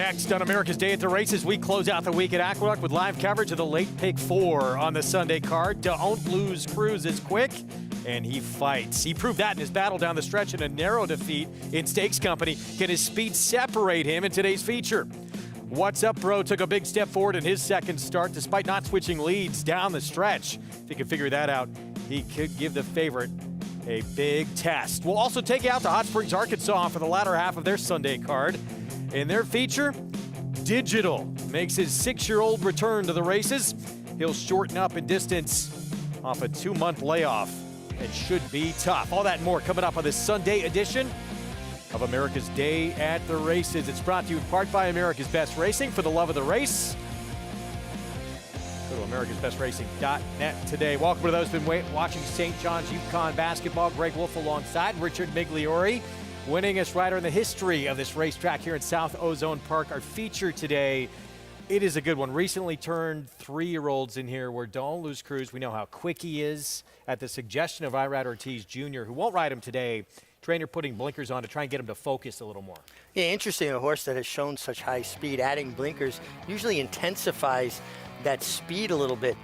Next on America's Day at the Races, we close out the week at Aqueduct with live coverage of the Late Pick 4 on the Sunday card. Don't Lose Cruz is quick, and he fights. He proved that in his battle down the stretch in a narrow defeat in Stakes Company. Can his speed separate him in today's feature? What's Up Bro took a big step forward in his second start despite not switching leads down the stretch. If he can figure that out, he could give the favorite a big test. We'll also take you out to Hot Springs, Arkansas for the latter half of their Sunday card. In their feature, Digital makes his 6-year-old return to the races. He'll shorten up in distance off a 2-month layoff. It should be tough. All that and more coming up on this Sunday edition of America's Day at the Races. It's brought to you in part by America's Best Racing. For the love of the race, go to americasbestracing.net today. Welcome to those who've been watching St. John's UConn basketball. Greg Wolf alongside Richard Migliori, winningest rider in the history of this racetrack here in South Ozone Park. Our feature today, it is a good one. Recently turned 3-year-olds in here where Don't Lose Cruz. We know how quick he is. At the suggestion of Irad Ortiz Jr., who won't ride him today, trainer putting blinkers on to try and get him to focus a little more. Yeah, interesting. A horse that has shown such high speed, adding blinkers usually intensifies that speed a little bit.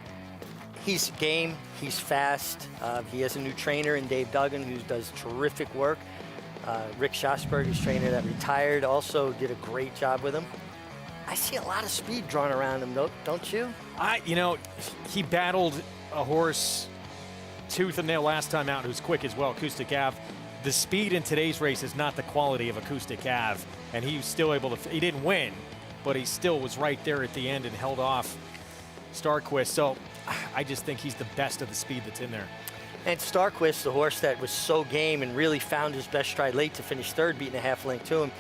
He's game, he's fast. He has a new trainer in Dave Duggan who does terrific work. Rick Schosberg, his trainer that retired, also did a great job with him. I see a lot of speed drawn around him, don't you? He battled a horse tooth and nail last time out who's quick as well, Acoustic Ave. The speed in today's race is not the quality of Acoustic Ave, and he was still able to, he didn't win, but he still was right there at the end and held off Starquist. So I just think he's the best of the speed that's in there. And Starquist, the horse that was so game and really found his best stride late to finish third, beating a half length to him.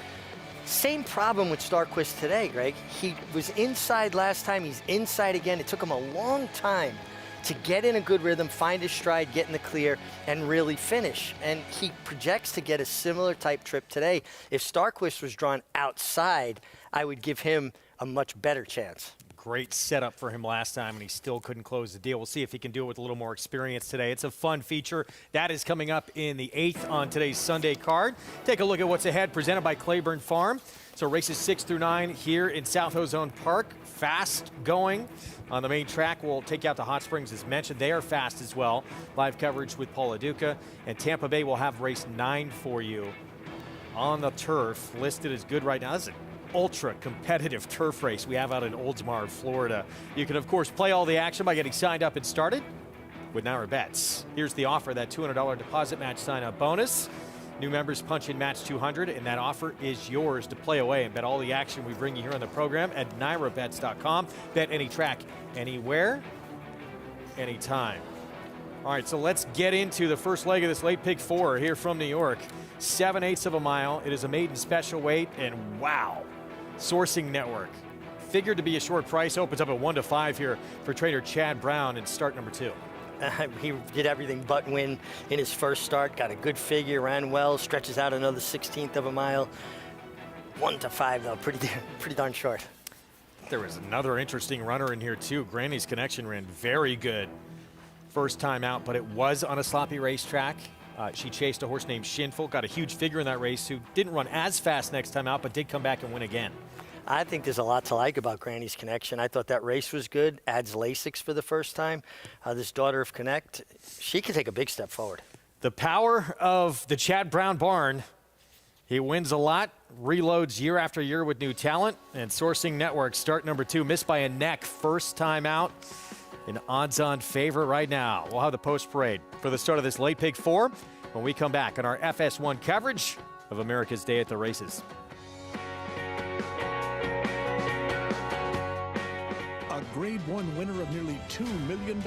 Same problem with Starquist today, Greg. He was inside last time, he's inside again. It took him a long time to get in a good rhythm, find his stride, get in the clear, and really finish. And he projects to get a similar type trip today. If Starquist was drawn outside, I would give him a much better chance. Great setup for him last time, and he still couldn't close the deal. We'll see if he can do it with a little more experience today. It's a fun feature. That is coming up in the 8th on today's Sunday card. Take a look at what's ahead, presented by Claiborne Farm. So races 6 through 9 here in South Ozone Park. Fast going on the main track. We'll take you out to Hot Springs, as mentioned. They are fast as well. Live coverage with Paul Aduca. And Tampa Bay will have race 9 for you on the turf, listed as good right now. This is an ultra competitive turf race we have out in Oldsmar, Florida. You can, of course, play all the action by getting signed up and started with NYRA Bets. Here's the offer, that $200 deposit match sign-up bonus. New members punch in match 200, and that offer is yours to play away and bet all the action we bring you here on the program at NYRABets.com. Bet any track, anywhere, anytime. All right, so let's get into the first leg of this Late Pick 4 here from New York. 7/8 of a mile. It is a maiden special weight, and wow, Sourcing Network, figured to be a short price, opens up at 1 to 5 here for trainer Chad Brown in start number 2. He did everything but win in his first start, got a good figure, ran well, stretches out another 1/16 of a mile. 1 to 5 though, pretty darn short. There was another interesting runner in here too. Granny's Connection ran very good first time out, but it was on a sloppy racetrack. She chased a horse named Shinful, got a huge figure in that race, who didn't run as fast next time out, but did come back and win again. I think there's a lot to like about Granny's Connection. I thought that race was good, adds Lasix for the first time. This daughter of Connect, she can take a big step forward. The power of the Chad Brown barn. He wins a lot, reloads year after year with new talent, and Sourcing Network, start number 2, missed by a neck first time out. An odds-on favorite right now. We'll have the post parade for the start of this Late Pick 4 when we come back on our FS1 coverage of America's Day at the Races. A Grade 1 winner of nearly $2 million,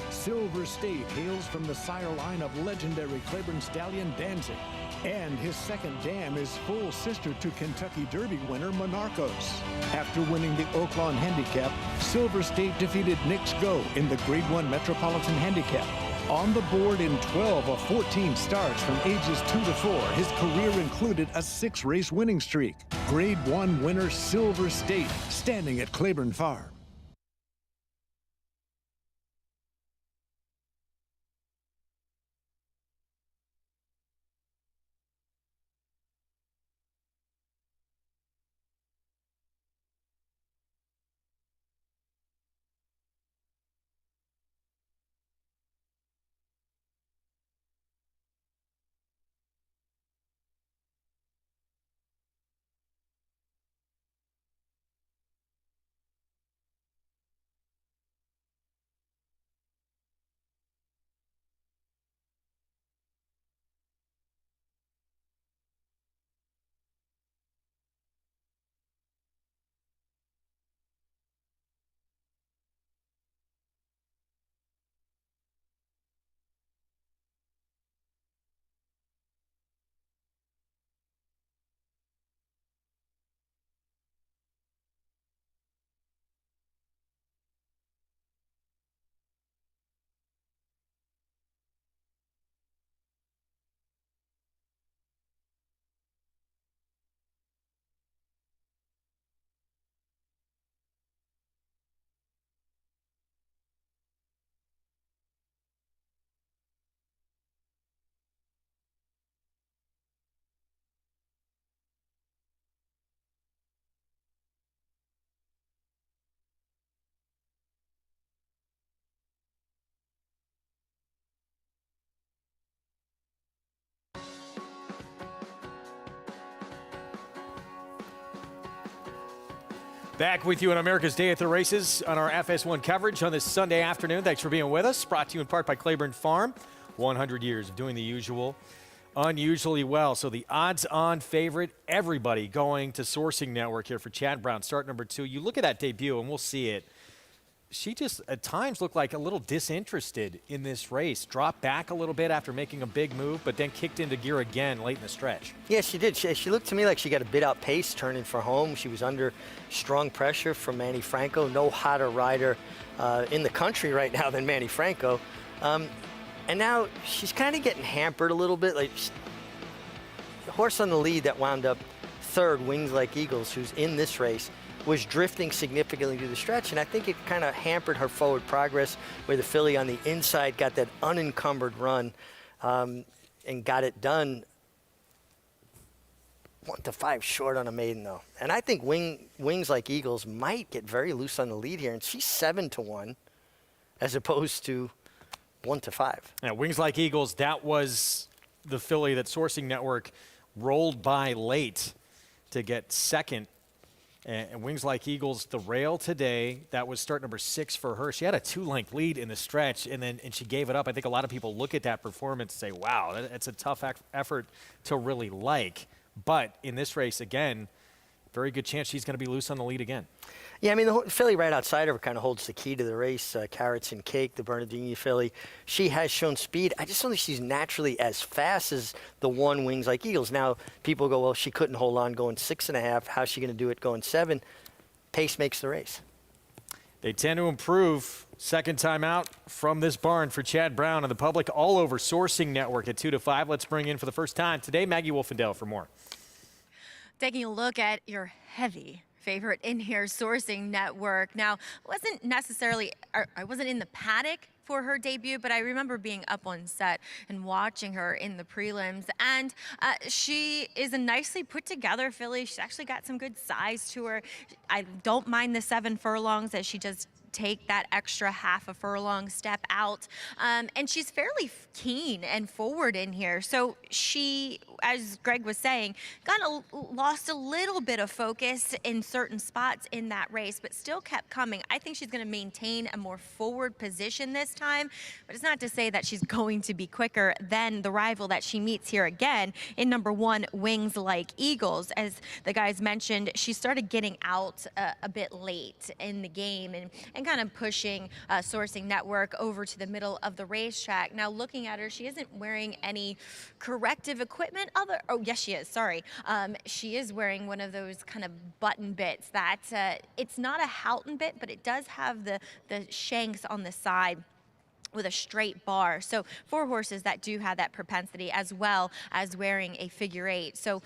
Silver State hails from the sire line of legendary Claiborne stallion Danzig. And his second dam is full sister to Kentucky Derby winner Monarchos. After winning the Oaklawn Handicap, Silver State defeated Knicks Go in the Grade 1 Metropolitan Handicap. On the board in 12 of 14 starts from ages 2 to 4, his career included a 6-race winning streak. Grade 1 winner Silver State, standing at Claiborne Farm. Back with you on America's Day at the Races on our FS1 coverage on this Sunday afternoon. Thanks for being with us. Brought to you in part by Claiborne Farm. 100 years of doing the usual unusually well. So the odds-on favorite, everybody going to Sourcing Network here for Chad Brown, start number 2. You look at that debut, and we'll see it. She just at times looked like a little disinterested in this race. Dropped back a little bit after making a big move, but then kicked into gear again late in the stretch. Yeah, she did. She looked to me like she got a bit outpaced turning for home. She was under strong pressure from Manny Franco. No hotter rider in the country right now than Manny Franco. And now she's kind of getting hampered a little bit. Like the horse on the lead that wound up third, Wings Like Eagles, who's in this race, was drifting significantly through the stretch, and I think it kind of hampered her forward progress, where the filly on the inside got that unencumbered run and got it done. 1-5 short on a maiden, though. And I think Wings Like Eagles might get very loose on the lead here, and she's 7-1 as opposed to 1-5. Now, Wings Like Eagles, that was the filly that Sourcing Network rolled by late to get second. And Wings Like Eagles, the rail today, that was start number 6 for her. She had a 2-length lead in the stretch, and she gave it up. I think a lot of people look at that performance and say, wow, that's a tough effort to really like. But in this race, again, very good chance she's going to be loose on the lead again. Yeah, I mean, the filly right outside of her kind of holds the key to the race. Carrots and Cake, the Bernardini filly. She has shown speed. I just don't think she's naturally as fast as the one Wings Like Eagles. Now, people go, well, she couldn't hold on going 6.5. How's she going to do it going 7? Pace makes the race. They tend to improve. Second time out from this barn for Chad Brown and the public all over Sourcing Network at 2-5. Let's bring in for the first time today Maggie Wolfendale for more. Taking a look at your heavy favorite in here, Sourcing Network. Now, I wasn't in the paddock for her debut, but I remember being up on set and watching her in the prelims. And she is a nicely put together filly. She's actually got some good size to her. I don't mind the 7 furlongs as she just take that extra half a furlong step out. And she's fairly keen and forward in here. So she, as Greg was saying, lost a little bit of focus in certain spots in that race, but still kept coming. I think she's going to maintain a more forward position this time, but it's not to say that she's going to be quicker than the rival that she meets here again in number 1, Wings Like Eagles. As the guys mentioned, she started getting out a bit late in the game and kind of pushing Sourcing Network over to the middle of the racetrack. Now, looking at her, she isn't wearing any corrective equipment. Oh, yes, she is. Sorry. She is wearing one of those kind of button bits that it's not a Houghton bit, but it does have the shanks on the side with a straight bar. So 4 horses that do have that propensity, as well as wearing a figure 8. So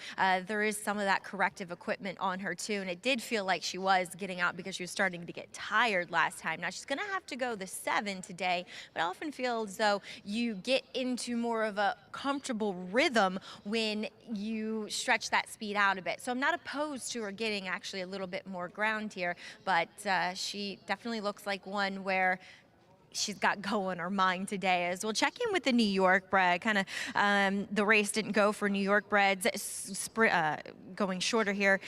there is some of that corrective equipment on her too. And it did feel like she was getting out because she was starting to get tired last time. Now she's gonna have to go the 7 today, but I often feel as though you get into more of a comfortable rhythm when you stretch that speed out a bit. So I'm not opposed to her getting actually a little bit more ground here, but she definitely looks like one where she's got going her mind today. As we'll check in with the New York bred. The race didn't go for New York breds, going shorter here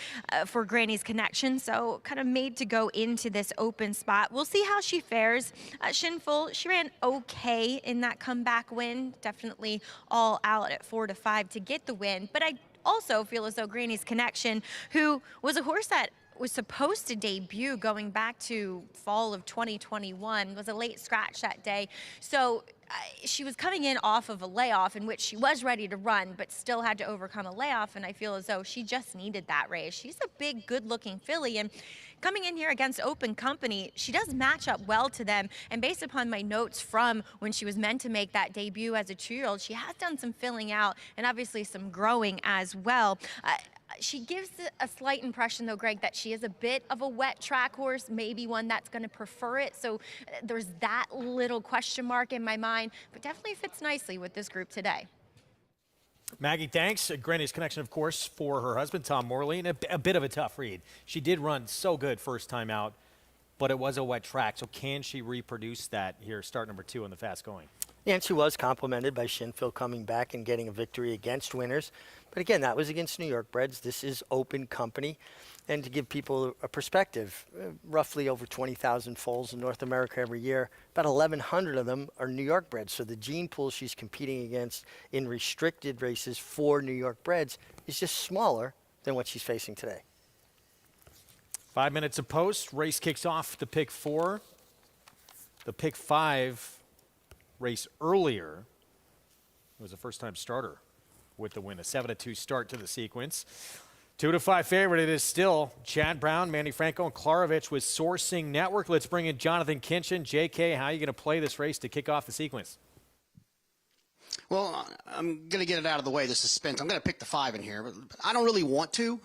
for Granny's Connection, so kind of made to go into this open spot. We'll see how she fares. Shinful, she ran okay in that comeback win, definitely all out at 4-5 to get the win, but I also feel as though Granny's Connection, who was a horse that was supposed to debut going back to fall of 2021, was a late scratch that day. So she was coming in off of a layoff in which she was ready to run, but still had to overcome a layoff, and I feel as though she just needed that race. She's a big, good-looking filly, and coming in here against Open Company, she does match up well to them, and based upon my notes from when she was meant to make that debut as a 2-year-old, she has done some filling out and obviously some growing as well. She gives a slight impression, though, Greg, that she is a bit of a wet track horse, maybe one that's going to prefer it. So there's that little question mark in my mind, but definitely fits nicely with this group today. Maggie, thanks. Granny's Connection, of course, for her husband, Tom Morley, and a bit of a tough read. She did run so good first time out. but it was a wet track. So can she reproduce that here, start number 2 in the fast going? And she was complimented by Shinfield coming back and getting a victory against Winners. But again, that was against New York breds. This is open company. And to give people a perspective, roughly over 20,000 foals in North America every year. About 1,100 of them are New York breds. So the gene pool she's competing against in restricted races for New York breds is just smaller than what she's facing today. 5 minutes of post. Race kicks off the pick 4. The pick 5 race earlier. It was a first-time starter with the win. A 7-2 start to the sequence. 2-5 favorite. It is still Chad Brown, Manny Franco, and Klarovich with Sourcing Network. Let's bring in Jonathan Kinchin. JK, how are you going to play this race to kick off the sequence? Well, I'm going to get it out of the way, the suspense. I'm going to pick the 5 in here. But I don't really want to,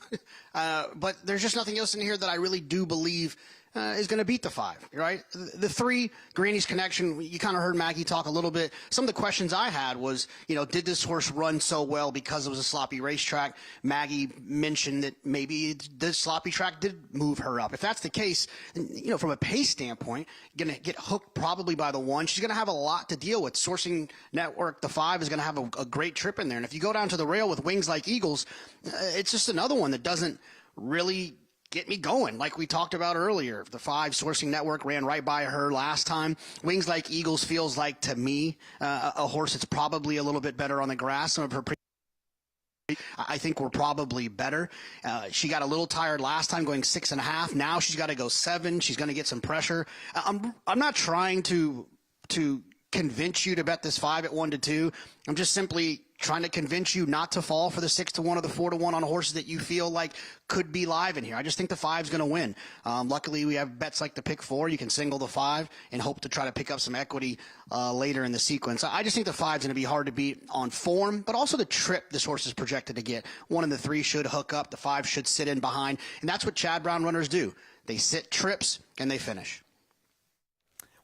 but there's just nothing else in here that I really do believe is going to beat the 5, right? The 3, Granny's Connection, you kind of heard Maggie talk a little bit. Some of the questions I had was, did this horse run so well because it was a sloppy racetrack? Maggie mentioned that maybe the sloppy track did move her up. If that's the case, then, from a pace standpoint, going to get hooked probably by the 1. She's going to have a lot to deal with. Sourcing Network, the 5, is going to have a great trip in there. And if you go down to the rail with Wings Like Eagles, it's just another one that doesn't really get me going, like we talked about earlier. The 5, Sourcing Network, ran right by her last time. Wings Like Eagles feels like, to me, a horse that's probably a little bit better on the grass. Some of her I think we're probably better. She got a little tired last time going 6.5. Now she's got to go 7. She's going to get some pressure. I'm not trying to convince you to bet this 5 at 1-2. I'm just simply trying to convince you not to fall for the 6-1 or the 4-1 on horses that you feel like could be live in here. I just think the 5's going to win. Luckily, we have bets like the pick 4. You can single the 5 and hope to try to pick up some equity later in the sequence. I just think the 5's going to be hard to beat on form, but also the trip this horse is projected to get. 1 and the 3 should hook up. The 5 should sit in behind, and that's what Chad Brown runners do. They sit trips and they finish.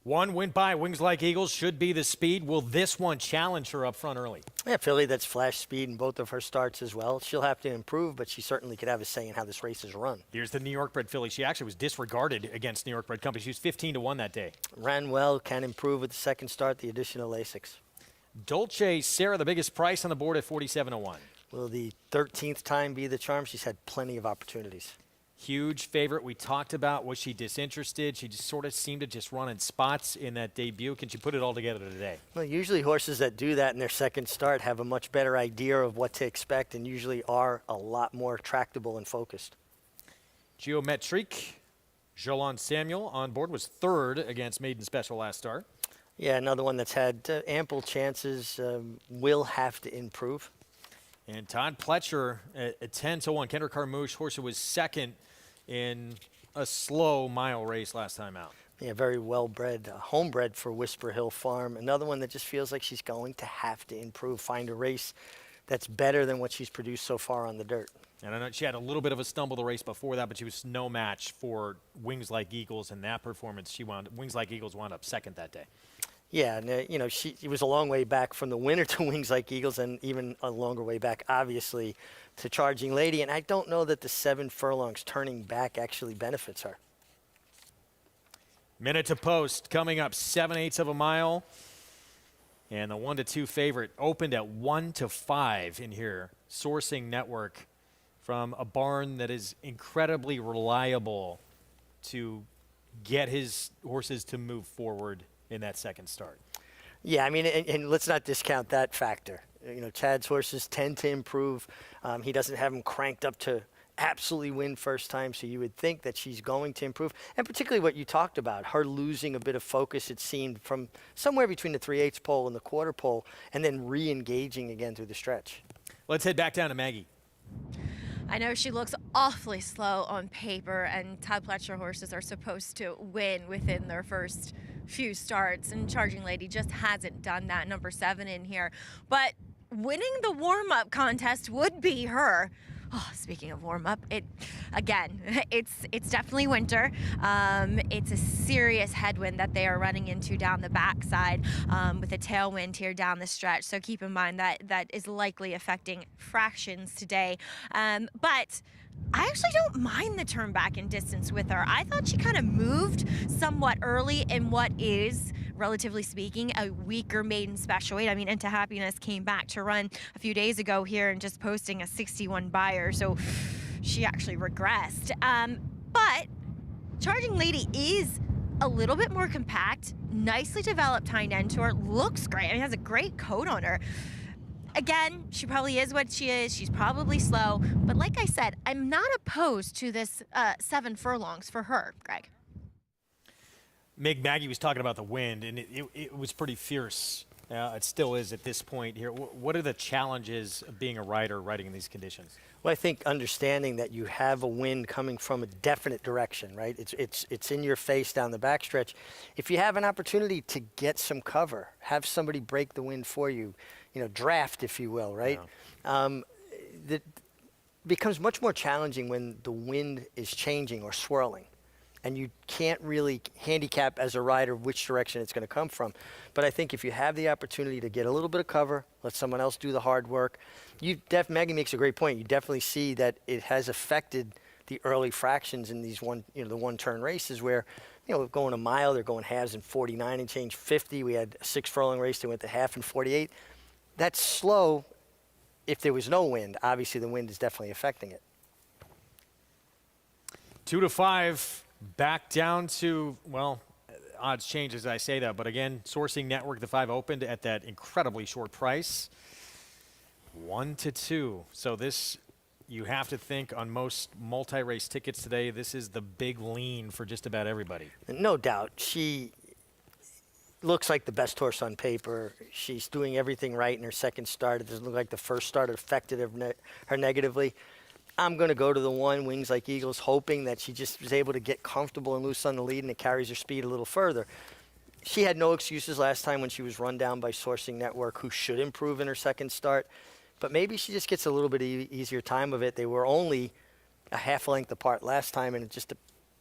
1 went by Wings Like Eagles, should be the speed. Will this one challenge her up front early? Yeah, Philly, that's flash speed in both of her starts as well. She'll have to improve, but she certainly could have a say in how this race is run. Here's the New York bred filly. She actually was disregarded against New York bred company. She was 15-1 that day. Ran well, can improve with the second start, the addition of Lasix. Dolce Sarah, the biggest price on the board at 47-1. Will the 13th time be the charm? She's had plenty of opportunities. Huge favorite. We talked about, was she disinterested? She just sort of seemed to just run in spots in that debut. Can she put it all together today? Well, usually horses that do that in their second start have a much better idea of what to expect and usually are a lot more tractable and focused. Geometrique, Jolan Samuel on board, was 3rd against Maiden Special last start. Yeah, another one that's had ample chances, will have to improve. And Todd Pletcher at 10-1. Kendrick Carmouche, horse who was 2nd in a slow mile race last time out. Yeah, very well-bred, homebred for Whisper Hill Farm. Another one that just feels like she's going to have to improve, find a race that's better than what she's produced so far on the dirt. And I know she had a little bit of a stumble the race before that, but she was no match for Wings Like Eagles in that performance. Wings Like Eagles wound up 2nd that day. Yeah, and it was a long way back from the winner to Wings Like Eagles, and even a longer way back, obviously, to Charging Lady. And I don't know that the 7 furlongs turning back actually benefits her. Minute to post coming up, 7/8 of a mile. And the 1-2 favorite opened at 1-5 in here. Sourcing Network from a barn that is incredibly reliable to get his horses to move forward in that second start. Yeah, I mean, and let's not discount that factor. Chad's horses tend to improve. He doesn't have them cranked up to absolutely win first time, so you would think that she's going to improve. And particularly what you talked about, her losing a bit of focus, it seemed, from somewhere between the 3/8 pole and the quarter pole, and then re-engaging again through the stretch. Let's head back down to Maggie. I know she looks awfully slow on paper, and Todd Pletcher horses are supposed to win within their first few starts, and Charging Lady just hasn't done that, number 7 in here. But winning the warm-up contest would be her. Oh, speaking of warm-up, it's definitely winter. It's a serious headwind that they are running into down the backside with a tailwind here down the stretch. So keep in mind that is likely affecting fractions today. But I actually don't mind the turn back in distance with her. I thought she kind of moved somewhat early in what is, relatively speaking, a weaker maiden special weight. I mean, Into Happiness came back to run a few days ago here and just posting a 61 buyer, so she actually regressed. But Charging Lady is a little bit more compact, nicely developed hind end to her, looks great. I mean, has a great coat on her. Again, she probably is what she is. She's probably slow. But like I said, I'm not opposed to this 7 furlongs for her, Greg. Maggie was talking about the wind, and it was pretty fierce. It still is at this point here. What are the challenges of being a rider riding in these conditions? Well, I think understanding that you have a wind coming from a definite direction, right? It's in your face down the backstretch. If you have an opportunity to get some cover, have somebody break the wind for you, draft, if you will, right? Yeah. That becomes much more challenging when the wind is changing or swirling. And you can't really handicap as a rider which direction it's going to come from. But I think if you have the opportunity to get a little bit of cover, let someone else do the hard work, Maggie makes a great point. You definitely see that it has affected the early fractions in these the one-turn races where, going a mile, they're going halves in 49 and change 50. We had a 6 furlong race, they went to half in 48. That's slow. If there was no wind, obviously the wind is definitely affecting it. 2 to 5. Back down to, well, odds change as I say that, but again, Sourcing Network, the 5 opened at that incredibly short price. 1 to 2. So this, you have to think on most multi-race tickets today, this is the big lean for just about everybody. No doubt. She looks like the best horse on paper. She's doing everything right in her second start. It doesn't look like the first start affected her negatively. I'm going to go to the 1, Wings Like Eagles, hoping that she just was able to get comfortable and loose on the lead and it carries her speed a little further. She had no excuses last time when she was run down by Sourcing Network, who should improve in her second start. But maybe she just gets a little bit easier time of it. They were only a half length apart last time, and it's just a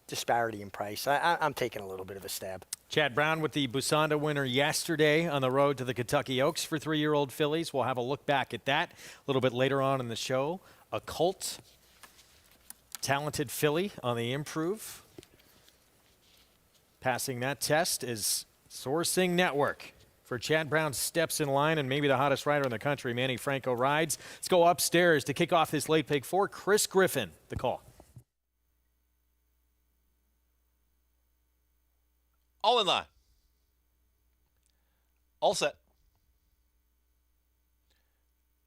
disparity in price. I'm taking a little bit of a stab. Chad Brown with the Busanda winner yesterday on the road to the Kentucky Oaks for 3-year-old fillies. We'll have a look back at that a little bit later on in the show. A Colt, talented filly on the improve. Passing that test is Sourcing Network. For Chad Brown steps in line and maybe the hottest rider in the country, Manny Franco rides. Let's go upstairs to kick off this late pick 4. Chris Griffin, the call. All in line. All set.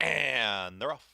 And they're off.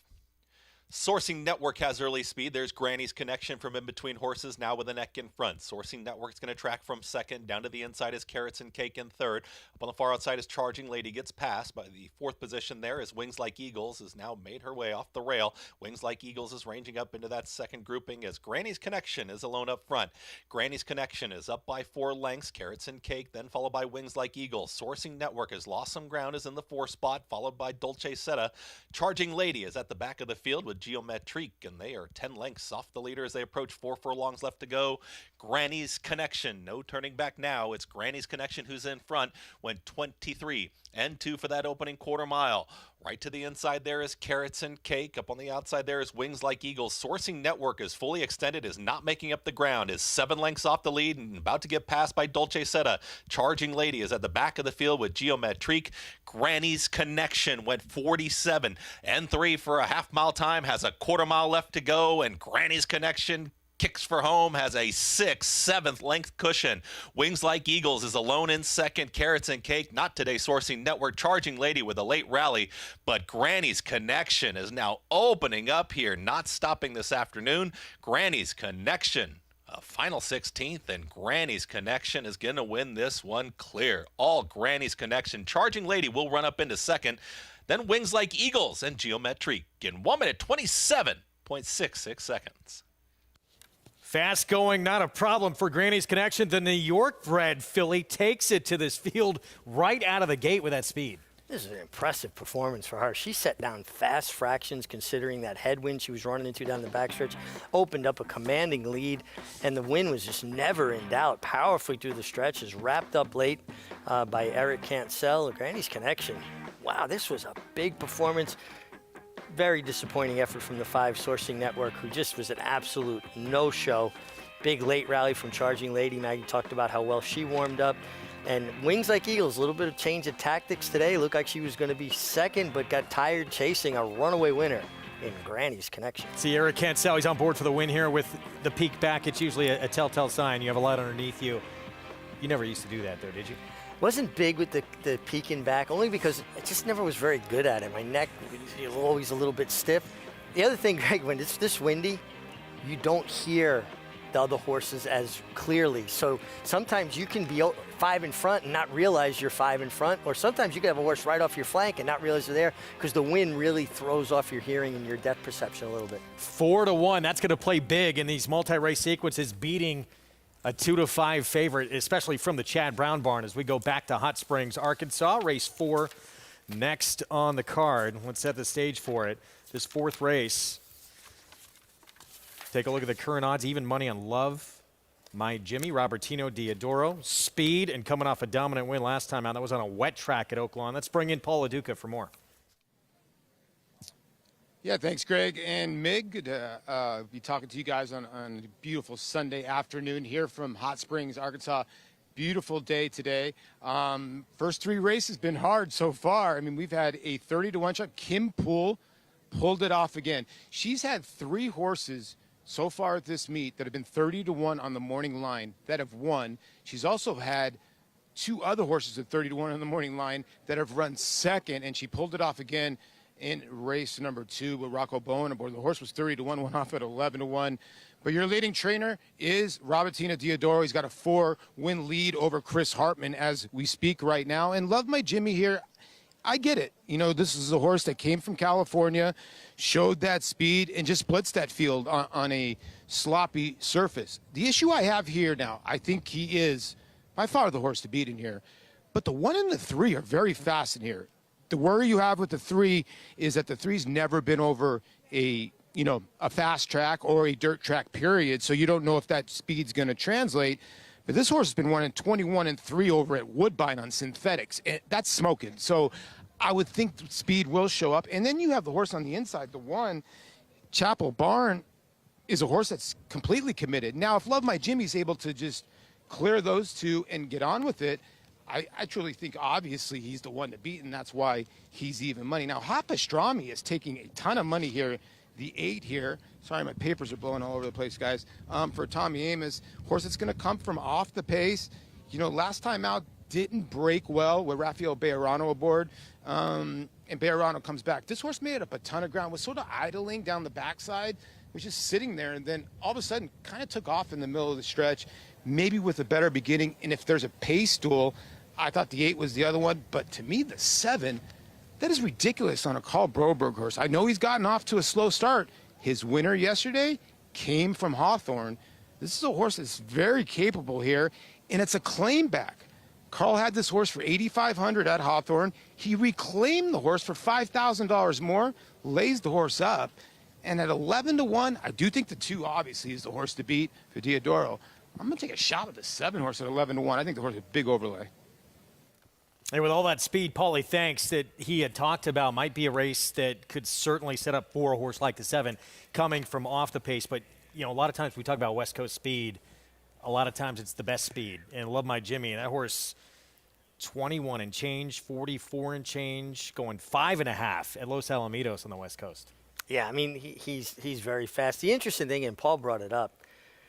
Sourcing Network has early speed. There's Granny's Connection from in between horses, now with a neck in front. Sourcing Network's going to track from second. Down to the inside is Carrots and Cake in third. Up on the far outside is Charging Lady, gets passed. By the 4th position there is Wings Like Eagles, has now made her way off the rail. Wings Like Eagles is ranging up into that second grouping as Granny's Connection is alone up front. Granny's Connection is up by 4 lengths. Carrots and Cake, then followed by Wings Like Eagles. Sourcing Network has lost some ground, is in the 4 spot, followed by Dolce Seta. Charging Lady is at the back of the field with Geometrique, and they are 10 lengths off the leader as they approach 4 furlongs left to go. Granny's Connection, no turning back now. It's Granny's Connection who's in front, went 23 and 2 for that opening quarter mile. Right to the inside there is Carrots and Cake. Up on the outside there is Wings Like Eagles. Sourcing Network is fully extended, is not making up the ground, is 7 lengths off the lead and about to get passed by Dolce Seta. Charging Lady is at the back of the field with Geometrique. Granny's Connection went 47 and 3 for a half-mile time, has a quarter mile left to go, and Granny's Connection kicks for home, has a 6th, 7th length cushion. Wings Like Eagles is alone in second. Carrots and Cake, not today. Sourcing Network, Charging Lady with a late rally, but Granny's Connection is now opening up here, not stopping this afternoon. Granny's Connection, a final 16th, and Granny's Connection is going to win this one clear. All Granny's Connection. Charging Lady will run up into second. Then Wings Like Eagles and Geometrique in 1 minute 27.66 seconds. Fast going, not a problem for Granny's Connection. The New York bred filly takes it to this field right out of the gate with that speed. This is an impressive performance for her. She set down fast fractions considering that headwind she was running into down the backstretch, opened up a commanding lead, and the win was just never in doubt. Powerfully through the stretches, wrapped up late by Eric Cancel. Granny's Connection. Wow, this was a big performance. very disappointing effort from the 5 Sourcing Network, who just was an absolute no-show. Big late rally from Charging Lady. Maggie talked about how well she warmed up. And Wings Like Eagles, a little bit of change of tactics today. Looked like she was going to be second, but got tired chasing a runaway winner in Granny's Connection. Sierra Cancel, he's on board for the win here with the peak back. It's usually a telltale sign. You have a lot underneath you. You never used to do that, though, did you? Wasn't big with the peeking back, only because I just never was very good at it. My neck was always a little bit stiff. The other thing, Greg, when it's this windy, you don't hear the other horses as clearly. So sometimes you can be 5 in front and not realize you're 5 in front, or sometimes you can have a horse right off your flank and not realize you're there because the wind really throws off your hearing and your depth perception a little bit. 4-1. That's going to play big in these multi-race sequences, beating a 2-5 favorite, especially from the Chad Brown barn as we go back to Hot Springs, Arkansas. Race 4 next on the card. Let's set the stage for it. This 4th race. Take a look at the current odds. Even money on Love My Jimmy, Robertino Diodoro, speed, and coming off a dominant win last time out. That was on a wet track at Oaklawn. Let's bring in Paul LaDuca for more. Yeah, thanks, Greg and Mig. Good to be talking to you guys on a beautiful Sunday afternoon here from Hot Springs, Arkansas. Beautiful day today. First 3 races been hard so far. I mean, we've had a 30-1 shot. Kim Poole pulled it off again. She's had 3 horses so far at this meet that have been 30-1 on the morning line that have won. She's also had 2 other horses at 30-1 on the morning line that have run second, and she pulled it off again in race number 2 with Rocco Bowen aboard. The horse was 30-1, went off at 11-1. But your leading trainer is Robertino Diodoro. He's got a 4-win lead over Chris Hartman as we speak right now. And Love My Jimmy here, I get it. You know, this is a horse that came from California, showed that speed, and just blitzed that field on a sloppy surface. The issue I have here now, I think he is by far the horse to beat in here. But the 1 and the 3 are very fast in here. The worry you have with the 3 is that the 3's never been over a fast track or a dirt track period, so you don't know if that speed's going to translate. But this horse has been running 21 and 3 over at Woodbine on synthetics. And that's smoking. So I would think speed will show up. And then you have the horse on the inside, the 1, Chapel Barn, is a horse that's completely committed. Now, if Love My Jimmy's able to just clear those 2 and get on with it, I truly think obviously he's the one to beat, and that's why he's even money. Now, Hot Pastrami is taking a ton of money here. The 8 here, sorry, my papers are blowing all over the place, guys, for Tommy Amos. Horse that's going to come from off the pace. You know, last time out didn't break well with Rafael Bejarano aboard, and Bejarano comes back. This horse made up a ton of ground, was sort of idling down the backside, was just sitting there, and then all of a sudden kind of took off in the middle of the stretch, maybe with a better beginning. And if there's a pace duel, I thought the 8 was the other one, but to me, the 7, that is ridiculous on a Carl Broberg horse. I know he's gotten off to a slow start. His winner yesterday came from Hawthorne. This is a horse that's very capable here, and it's a claim back. Carl had this horse for $8,500 at Hawthorne. He reclaimed the horse for $5,000 more, lays the horse up, and at 11-1, I do think the 2 obviously is the horse to beat for Diodoro. I'm going to take a shot at the 7 horse at 11-1. I think the horse is a big overlay. And with all that speed, Paulie thanks that he had talked about might be a race that could certainly set up for a horse like the 7 coming from off the pace. But, you know, a lot of times we talk about West Coast speed. A lot of times it's the best speed. And Love My Jimmy, and that horse 21 and change, 44 and change, going 5.5 at Los Alamitos on the West Coast. Yeah, I mean, he's very fast. The interesting thing, and Paul brought it up,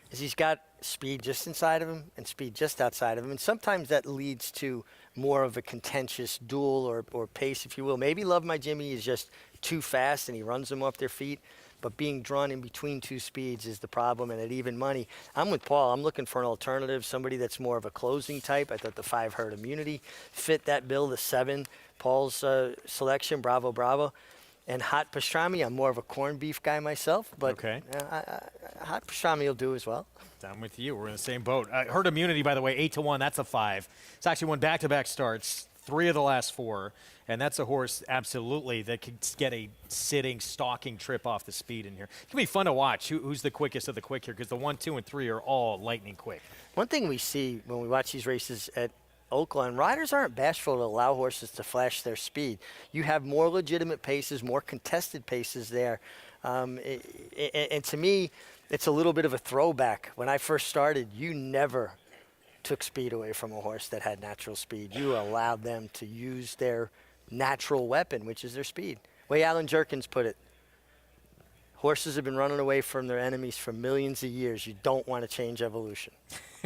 is he's got speed just inside of him and speed just outside of him. And sometimes that leads to more of a contentious duel or pace, if you will. Maybe Love My Jimmy is just too fast and he runs them off their feet. But being drawn in between 2 speeds is the problem. And at even money, I'm with Paul. I'm looking for an alternative, somebody that's more of a closing type. I thought the 5 Herd Immunity fit that bill. The 7, Paul's selection, Bravo Bravo. And Hot Pastrami, I'm more of a corned beef guy myself, but okay. Hot Pastrami will do as well. I'm with you. We're in the same boat. Herd Immunity, by the way, 8-1. That's a 5. It's actually won back-to-back starts, 3 of the last 4, and that's a horse absolutely that could get a sitting, stalking trip off the speed in here. It can be fun to watch. Who's the quickest of the quick here? Because the 1, 2, and 3 are all lightning quick. One thing we see when we watch these races at Oaklawn, riders aren't bashful to allow horses to flash their speed. You have more legitimate paces, more contested paces there. And to me, it's a little bit of a throwback. When I first started, you never took speed away from a horse that had natural speed. You allowed them to use their natural weapon, which is their speed. The way Alan Jerkins put it, horses have been running away from their enemies for millions of years. You don't want to change evolution.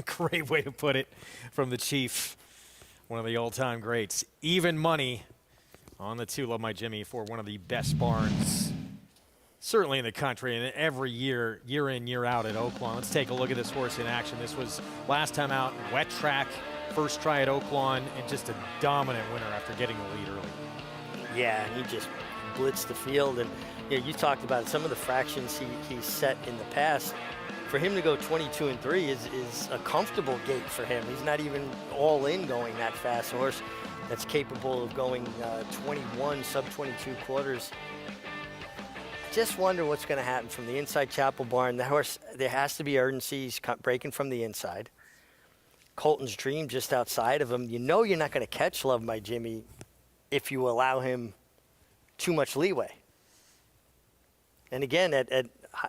Great way to put it from the Chief, one of the all-time greats. Even money on the 2 Love My Jimmy for one of the best barns, certainly in the country, and every year, year in, year out at Oaklawn. Let's take a look at this horse in action. This was last time out, wet track, first try at Oaklawn, and just a dominant winner after getting the lead early. Yeah, and he just blitzed the field. And you talked about some of the fractions he set in the past. For him to go 22-3 is a comfortable gait for him. He's not even all in going that fast. A horse that's capable of going 21, sub-22 quarters. Just wonder what's going to happen from the inside Chapel Barn. The horse, there has to be urgency. He's breaking from the inside. Colton's Dream just outside of him. You know you're not going to catch Love My Jimmy if you allow him too much leeway. And again,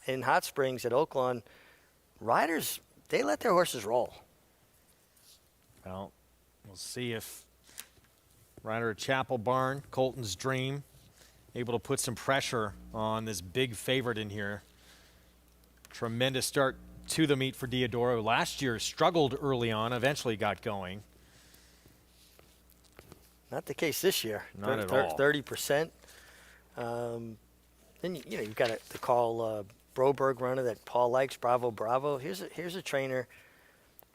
in Hot Springs at Oaklawn, riders, they let their horses roll. Well, we'll see if rider at Chapel Barn, Colton's Dream, able to put some pressure on this big favorite in here. Tremendous start to the meet for Diodoro. Last year struggled early on, eventually got going. Not the case this year. Not at all. 30%. Then you've got the Carl Broberg runner that Paul likes, Bravo Bravo. Here's a trainer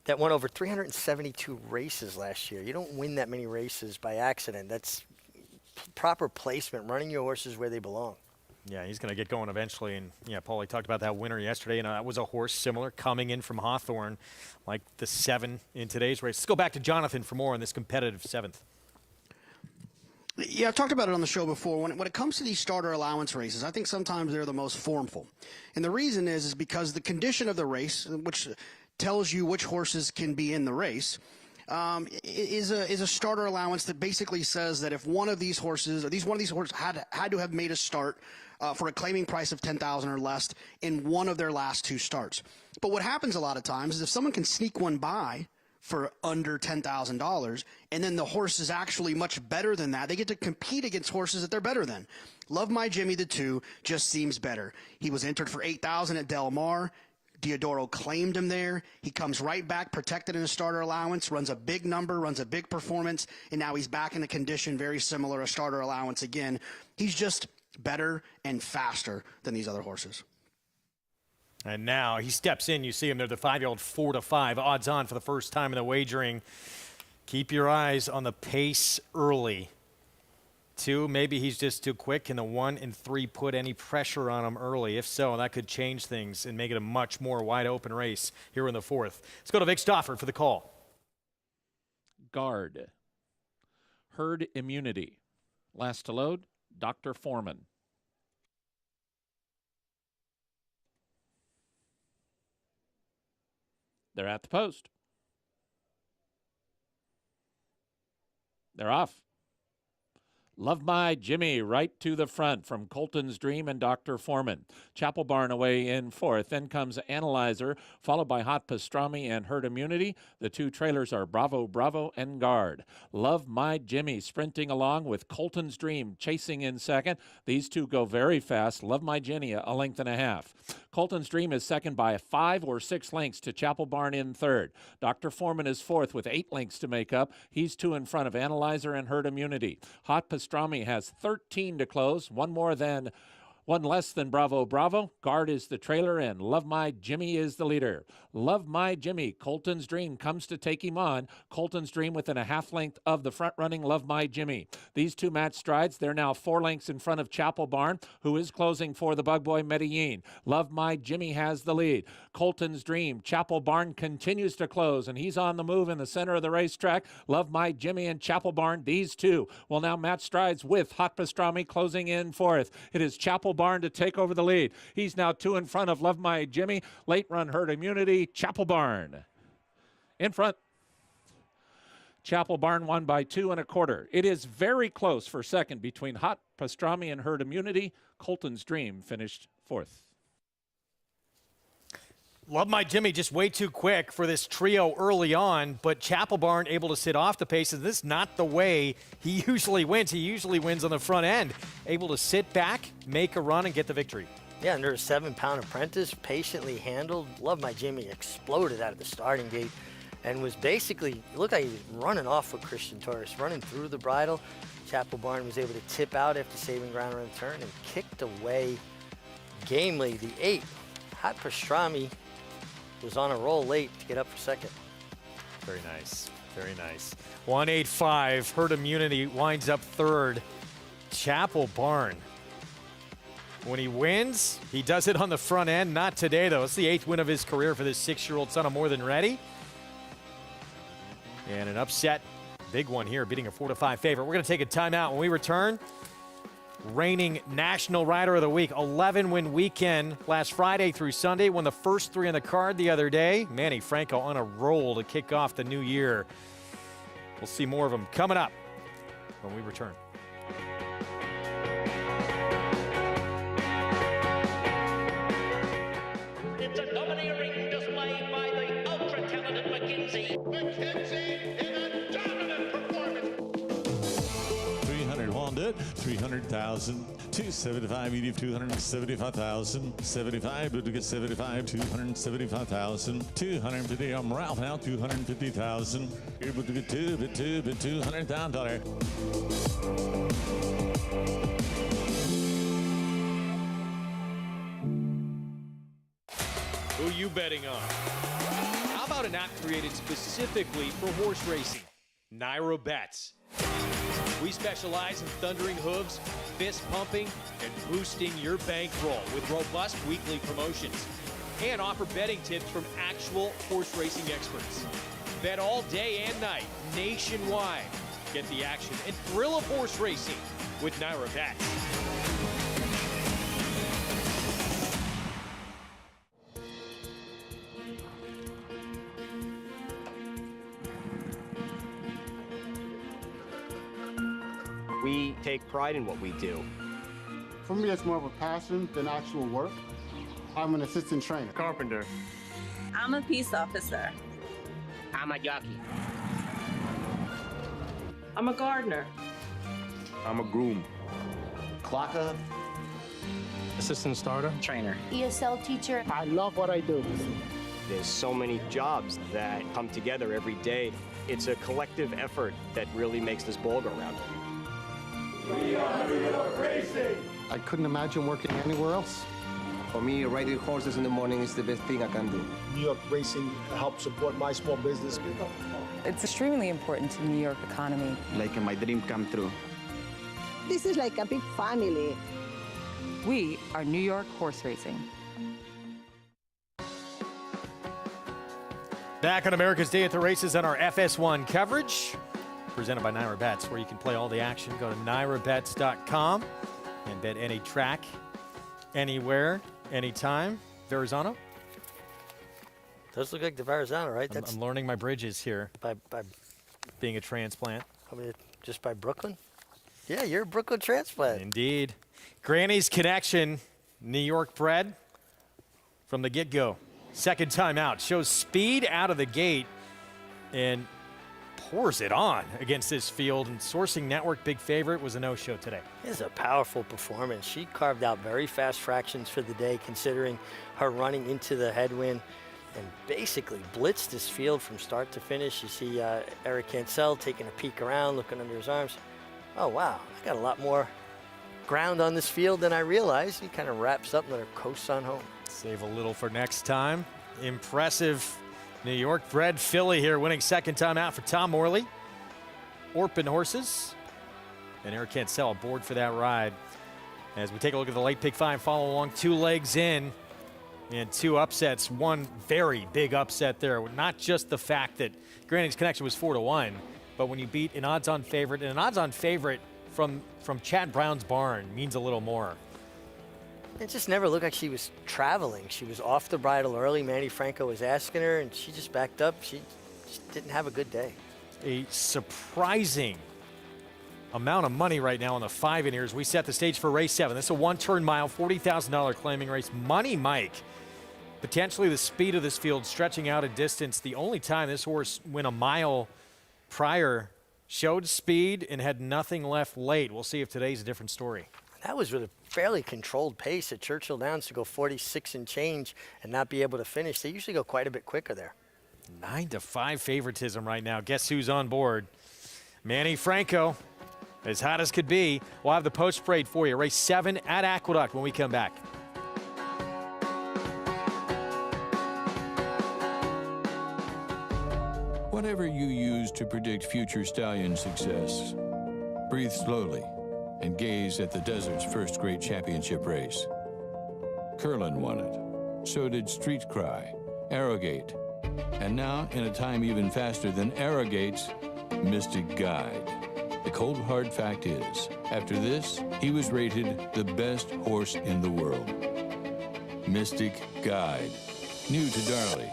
that won over 372 races last year. You don't win that many races by accident. That's proper placement, running your horses where they belong. Yeah, he's going to get going eventually. And yeah, Paulie talked about that winner yesterday, and that was a horse similar coming in from Hawthorne, like the 7 in today's race. Let's go back to Jonathan for more on this competitive 7th. Yeah, I've talked about it on the show before. When it comes to these starter allowance races, I think sometimes they're the most formful. And the reason is because the condition of the race, which tells you which horses can be in the race, is a starter allowance that basically says that if one of these horses, or one of these horses had to have made a start for a claiming price of $10,000 or less in one of their last 2 starts. But what happens a lot of times is if someone can sneak one by for under $10,000, and then the horse is actually much better than that, they get to compete against horses that they're better than. Love My Jimmy, the 2, just seems better. He was entered for $8,000 at Del Mar. Diodoro claimed him there. He comes right back, protected in a starter allowance, runs a big number, runs a big performance, and now he's back in a condition very similar, a starter allowance again. He's just better and faster than these other horses. And now he steps in. You see him there, the 5-year-old 4-5 odds on for the first time in the wagering. Keep your eyes on the pace early. 2, maybe he's just too quick. Can the 1 and 3 put any pressure on him early? If so, that could change things and make it a much more wide open race here in the 4th. Let's go to Vic Stauffer for the call. Guard. Herd Immunity. Last to load, Dr. Foreman. They're at the post. They're off. Love My Jimmy right to the front from Colton's Dream and Dr. Foreman. Chapel Barn away in 4th. Then comes Analyzer, followed by Hot Pastrami and Herd Immunity. The 2 trailers are Bravo Bravo and Guard. Love My Jimmy sprinting along with Colton's Dream chasing in 2nd. These 2 go very fast. Love My Jimmy a length and a half. Colton's Dream is 2nd by 5 or 6 lengths to Chapel Barn in 3rd. Dr. Foreman is 4th with 8 lengths to make up. He's 2 in front of Analyzer and Herd Immunity. Hot Pastrami has 13 to close, one less than Bravo Bravo. Guard is the trailer, and Love My Jimmy is the leader. Love My Jimmy, Colton's Dream comes to take him on. Colton's Dream within a half length of the front-running Love My Jimmy. These 2 match strides. They're now 4 lengths in front of Chapel Barn, who is closing for the Bug Boy Medellin. Love My Jimmy has the lead. Colton's Dream, Chapel Barn continues to close, and he's on the move in the center of the racetrack. Love My Jimmy and Chapel Barn, these 2 will now match strides with Hot Pastrami closing in 4th. It is Chapel Barn to take over the lead. He's now 2 in front of Love My Jimmy. Late run Herd Immunity, Chapel Barn in front. Chapel Barn won by 2 1/4. It is very close for second between Hot Pastrami and Herd Immunity. Colton's Dream finished 4th. Love My Jimmy, just way too quick for this trio early on, but Chapel Barn able to sit off the pace. And this is not the way he usually wins. He usually wins on the front end. Able to sit back, make a run, and get the victory. Yeah, under a 7-pound apprentice, patiently handled. Love My Jimmy exploded out of the starting gate and was basically, it looked like he was running off with Christian Torres, running through the bridle. Chapel Barn was able to tip out after saving ground around the turn and kicked away gamely the 8. Hot Pastrami was on a roll late to get up for second. Very nice. Very nice. 185. Herd Immunity winds up third. Chapel Barn. When he wins, he does it on the front end. Not today, though. It's the 8th win of his career for this 6-year-old son of More Than Ready. And an upset. Big one here, beating a 4-5 favorite. We're going to take a timeout. When we return, reigning National Rider of the Week, 11-win weekend last Friday through Sunday. Won the first 3 on the card the other day. Manny Franco on a roll to kick off the new year. We'll see more of them coming up when we return. It's a domineering display by the ultra-talented McKenzie. McKenzie in a dominant performance. 300 won't do it. 300,000. 275, medium 275,000. 75, but to get 75, 275,000. 250, I'm Ralph now, 250,000. Here, but to get $200,000. Who you betting on? How about an app created specifically for horse racing? Naira Bets. We specialize in thundering hooves, fist pumping, and boosting your bankroll with robust weekly promotions. And offer betting tips from actual horse racing experts. Bet all day and night, nationwide. Get the action and thrill of horse racing with Naira Bets. We take pride in what we do. For me, it's more of a passion than actual work. I'm an assistant trainer. Carpenter. I'm a peace officer. I'm a jockey. I'm a gardener. I'm a groom. Clocker. Assistant starter. Trainer. ESL teacher. I love what I do. There's so many jobs that come together every day. It's a collective effort that really makes this ball go round. We are New York Racing! I couldn't imagine working anywhere else. For me, riding horses in the morning is the best thing I can do. New York Racing helps support my small business. It's extremely important to the New York economy. Like my dream come true. This is like a big family. We are New York Horse Racing. Back on America's Day at the Races on our FS1 coverage, presented by Naira Bets, where you can play all the action. Go to nairabets.com and bet any track, anywhere, anytime. Verrazano? Does look like the Verrazano, right? I'm learning my bridges here. By being a transplant. I mean, just by Brooklyn? Yeah, you're a Brooklyn transplant. Indeed. Granny's Connection, New York bred from the get-go. Second time out. Shows speed out of the gate and pours it on against this field. And Sourcing Network, big favorite, was a no-show today. It's a powerful performance. She carved out very fast fractions for the day, considering her running into the headwind and basically blitzed this field from start to finish. You see Eric Cancel taking a peek around, looking under his arms. Oh, wow, I got a lot more ground on this field than I realized. He kind of wraps up and then coasts on home. Save a little for next time. Impressive New York bred filly here, winning second time out for Tom Morley. Orpin horses. And Eric Cancel aboard for that ride. As we take a look at the late pick five, follow along 2 legs in and 2 upsets. One very big upset there. Not just the fact that Granny's Connection was 4-1, but when you beat an odds-on favorite, and an odds-on favorite from Chad Brown's barn means a little more. It just never looked like she was traveling. She was off the bridle early. Manny Franco was asking her, and she just backed up. She just didn't have a good day. A surprising amount of money right now on the 5 in here as we set the stage for race 7. This is a one-turn mile, $40,000 claiming race. Money Mike, potentially the speed of this field stretching out a distance. The only time this horse went a mile prior, showed speed and had nothing left late. We'll see if today's a different story. That was with a fairly controlled pace at Churchill Downs to go 46 and change and not be able to finish. They usually go quite a bit quicker there. 9-5 favoritism right now. Guess who's on board? Manny Franco, as hot as could be. We'll have the post parade for you. Race 7 at Aqueduct when we come back. Whatever you use to predict future stallion success, breathe slowly and gaze at the desert's first great championship race. Curlin won it. So did Street Cry, Arrogate, and now, in a time even faster than Arrogate's, Mystic Guide. The cold hard fact is, after this, he was rated the best horse in the world. Mystic Guide. New to Darley.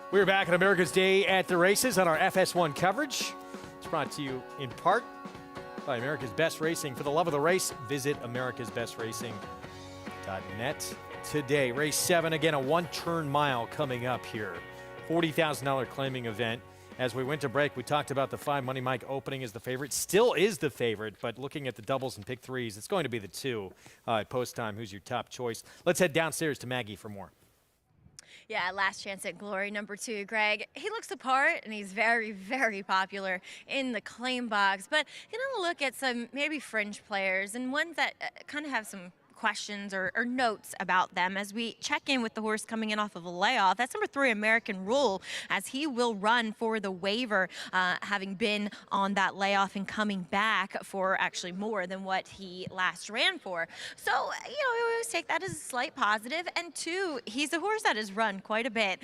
We're back on America's Day at the Races on our FS1 coverage. It's brought to you in part by America's Best Racing. For the love of the race, visit americasbestracing.net today. Race 7, again, a one-turn mile coming up here. $40,000 claiming event. As we went to break, we talked about the 5 Money Mike opening as the favorite. Still is the favorite, but looking at the doubles and pick threes, it's going to be the 2 at post time. Who's your top choice? Let's head downstairs to Maggie for more. Yeah, Last Chance at Glory, number 2, Greg. He looks the part, and he's very, very popular in the claim box. But gonna look at some maybe fringe players and ones that kind of have some questions or notes about them as we check in with the horse coming in off of a layoff. That's number 3, American Rule, as he will run for the waiver, having been on that layoff and coming back for actually more than what he last ran for. So, you know, we always take that as a slight positive. And 2, he's a horse that has run quite a bit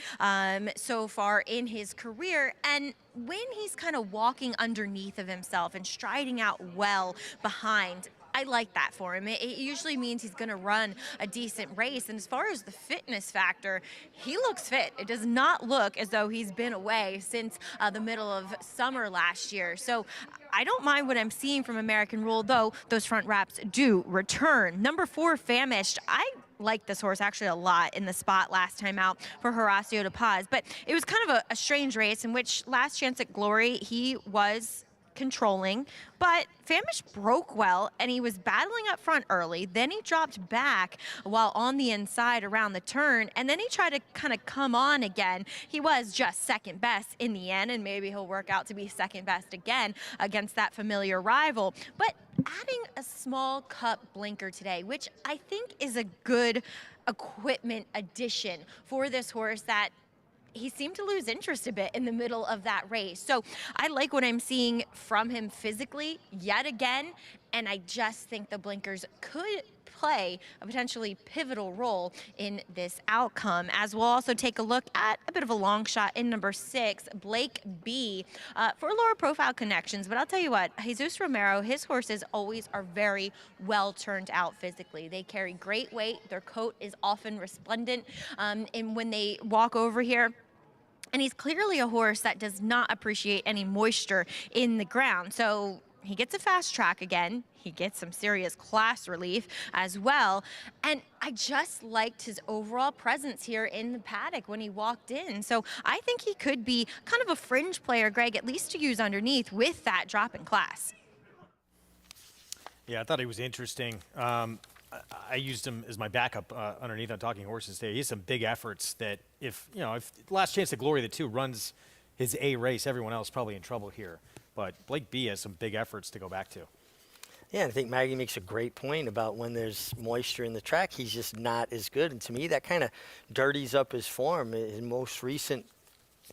so far in his career. And when he's kind of walking underneath of himself and striding out well behind, I like that for him. It usually means he's going to run a decent race. And as far as the fitness factor, he looks fit. It does not look as though he's been away since the middle of summer last year. So I don't mind what I'm seeing from American Rule, though those front wraps do return. Number 4, Famished. I like this horse actually a lot in the spot last time out for Horacio de Paz. But it was kind of a strange race in which Last Chance at Glory, he was controlling, but Famished broke well, and he was battling up front early. Then he dropped back while on the inside around the turn, and then he tried to kind of come on again. He was just second best in the end, and maybe he'll work out to be second best again against that familiar rival. But adding a small cup blinker today, which I think is a good equipment addition for this horse that he seemed to lose interest a bit in the middle of that race. So I like what I'm seeing from him physically yet again, and I just think the blinkers could play a potentially pivotal role in this outcome. As we'll also take a look at a bit of a long shot in number 6, Blake B, for lower profile connections. But I'll tell you what, Jesus Romero, his horses always are very well turned out physically. They carry great weight. Their coat is often resplendent, and when they walk over here, and he's clearly a horse that does not appreciate any moisture in the ground. So he gets a fast track again. He gets some serious class relief as well. And I just liked his overall presence here in the paddock when he walked in. So I think he could be kind of a fringe player, Greg, at least to use underneath with that drop in class. Yeah, I thought he was interesting. I used him as my backup underneath on Talking Horses today. He has some big efforts that if Last Chance at Glory, the 2, runs his A race, everyone else probably in trouble here. But Blake B has some big efforts to go back to. Yeah, I think Maggie makes a great point about when there's moisture in the track, he's just not as good. And to me, that kind of dirties up his form. His most recent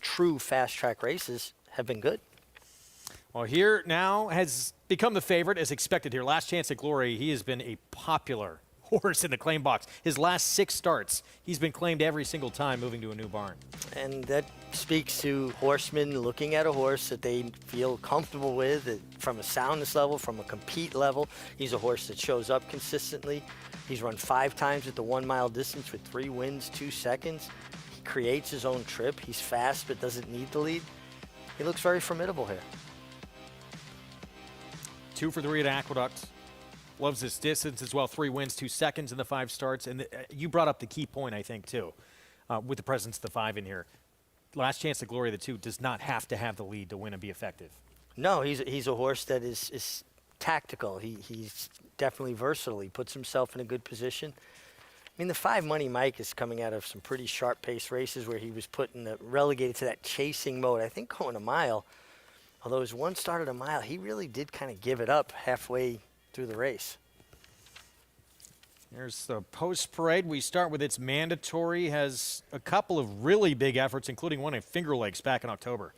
true fast track races have been good. Well, here now has become the favorite as expected here. Last Chance at Glory, he has been a popular horse in the claim box. His last 6 starts, he's been claimed every single time moving to a new barn. And that speaks to horsemen looking at a horse that they feel comfortable with from a soundness level, from a compete level. He's a horse that shows up consistently. He's run 5 times at the 1 mile distance with 3 wins, 2 seconds. He creates his own trip. He's fast but doesn't need the lead. He looks very formidable here. 2 for 3 at Aqueduct. Loves this distance as well. 3 wins, 2 seconds in the 5 starts. And you brought up the key point, I think, too, with the presence of the 5 in here. Last Chance at Glory, the 2, does not have to have the lead to win and be effective. No, he's a horse that is tactical. He's definitely versatile. He puts himself in a good position. I mean, the 5 Money Mike is coming out of some pretty sharp-paced races where he was relegated to that chasing mode. I think going a mile, although his 1 start at a mile, he really did kind of give it up halfway through the race. There's the post parade. We start with its mandatory. Has a couple of really big efforts, including one at Finger Lakes back in October.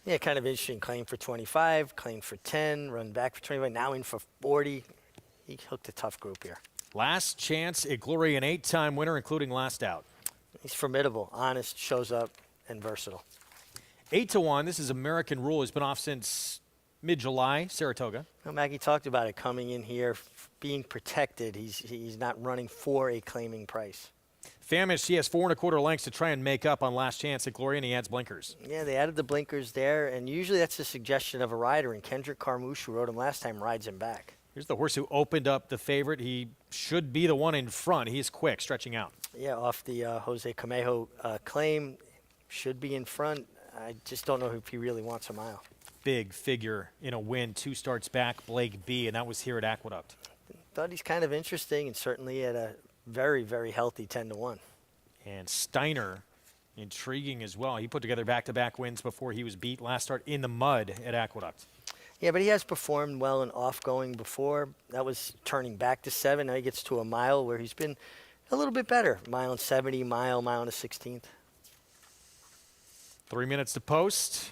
Yeah, kind of interesting. Claim for 25, claim for 10, run back for 25, now in for 40. He hooked a tough group here. Last Chance at Glory, an 8-time winner, including last out. He's formidable, honest, shows up, and versatile. 8-1. This is American Rule. He's been off since mid-July, Saratoga. Well, Maggie talked about it, coming in here, being protected. He's not running for a claiming price. Famished, he has 4 1/4 lengths to try and make up on Last Chance at Glory, and he adds blinkers. Yeah, they added the blinkers there, and usually that's a suggestion of a rider, and Kendrick Carmouche, who rode him last time, rides him back. Here's the horse who opened up the favorite. He should be the one in front. He's quick, stretching out. Yeah, off the Jose Camejo claim, should be in front. I just don't know if he really wants a mile. Big figure in a win, 2 starts back, Blake B, and that was here at Aqueduct. Thought he's kind of interesting, and certainly at a very, very healthy 10-1. And Steiner, intriguing as well. He put together back-to-back wins before he was beat last start in the mud at Aqueduct. Yeah, but he has performed well in off-going before. That was turning back to 7. Now he gets to a mile where he's been a little bit better. Mile and 70, mile and a 16th. 3 minutes to post.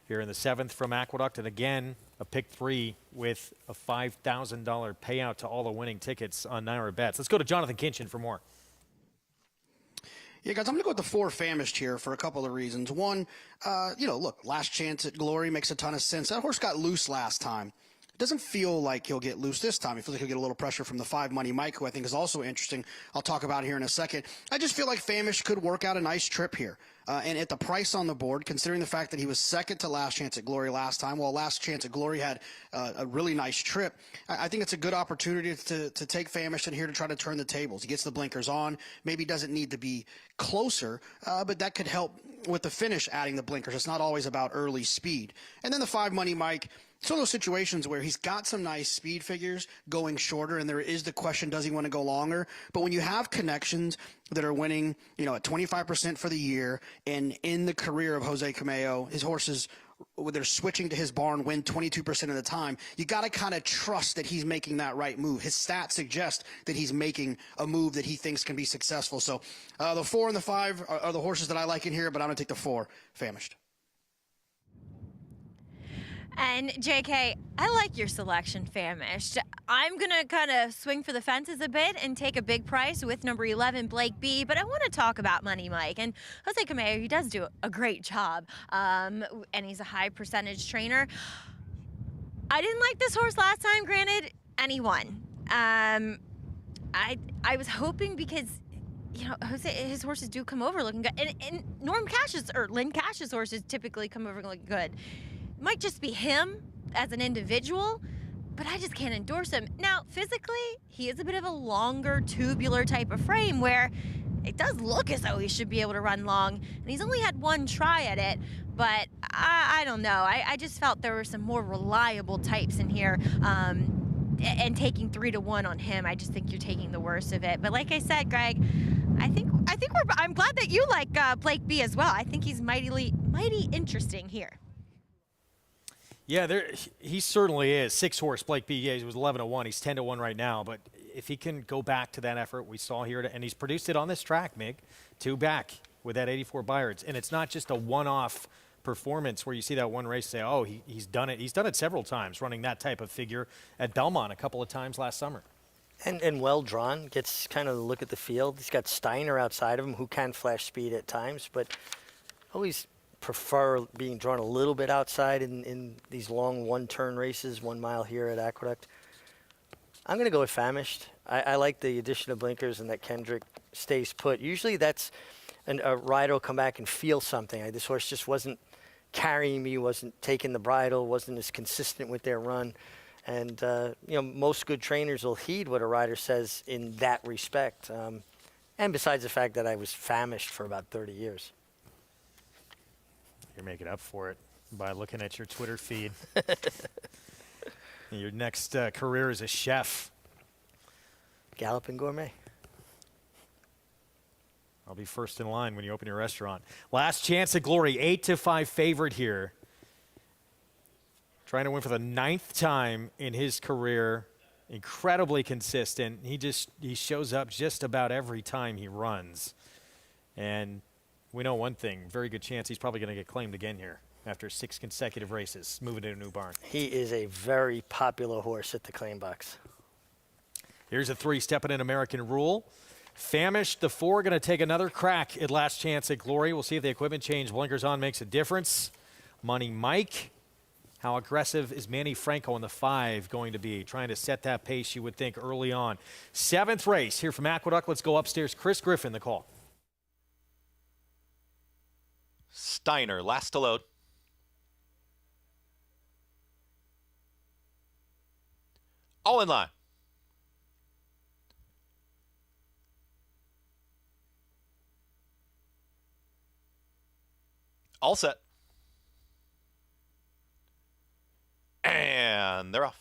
Here in the 7th from Aqueduct, and again, a pick 3 with a $5,000 payout to all the winning tickets on Naira Bets. Let's go to Jonathan Kinchin for more. Yeah, guys, I'm going to go with the 4 Famished here for a couple of reasons. One, look, Last Chance at Glory makes a ton of sense. That horse got loose last time. It doesn't feel like he'll get loose this time. He feels like he'll get a little pressure from the 5 Money Mike, who I think is also interesting. I'll talk about here in a second. I just feel like Famished could work out a nice trip here. And at the price on the board, considering the fact that he was second to Last Chance at Glory last time, while Last Chance at Glory had a really nice trip, I think it's a good opportunity to take Famished in here to try to turn the tables. He gets the blinkers on. Maybe doesn't need to be closer, but that could help with the finish adding the blinkers. It's not always about early speed. And then the 5 Money Mike, it's one of those situations where he's got some nice speed figures going shorter, and there is the question, does he want to go longer? But when you have connections that are winning, at 25% for the year, and in the career of Jose Camejo, his horses they're switching to his barn, win 22% of the time, you got to kind of trust that he's making that right move. His stats suggest that he's making a move that he thinks can be successful. So the 4 and the 5 are the horses that I like in here, but I'm going to take the 4, Famished. And JK, I like your selection, Famished. I'm going to kind of swing for the fences a bit and take a big price with number 11, Blake B. But I want to talk about Money Mike. And Jose Cameo, he does do a great job. And he's a high percentage trainer. I didn't like this horse last time, granted, and he won. I was hoping because, you know, Jose, his horses do come over looking good. And Norm Cash's, or Lynn Cash's horses typically come over looking good. Might just be him as an individual, but I just can't endorse him. Now, physically, he is a bit of a longer, tubular type of frame where it does look as though he should be able to run long, and he's only had one try at it, but I don't know. I just felt there were some more reliable types in here, and taking 3 to 1 on him, I just think you're taking the worst of it. But like I said, Greg, I'm glad that you like Blake B as well. I think he's mighty interesting here. Yeah, he certainly is. 6-horse Blake B. Yeah, he was 11 to 1. He's 10 to 1 right now. But if he can go back to that effort we saw here, and he's produced it on this track, Mig, 2 back with that 84 Bayards, and it's not just a one-off performance where you see that one race say, oh, he's done it. He's done it several times, running that type of figure at Belmont a couple of times last summer. And well drawn, gets kind of a look at the field. He's got Steiner outside of him, who can flash speed at times, but always prefer being drawn a little bit outside in these long one-turn races, 1 mile here at Aqueduct. I'm going to go with Famished. I like the addition of blinkers and that Kendrick stays put. Usually that's a rider will come back and feel something. This horse just wasn't carrying me, wasn't taking the bridle, wasn't as consistent with their run. And, you know, most good trainers will heed what a rider says in that respect. And besides the fact that I was famished for about 30 years. You're making up for it by looking at your Twitter feed. Your next career as a chef. Galloping Gourmet. I'll be first in line when you open your restaurant. Last chance at glory, 8-5 favorite here. Trying to win for the 9th time in his career. Incredibly consistent. He shows up just about every time he runs. And we know one thing, very good chance he's probably going to get claimed again here after 6 consecutive races, moving to a new barn. He is a very popular horse at the claim box. Here's a 3 stepping in American Rule. Famished, the 4, going to take another crack at last chance at glory. We'll see if the equipment change, blinkers on, makes a difference. Money Mike. How aggressive is Manny Franco in the 5 going to be? Trying to set that pace, you would think, early on. 7th race here from Aqueduct. Let's go upstairs. Chris Griffin, the call. Steiner, last to load. All in line. All set. And they're off.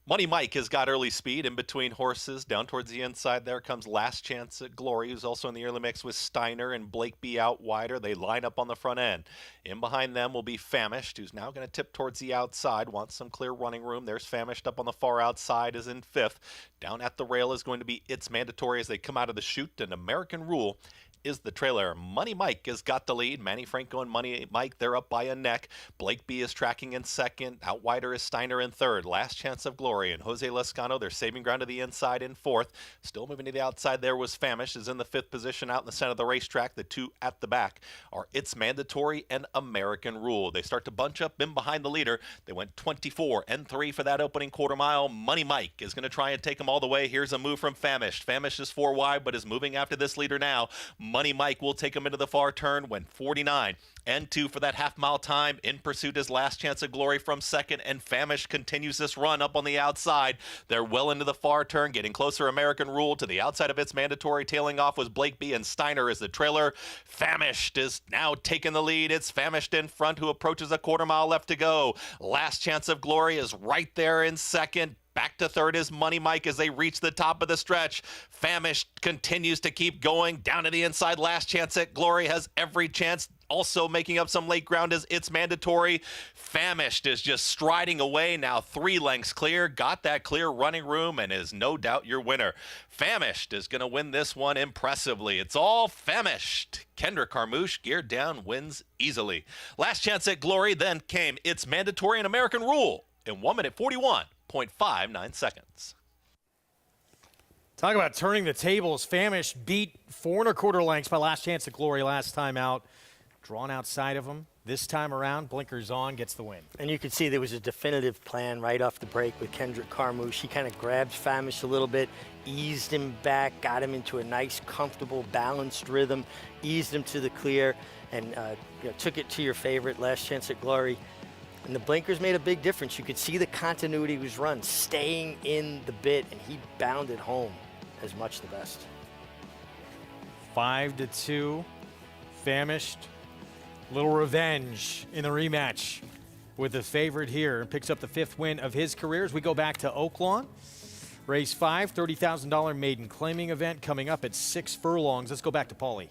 Money Mike has got early speed in between horses. Down towards the inside there comes Last Chance at Glory, who's also in the early mix with Steiner and Blake B out wider. They line up on the front end. In behind them will be Famished, who's now going to tip towards the outside. Wants some clear running room. There's Famished up on the far outside, is in 5th. Down at the rail is going to be It's Mandatory as they come out of the chute. And American Rule is the trailer. Money Mike has got the lead. Manny Franco and Money Mike, they're up by a neck. Blake B is tracking in 2nd. Out wider is Steiner in 3rd. Last Chance of Glory and Jose Lescano, they're saving ground to the inside in 4th. Still moving to the outside there was Famished, is in the 5th position out in the center of the racetrack. The 2 at the back are It's Mandatory and American Rule. They start to bunch up in behind the leader. They went 24-3 for that opening quarter mile. Money Mike is going to try and take them all the way. Here's a move from Famished. Famished is 4 wide, but is moving after this leader now. Money Mike will take him into the far turn, went 49-2 for that half-mile time. In pursuit is Last Chance of Glory from 2nd, and Famished continues this run up on the outside. They're well into the far turn, getting closer. American Rule to the outside of It's Mandatory. Tailing off was Blake B, and Steiner is the trailer. Famished is now taking the lead. It's Famished in front, who approaches a quarter mile left to go. Last Chance of Glory is right there in 2nd. Back to 3rd is Money Mike as they reach the top of the stretch. Famished continues to keep going down to the inside. Last Chance at Glory has every chance Also making up some late ground is It's Mandatory. Famished is just striding away, now 3 lengths clear. Got that clear running room and is no doubt your winner. Famished is going to win this one impressively. It's all Famished. Kendrick Carmouche, geared down, wins easily. Last Chance at Glory, then came It's Mandatory and American Rule in 1 minute 41.59 seconds. Talk about turning the tables. Famished beat 4 1/4 lengths by Last Chance at Glory last time out. Drawn outside of him. This time around, blinkers on, gets the win. And you could see there was a definitive plan right off the break with Kendrick Carmouche. He kind of grabbed Famished a little bit, eased him back, got him into a nice, comfortable, balanced rhythm, eased him to the clear, and took it to your favorite, Last Chance at Glory. And the blinkers made a big difference. You could see the continuity of his run, staying in the bit, and he bounded home as much the best. 5-2, Famished. Little revenge in the rematch with the favorite here. Picks up the 5th win of his career as we go back to Oaklawn. Race 5, $30,000 maiden claiming event coming up at 6 furlongs. Let's go back to Paulie.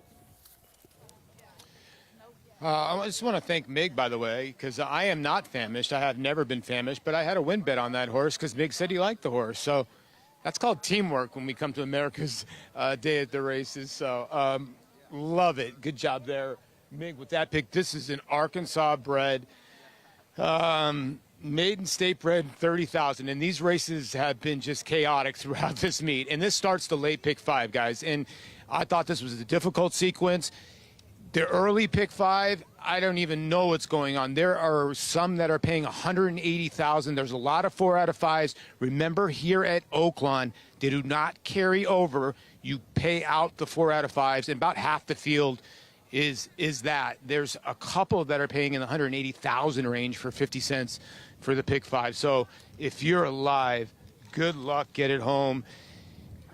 I just want to thank Mig, by the way, because I am not famished. I have never been famished, but I had a win bet on that horse because Mig said he liked the horse. So that's called teamwork when we come to America's Day at the Races. So love it. Good job there, Mig, with that pick. This is an Arkansas bred, maiden state bred, 30,000. And these races have been just chaotic throughout this meet. And this starts the late pick 5, guys. And I thought this was a difficult sequence. The early pick 5, I don't even know what's going on. There are some that are paying $180,000. There's a lot of 4 out of 5s. Remember, here at Oaklawn, they do not carry over. You pay out the 4 out of 5s, and about half the field is that. There's a couple that are paying in the $180,000 range for 50 cents for the pick 5. So if you're alive, good luck, get it home.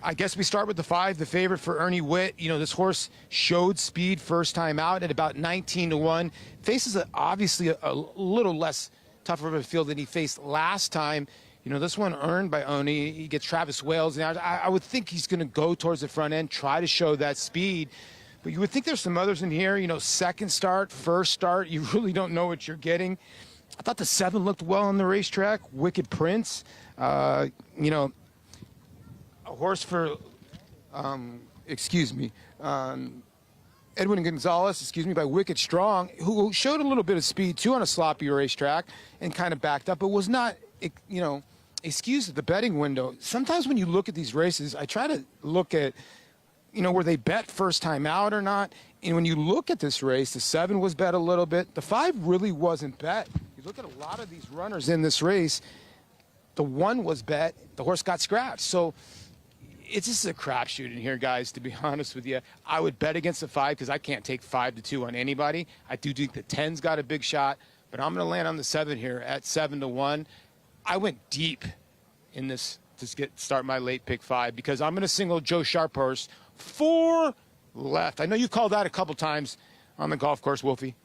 I guess we start with the 5, the favorite for Ernie Witt. You know, this horse showed speed first time out at about 19-1. Faces obviously a little less tougher of a field than he faced last time. You know, this one earned by Oni. He gets Travis Wales. And I would think he's going to go towards the front end, try to show that speed. But you would think there's some others in here, you know, second start, first start. You really don't know what you're getting. I thought the 7 looked well on the racetrack. Wicked Prince, you know, a horse for, Edwin Gonzalez, by Wicked Strong, who showed a little bit of speed, too, on a sloppy racetrack and kind of backed up, but was not, you know, excused at the betting window. Sometimes when you look at these races, I try to look at, you know, were they bet first time out or not? And when you look at this race, the 7 was bet a little bit. The 5 really wasn't bet. You look at a lot of these runners in this race, the 1 was bet, the horse got scratched. So it's just a crapshoot in here, guys, to be honest with you. I would bet against the 5 because I can't take 5-2 on anybody. I do think the 10's got a big shot, but I'm going to land on the 7 here at 7-1. I went deep in this to start my late pick 5 because I'm going to single Joe Sharphurst 4 left. I know you called that a couple times on the golf course, Wolfie.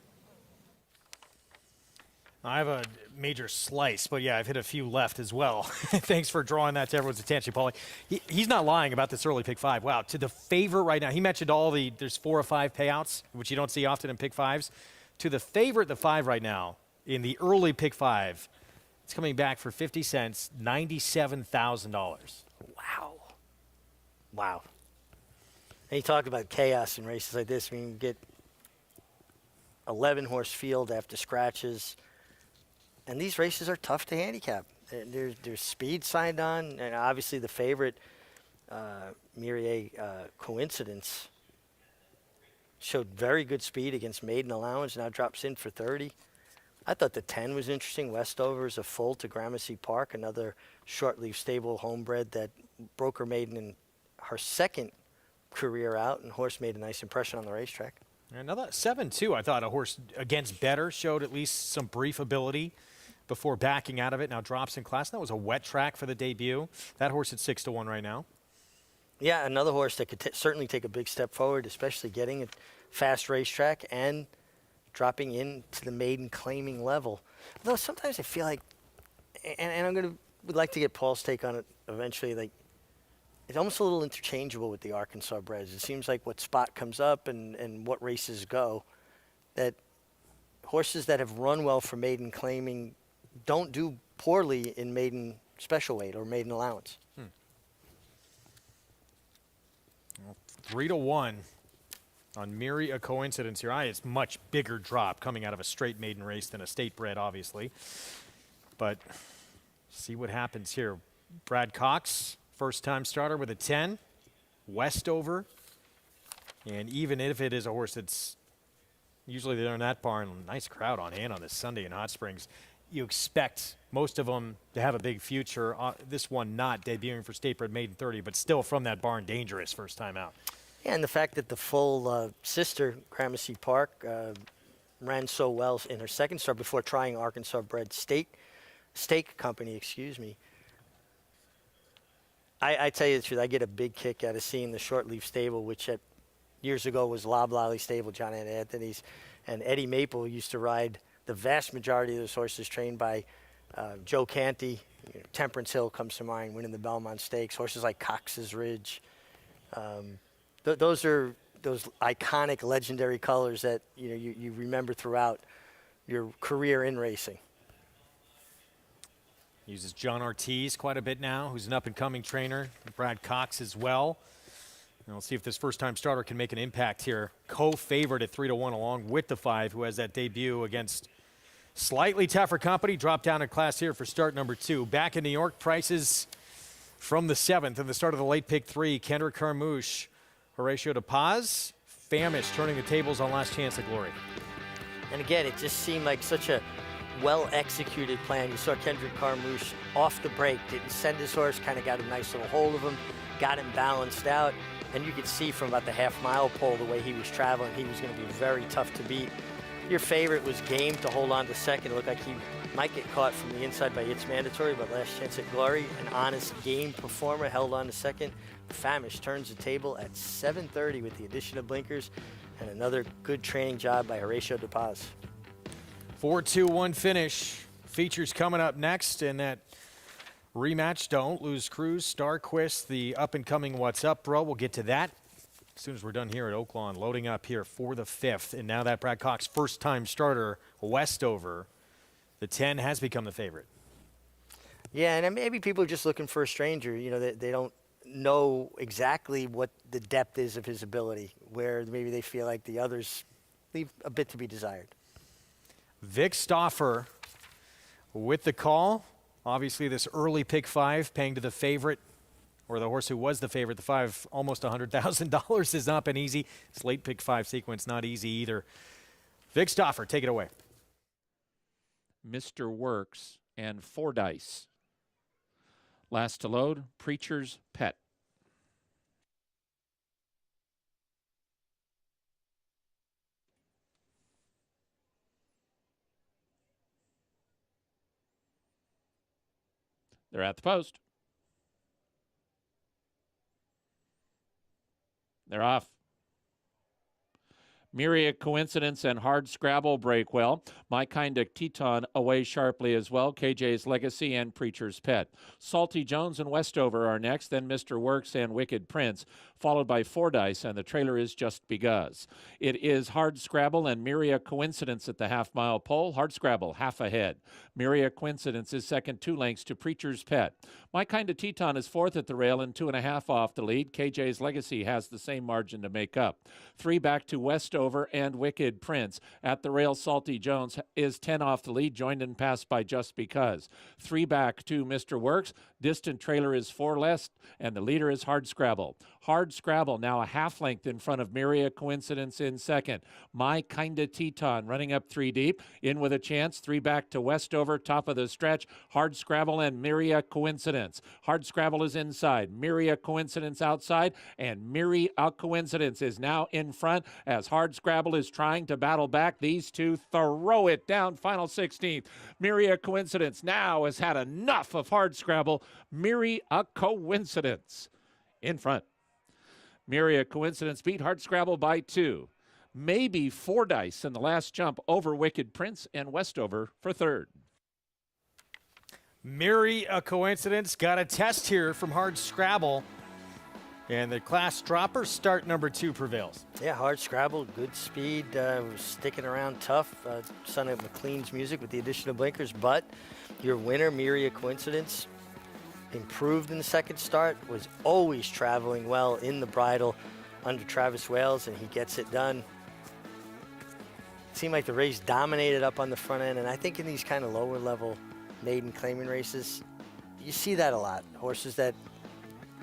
I have a major slice, but yeah, I've hit a few left as well. Thanks for drawing that to everyone's attention, Paulie. He's not lying about this early pick 5. Wow, to the favorite right now. He mentioned there's 4 or 5 payouts, which you don't see often in pick 5s. To the favorite, the 5 right now, in the early pick 5, it's coming back for 50 cents, $97,000. Wow. And you talk about chaos in races like this. I mean, you get 11-horse field after scratches. And these races are tough to handicap. There's speed signed on, and obviously the favorite, Mireille Coincidence, showed very good speed against Maiden Allowance, now drops in for 30. I thought the 10 was interesting. Westover is a full to Gramercy Park, another short-leaf stable homebred that broke her maiden in her second career out, and horse made a nice impression on the racetrack. Another 7-2, I thought a horse against better showed at least some brief ability before backing out of it. Now drops in class. That was a wet track for the debut. That horse at 6-1 right now. Yeah, another horse that could certainly take a big step forward, especially getting a fast racetrack and dropping into the maiden claiming level. Though sometimes I feel like, and would like to get Paul's take on it eventually, like it's almost a little interchangeable with the Arkansas breds. It seems like what spot comes up and what races go, that horses that have run well for maiden claiming don't do poorly in maiden special weight or maiden allowance. 3-1 on Miri, a coincidence here. It's much bigger drop coming out of a straight maiden race than a state bred, obviously. But see what happens here. Brad Cox, first time starter with a 10. Westover. And even if it is a horse that's usually they're in that barn, nice crowd on hand on this Sunday in Hot Springs. You expect most of them to have a big future. This one not debuting for state bred maiden 30, but still from that barn dangerous first time out. Yeah, and the fact that the full sister, Gramercy Park, ran so well in her second start before trying Arkansas bred steak company, excuse me. I tell you the truth, I get a big kick out of seeing the Shortleaf stable, which years ago was Loblolly stable, John and Anthony's. And Eddie Maple used to ride the vast majority of those horses trained by Joe Canty. Temperance Hill comes to mind, winning the Belmont Stakes. Horses like Cox's Ridge. Those are those iconic, legendary colors that you remember throughout your career in racing. Uses John Ortiz quite a bit now, who's an up-and-coming trainer. Brad Cox as well. And we'll see if this first-time starter can make an impact here. Co-favorite at 3-1 along with the 5, who has that debut against slightly tougher company. Drop down in class here for start number 2. Back in New York, prices from the 7th and the start of the late pick 3. Kendrick Carmouche, Horatio de Paz, Famish turning the tables on Last Chance at Glory. And again, it just seemed like such a well-executed plan. You saw Kendrick Carmouche off the break, didn't send his horse, kind of got a nice little hold of him, got him balanced out, and you could see from about the half-mile pole the way he was traveling, he was going to be very tough to beat. Your favorite was game to hold on to second. It looked like he might get caught from the inside by It's Mandatory, but Last Chance at Glory, an honest game performer, held on to second. Famish turns the table at 7:30 with the addition of blinkers, and another good training job by Horatio de Paz. 4-2-1 finish. Features coming up next in that rematch. Don't Lose Cruise, Starquist, the up-and-coming What's Up, Bro. We'll get to that as soon as we're done here at Oaklawn. Loading up here for the 5th. And now that Brad Cox first-time starter, Westover, the 10 has become the favorite. Yeah, and maybe people are just looking for a stranger. They don't know exactly what the depth is of his ability, where maybe they feel like the others leave a bit to be desired. Vic Stauffer with the call. Obviously, this early pick 5 paying to the favorite, or the horse who was the favorite, the 5, almost $100,000 has not been easy. This late pick 5 sequence, not easy either. Vic Stauffer, take it away. Mr. Works and Fordyce. Last to load, Preacher's Pet. They're at the post. They're off. Myriad Coincidence and Hard Scrabble break well. My Kind of Teton away sharply as well. KJ's Legacy and Preacher's Pet. Salty Jones and Westover are next, then Mr. Works and Wicked Prince, followed by Fordyce, and the trailer is Just Because. It is Hard Scrabble and Myriad Coincidence at the half-mile pole. Hard Scrabble half ahead. Myriad Coincidence is second, 2 lengths to Preacher's Pet. My Kind of Teton is 4th at the rail and 2.5 off the lead. KJ's Legacy has the same margin to make up. 3 back to Westover and Wicked Prince. At the rail, Salty Jones is 10 off the lead, joined and passed by Just Because. 3 back to Mr. Works. Distant trailer is 4 less, and the leader is Hard Scrabble. Hard Scrabble now a half length in front of Myriad Coincidence in second. My Kinda Teton running up 3 deep. In with a chance. 3 back to Westover, top of the stretch. Hard Scrabble and Myriad Coincidence. Hard Scrabble is inside. Myriad Coincidence outside. And Myriad Coincidence is now in front as Hard Scrabble is trying to battle back. These two throw it down. Final 16th. Myriad Coincidence now has had enough of Hard Scrabble. Myriad Coincidence in front. Myriad Coincidence beat Hard Scrabble by 2. Maybe Fordyce in the last jump over Wicked Prince and Westover for 3rd. Myriad Coincidence got a test here from Hard Scrabble. And the class dropper, start number 2 prevails. Yeah, hard scrabble, good speed, sticking around tough. Son of McLean's music with the addition of blinkers. But your winner, Miria Coincidence, improved in the second start, was always traveling well in the bridle under Travis Wales, and he gets it done. It seemed like the race dominated up on the front end, and I think in these kind of lower level maiden claiming races, you see that a lot. Horses that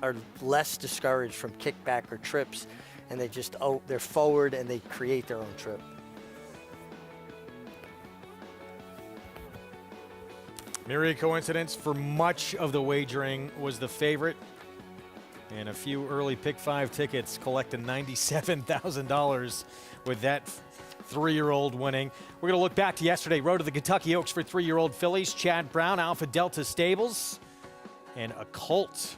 are less discouraged from kickback or trips, and they just, they're forward and they create their own trip. Miria Coincidence, for much of the wagering, was the favorite. And a few early pick 5 tickets collecting $97,000 with that 3-year-old winning. We're going to look back to yesterday. Road to the Kentucky Oaks for 3-year-old fillies. Chad Brown, Alpha Delta Stables, and a colt.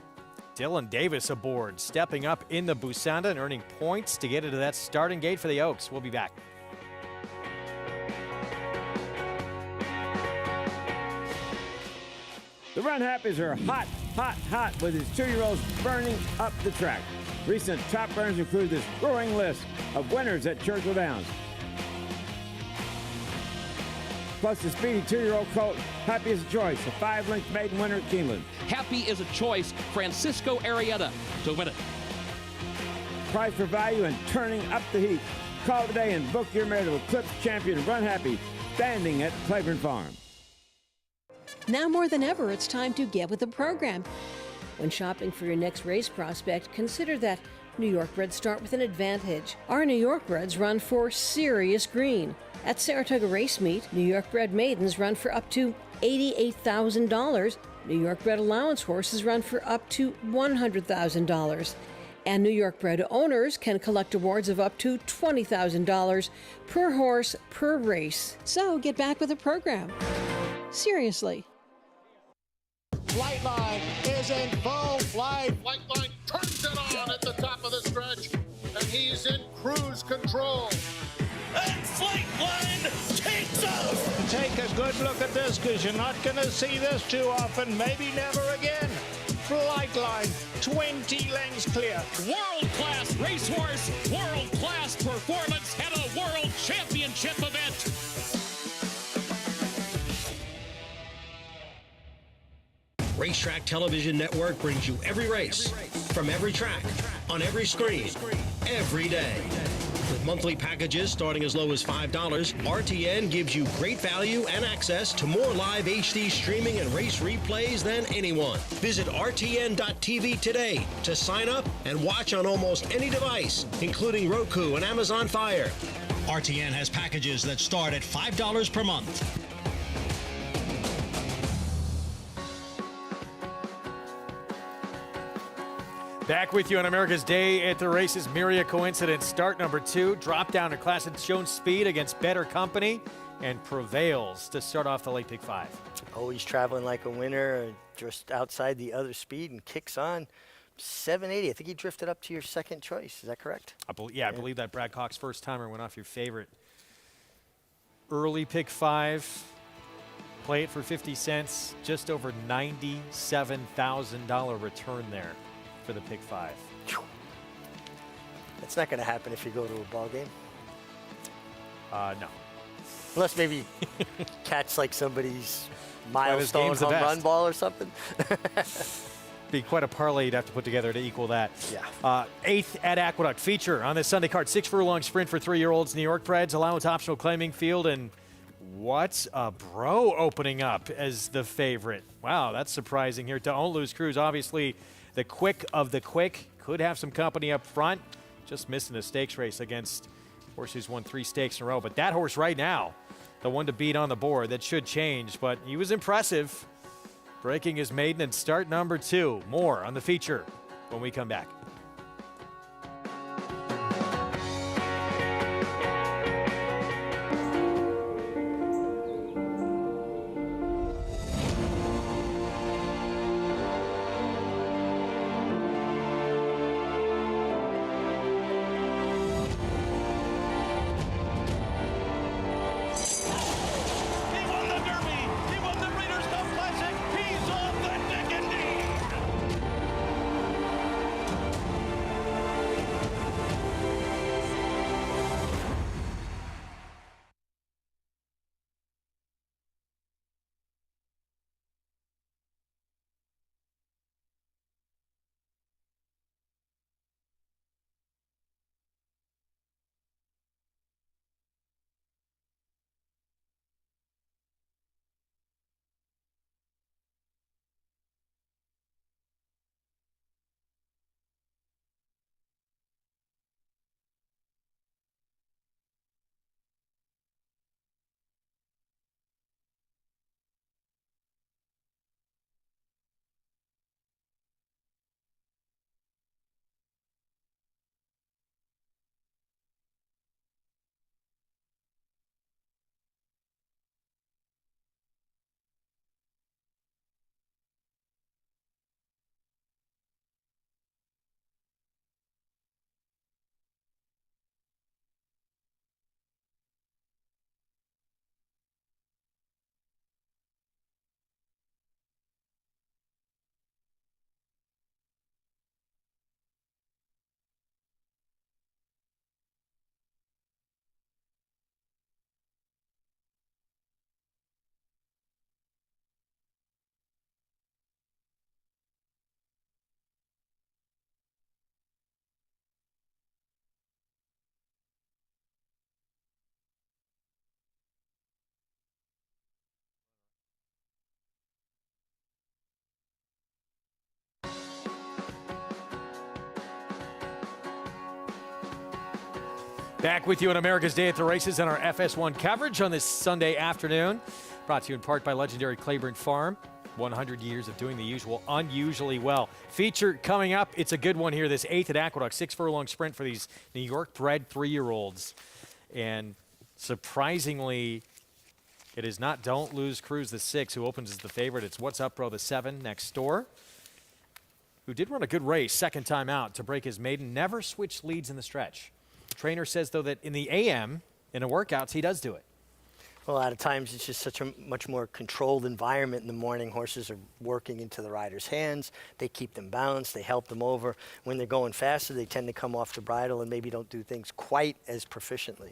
Dylan Davis aboard, stepping up in the Busanda and earning points to get into that starting gate for the Oaks. We'll be back. The Run Happies are hot, hot, hot with his 2-year-olds burning up the track. Recent top runners include this growing list of winners at Churchill Downs. Plus the speedy 2-year-old colt, Happy is a Choice, a 5-length maiden winner at Keeneland. Happy is a Choice, Francisco Arrieta to win it. Price for value and turning up the heat. Call today and book your mare to Eclipse Champion Run Happy, standing at Claiborne Farm. Now more than ever, it's time to get with the program. When shopping for your next race prospect, consider that New York breds start with an advantage. Our New York breds run for serious green. At Saratoga Race Meet, New York bred maidens run for up to $88,000. New York bred allowance horses run for up to $100,000. And New York bred owners can collect awards of up to $20,000 per horse per race. So get back with the program. Seriously. Flightline is in full flight. Flightline turns it on at the top of the stretch, and he's in cruise control. And Flightline takes off! Take a good look at this, because you're not going to see this too often, maybe never again. Flightline, 20 lengths clear. World-class racehorse, world-class performance, and a world championship event. Racetrack Television Network brings you every race, from every track, on every screen, every day. With monthly packages starting as low as $5, RTN gives you great value and access to more live HD streaming and race replays than anyone. Visit RTN.tv today to sign up and watch on almost any device, including Roku and Amazon Fire. RTN has packages that start at $5 per month. Back with you on America's Day at the Races. Miria Coincidence, start number 2. Drop down to class at shown speed against Better Company and prevails to start off the late pick 5. Always traveling like a winner, just outside the other speed, and kicks on 780. I think he drifted up to your second choice. Is that correct? I believe that Brad Cox first timer went off your favorite. Early pick 5. Play it for 50 cents. Just over $97,000 return there for the pick 5. That's not going to happen if you go to a ball game. No. Unless maybe catch like somebody's milestone home run ball or something. Be quite a parlay you'd have to put together to equal that. Yeah. 8th at Aqueduct feature on this Sunday card. 6 furlong sprint for 3-year-olds. New York breds, allowance optional claiming field, and What's a Bro opening up as the favorite. Wow, that's surprising here. Don't Lose Cruise, obviously the quick of the quick. Could have some company up front. Just missing a stakes race against horse who's won 3 stakes in a row. But that horse right now, the one to beat on the board, that should change. But he was impressive, breaking his maiden and start number 2. More on the feature when we come back. Back with you on America's Day at the Races and our FS1 coverage on this Sunday afternoon. Brought to you in part by legendary Claiborne Farm. 100 years of doing the usual unusually well. Feature coming up. It's a good one here. This 8th at Aqueduct. 6-furlong sprint for these New York-bred 3-year-olds. And surprisingly, it is not Don't Lose Cruise, the 6, who opens as the favorite. It's What's Up, Bro, the 7 next door, who did run a good race second time out to break his maiden. Never switched leads in the stretch. Trainer says, though, that in the AM, in the workouts, he does do it. Well, a lot of times it's just such a much more controlled environment in the morning. Horses are working into the rider's hands. They keep them balanced. They help them over. When they're going faster, they tend to come off the bridle and maybe don't do things quite as proficiently.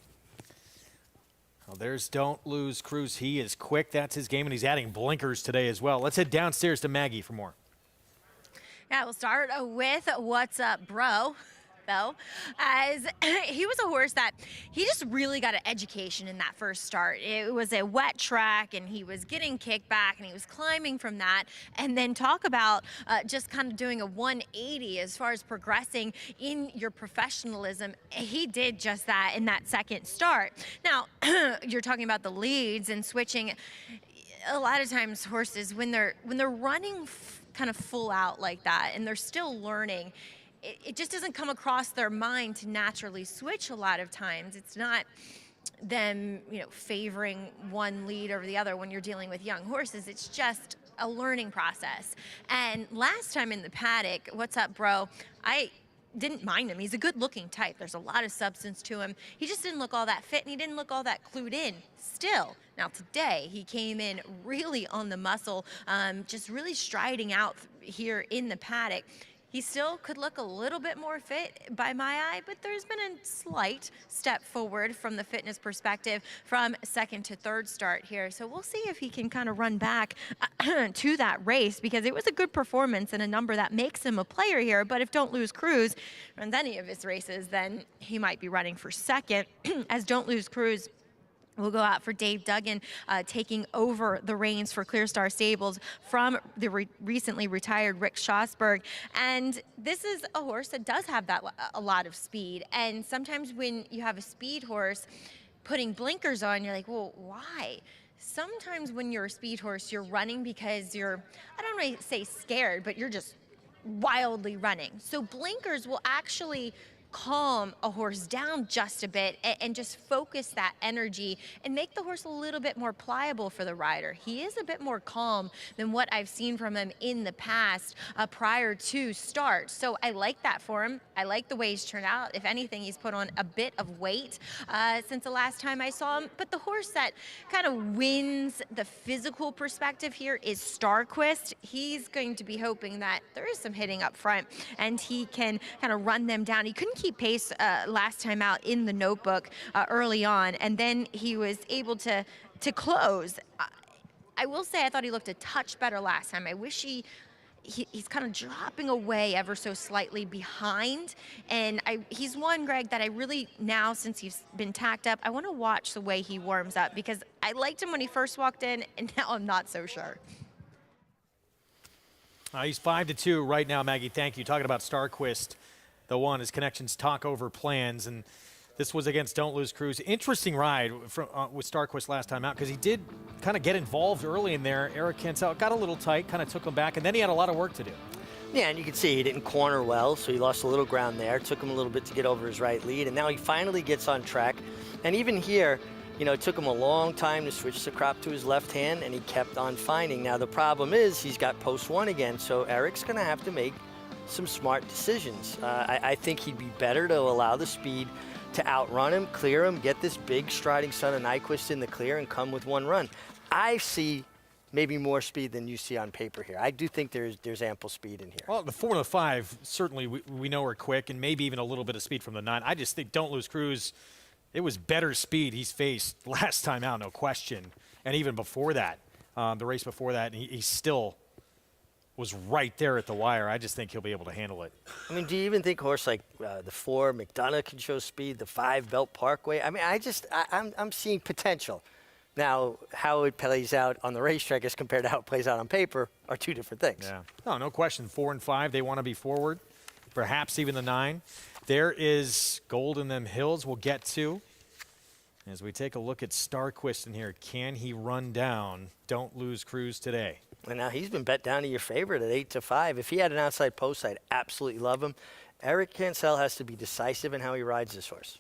Well, there's Don't Lose Cruise. He is quick. That's his game, and he's adding blinkers today as well. Let's head downstairs to Maggie for more. Yeah, we'll start with What's Up, Bro, though, as he was a horse that he just really got an education in that first start. It was a wet track, and he was getting kicked back, and he was climbing from that. And then talk about just kind of doing a 180 as far as progressing in your professionalism. He did just that in that second start. Now, you're talking about the leads and switching. A lot of times horses, when they're running kind of full out like that and they're still learning, it just doesn't come across their mind to naturally switch a lot of times. It's not them, favoring one lead over the other when you're dealing with young horses. It's just a learning process. And last time in the paddock, What's Up, Bro, I didn't mind him. He's a good-looking type. There's a lot of substance to him. He just didn't look all that fit, and he didn't look all that clued in still. Now, today, he came in really on the muscle, just really striding out here in the paddock. He still could look a little bit more fit by my eye, but there's been a slight step forward from the fitness perspective from second to third start here. So we'll see if he can kind of run back to that race, because it was a good performance and a number that makes him a player here. But if Don't Lose Cruise runs any of his races, then he might be running for second as Don't Lose Cruise will go out for Dave Duggan, taking over the reins for Clear Star Stables from the recently retired Rick Schosberg. And this is a horse that does have a lot of speed. And sometimes when you have a speed horse, putting blinkers on, you're like, well, why? Sometimes when you're a speed horse, you're running because you're, I don't want to say scared, but you're just wildly running. So blinkers will actually calm a horse down just a bit and just focus that energy and make the horse a little bit more pliable for the rider. He is a bit more calm than what I've seen from him in the past prior to start. So I like that for him. I like the way he's turned out. If anything, he's put on a bit of weight since the last time I saw him. But the horse that kind of wins the physical perspective here is Starquist. He's going to be hoping that there is some hitting up front and he can kind of run them down. He couldn't keep pace last time out in the notebook early on, and then he was able to close. I will say I thought he looked a touch better last time. I wish he's kind of dropping away ever so slightly behind, and he's one, Greg, that I really now, since he's been tacked up, I want to watch the way he warms up, because I liked him when he first walked in, and now I'm not so sure. He's 5-2 right now, Maggie. Thank you. Talking about Starquist, the one, his connections talk over plans, and this was against Don't Lose Cruise. Interesting ride with Starquist last time out, because he did kind of get involved early in there. Eric Cancel got a little tight, kind of took him back, and then he had a lot of work to do. Yeah, and you can see he didn't corner well, so he lost a little ground there. It took him a little bit to get over his right lead, and now he finally gets on track. And even here, it took him a long time to switch the crop to his left hand, and he kept on finding. Now, the problem is he's got post one again, so Eric's going to have to make some smart decisions. I think he'd be better to allow the speed to outrun him, clear him, get this big striding son of Nyquist in the clear and come with one run. I see maybe more speed than you see on paper here. I do think there's ample speed in here. Well, the 4 and the 5, certainly we know are quick, and maybe even a little bit of speed from the 9. I just think Don't Lose Cruise, it was better speed he's faced last time out, no question. And even before that, the race before that, he still was right there at the wire. I just think he'll be able to handle it. I mean, do you even think a horse like the 4, McDonough, can show speed, the 5, Belt Parkway? I mean, I'm seeing potential. Now, how it plays out on the racetrack as compared to how it plays out on paper are two different things. Yeah. No question. 4 and 5, they want to be forward. Perhaps even the 9. There is Gold in Them Hills we'll get to. As we take a look at Starquist in here, can he run down Don't Lose Cruz today? And now he's been bet down to your favorite at 8-5. If he had an outside post, I'd absolutely love him. Eric Cancel has to be decisive in how he rides this horse.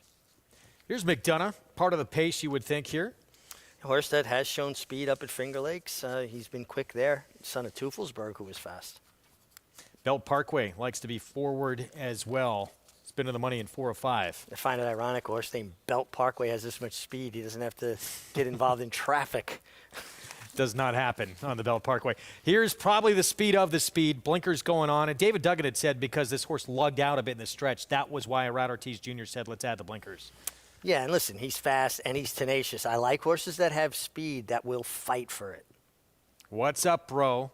Here's McDonough, part of the pace you would think here. A horse that has shown speed up at Finger Lakes. He's been quick there. Son of Teufelsberg, who was fast. Belt Parkway likes to be forward as well. It's been in the money in 4 of 5. I find it ironic a horse named Belt Parkway has this much speed. He doesn't have to get involved in traffic. Does not happen on the Belt Parkway. Here's probably the speed of the speed. Blinkers going on. And David Duggan had said because this horse lugged out a bit in the stretch, that was why Irad Ortiz Jr. said, let's add the blinkers. Yeah, and listen, he's fast and he's tenacious. I like horses that have speed that will fight for it. What's Up, Bro?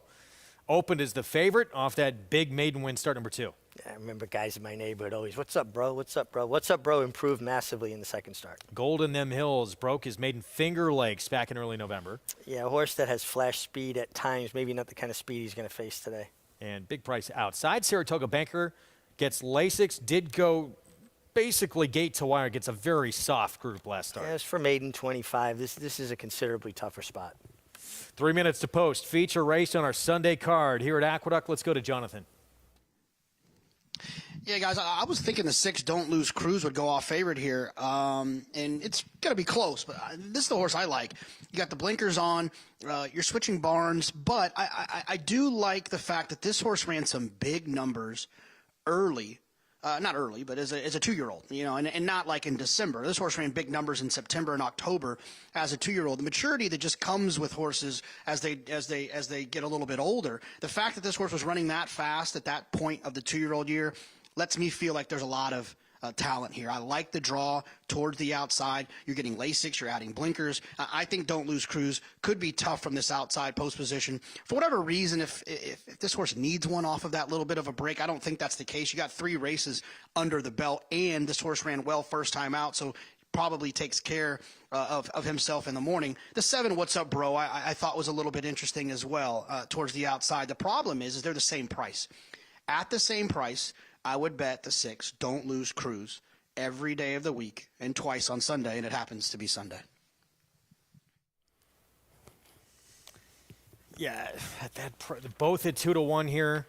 Opened as the favorite off that big maiden win start number 2. I remember guys in my neighborhood always, what's up, bro? What's up, bro? What's up, bro? Improved massively in the second start. Gold in Them Hills broke his maiden Finger Lakes back in early November. Yeah, a horse that has flash speed at times, maybe not the kind of speed he's going to face today. And big price outside. Saratoga Banker gets Lasix, did go basically gate to wire, gets a very soft group last start. Yeah, it's for maiden 25. This is a considerably tougher spot. 3 minutes to post. Feature race on our Sunday card here at Aqueduct. Let's go to Jonathan. Yeah, guys, I was thinking the 6 Don't Lose Cruz would go off favorite here, and it's going to be close, but this is the horse I like. You got the blinkers on, you're switching barns, but I do like the fact that this horse ran some big numbers early. Not early, but as a 2-year-old, you know, and not like in December. This horse ran big numbers in September and October as a 2-year-old. The maturity that just comes with horses as they get a little bit older. The fact that this horse was running that fast at that point of the 2-year-old year lets me feel like there's a lot of talent here. I like the draw towards the outside. You're getting Lasix, you're adding blinkers. I think Don't Lose Cruz could be tough from this outside post position. For whatever reason, if this horse needs one off of that little bit of a break, I don't think that's the case. You got 3 races under the belt, and this horse ran well first time out, so probably takes care of himself in the morning. The 7 What's Up, Bro, I thought was a little bit interesting as well towards the outside. The problem is they're the same price. At the same price, I would bet the 6 Don't Lose Cruz every day of the week and twice on Sunday, and it happens to be Sunday. Yeah, both at 2-1 here.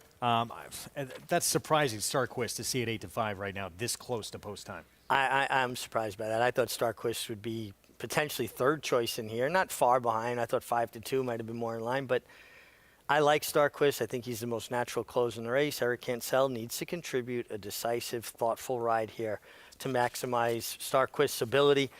That's surprising, Starquist, to see it 8-5 right now, this close to post time. I'm surprised by that. I thought Starquist would be potentially third choice in here, not far behind. I thought 5-2 might have been more in line, but I like Starquist. I think he's the most natural close in the race. Eric Cancel needs to contribute a decisive, thoughtful ride here to maximize Starquist's ability.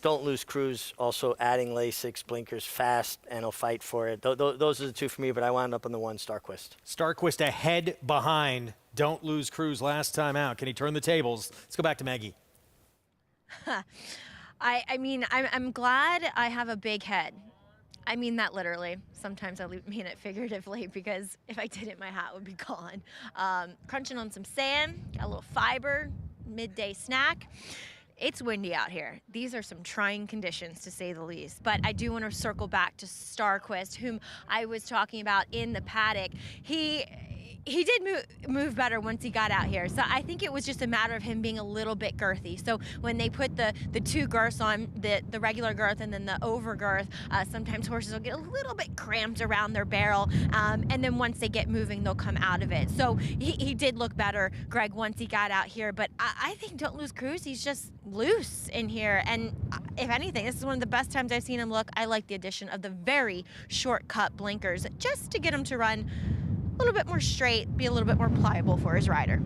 Don't Lose Cruz, also adding Lasix, blinkers, fast, and he'll fight for it. Those are the 2 for me, but I wound up on the 1, Starquist. Starquist ahead behind Don't Lose Cruz last time out. Can he turn the tables? Let's go back to Maggie. I mean, I'm glad I have a big head. I mean that literally. Sometimes I mean it figuratively, because if I didn't, my hat would be gone. Crunching on some sand, got a little fiber, midday snack. It's windy out here. These are some trying conditions, to say the least. But I do want to circle back to Starquist, whom I was talking about in the paddock. He did move better once he got out here. So I think it was just a matter of him being a little bit girthy. So when they put the 2 girths on, the regular girth and then the over girth, sometimes horses will get a little bit cramped around their barrel. And then once they get moving, they'll come out of it. So he did look better, Greg, once he got out here. But I think Don't Lose Cruz, he's just loose in here. And if anything, this is one of the best times I've seen him look. I like the addition of the very short cut blinkers just to get him to run a little bit more straight, be a little bit more pliable for his rider.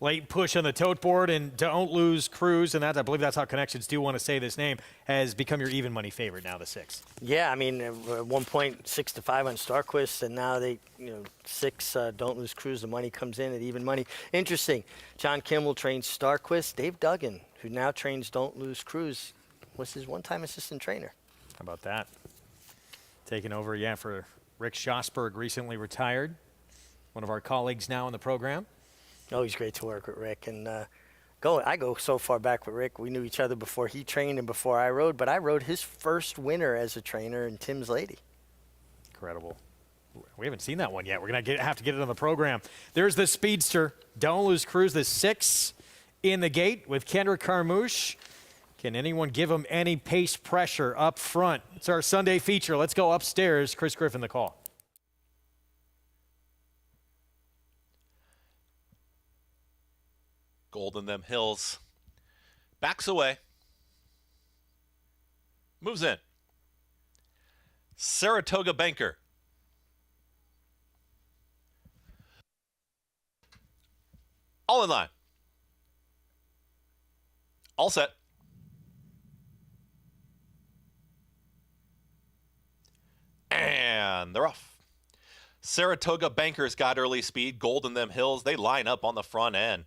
Late push on the tote board, and Don't Lose Cruz, and that, I believe that's how connections do want to say this name, has become your even money favorite now, the 6. Yeah, I mean, at one point 6-5 on Starquist, and now 6 Don't Lose Cruz. The money comes in at even money. Interesting. John Kimmel trains Starquist. Dave Duggan, who now trains Don't Lose Cruz, was his one-time assistant trainer. How about that? Taking over, for Rick Schosberg, recently retired. One of our colleagues now in the program. Oh, he's great to work with, Rick. And I go so far back with Rick. We knew each other before he trained and before I rode, but I rode his first winner as a trainer in Tim's Lady. Incredible. We haven't seen that one yet. We're going to have to get it on the program. There's the speedster. Don't Lose Cruz, the 6 in the gate with Kendrick Carmouche. Can anyone give him any pace pressure up front? It's our Sunday feature. Let's go upstairs. Chris Griffin, the call. Golden Them Hills. Backs away. Moves in. Saratoga Banker. All in line. All set. And they're off. Saratoga Bankers got early speed. Golden Them Hills, they line up on the front end.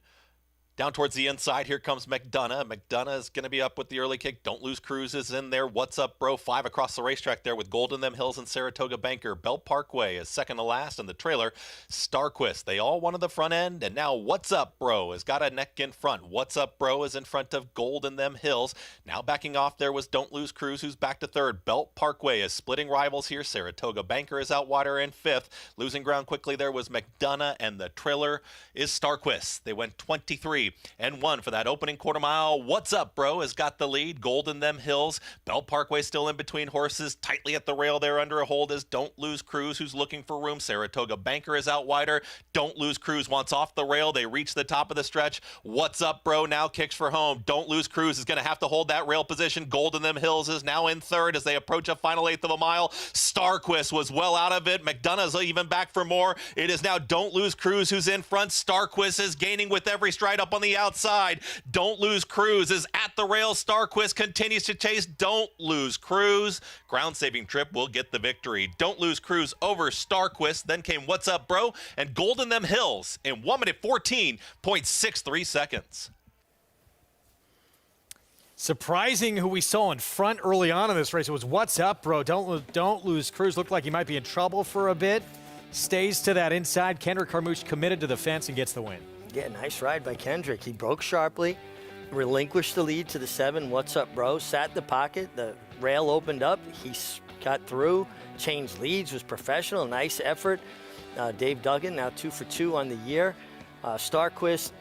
Down towards the inside, here comes McDonough. McDonough is going to be up with the early kick. Don't Lose Cruz is in there. What's Up, Bro? 5 across the racetrack there with Golden Them Hills and Saratoga Banker. Belt Parkway is second to last, and the trailer, Starquist. They all wanted the front end, and now What's Up, Bro? has got a neck in front. What's Up, Bro? is in front of Golden Them Hills. Now backing off there was Don't Lose Cruz, who's back to third. Belt Parkway is splitting rivals here. Saratoga Banker is out wider in fifth. Losing ground quickly there was McDonough, and the trailer is Starquist. They went 23 and 1 for that opening quarter mile. What's Up, Bro? has got the lead. Golden Them Hills. Belt Parkway still in between horses. Tightly at the rail there under a hold is Don't Lose Cruz, who's looking for room. Saratoga Banker is out wider. Don't Lose Cruz wants off the rail. They reach the top of the stretch. What's Up, Bro? now kicks for home. Don't Lose Cruz is going to have to hold that rail position. Golden Them Hills is now in third as they approach a final eighth of a mile. Starquist was well out of it. McDonough's even back for more. It is now Don't Lose Cruz who's in front. Starquist is gaining with every stride up on the outside. Don't Lose Cruz is at the rail. Starquist continues to chase Don't Lose Cruz. Ground saving trip will get the victory. Don't Lose Cruz over Starquist. Then came What's Up, Bro? and Golden Them Hills in 1 minute 14.63 seconds. Surprising who we saw in front early on in this race. It was What's Up, Bro? Don't Lose Cruz. Looked like he might be in trouble for a bit. Stays to that inside. Kendrick Carmouche committed to the fence and gets the win. Yeah, nice ride by Kendrick. He broke sharply, relinquished the lead to the 7. What's Up, Bro? Sat in the pocket. The rail opened up. He got through, changed leads, was professional. Nice effort. Dave Duggan now 2 for 2 on the year. Starquist,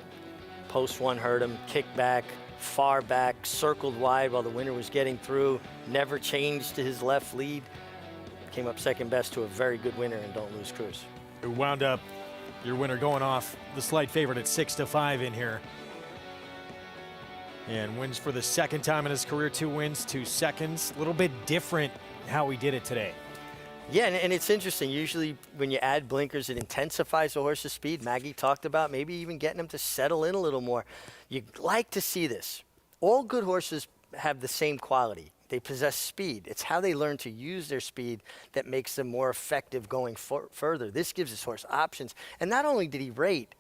post 1 hurt him, kicked back, far back, circled wide while the winner was getting through. Never changed to his left lead. Came up second best to a very good winner in Don't Lose Cruz. Who wound up your winner going off the slight favorite at 6-5 in here. And wins for the second time in his career. 2 wins, 2 seconds. A little bit different how he did it today. Yeah, and it's interesting. Usually when you add blinkers, it intensifies the horse's speed. Maggie talked about maybe even getting him to settle in a little more. You'd like to see this. All good horses have the same quality. They possess speed. It's how they learn to use their speed that makes them more effective going further. This gives this horse options. And not only did he rate,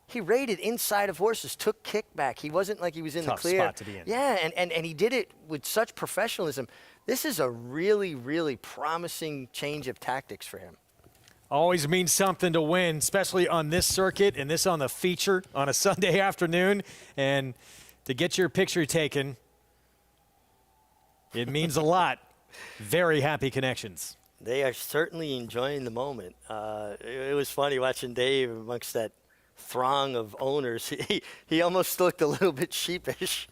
he rated inside of horses, took kickback. He wasn't like he was in Tough the clear. spot to be in. Yeah, and he did it with such professionalism. This is a really, really promising change of tactics for him. Always means something to win, especially on this circuit and this on the feature on a Sunday afternoon. And to get your picture taken, it means a lot. Very happy connections. They are certainly enjoying the moment. It was funny watching Dave amongst that throng of owners. He almost looked a little bit sheepish.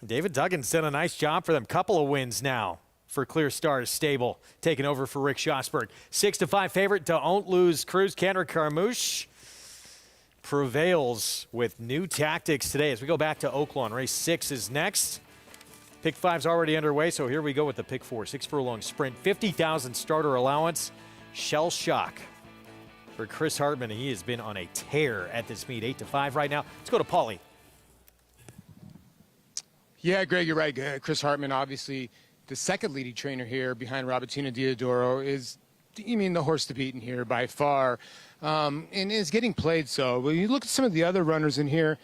David Duggan's done a nice job for them. Couple of wins now for Clear Stars Stable, taking over for Rick Schosberg. 6-5 favorite, Don't Lose Cruz. Kendrick Carmouche prevails with new tactics today. As we go back to Oaklawn, race 6 is next. Pick 5's already underway, so here we go with the pick 4. 6 furlong sprint, 50,000 starter allowance. Shell Shock for Chris Hartman. He has been on a tear at this meet. 8-5 right now. Let's go to Paulie. Yeah, Greg, you're right. Chris Hartman, obviously the second leading trainer here behind Robertino Diodoro, is, the horse to beat in here by far, and is getting played so. When you look at some of the other runners in here,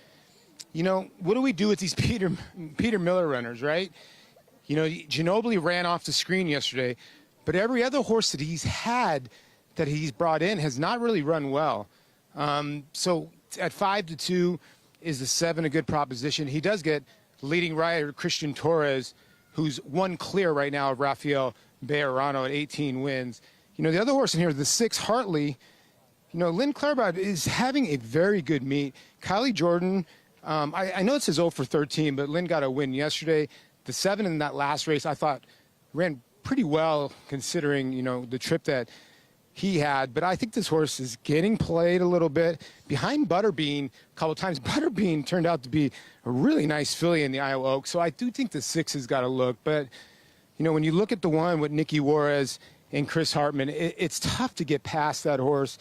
what do we do with these Peter Miller runners, right? Ginobili ran off the screen yesterday, but every other horse that he's had that he's brought in has not really run well. So at 5-2, is the 7 a good proposition? He does get leading rider Christian Torres, who's 1 clear right now of Rafael Bejarano at 18 wins. You know, the other horse in here, the 6 Hartley, you know, Lynn Clairbout is having a very good meet. Kylie Jordan, I know it says 0 for 13, but Lynn got a win yesterday. The 7 in that last race, I thought, ran pretty well considering, you know, the trip that he had. But I think this horse is getting played a little bit. Behind Butterbean a couple times, Butterbean turned out to be a really nice filly in the Iowa Oaks. So I do think the 6 has got to look. But, you know, when you look at the 1 with Nicky Juarez and Chris Hartman, it's tough to get past that horse.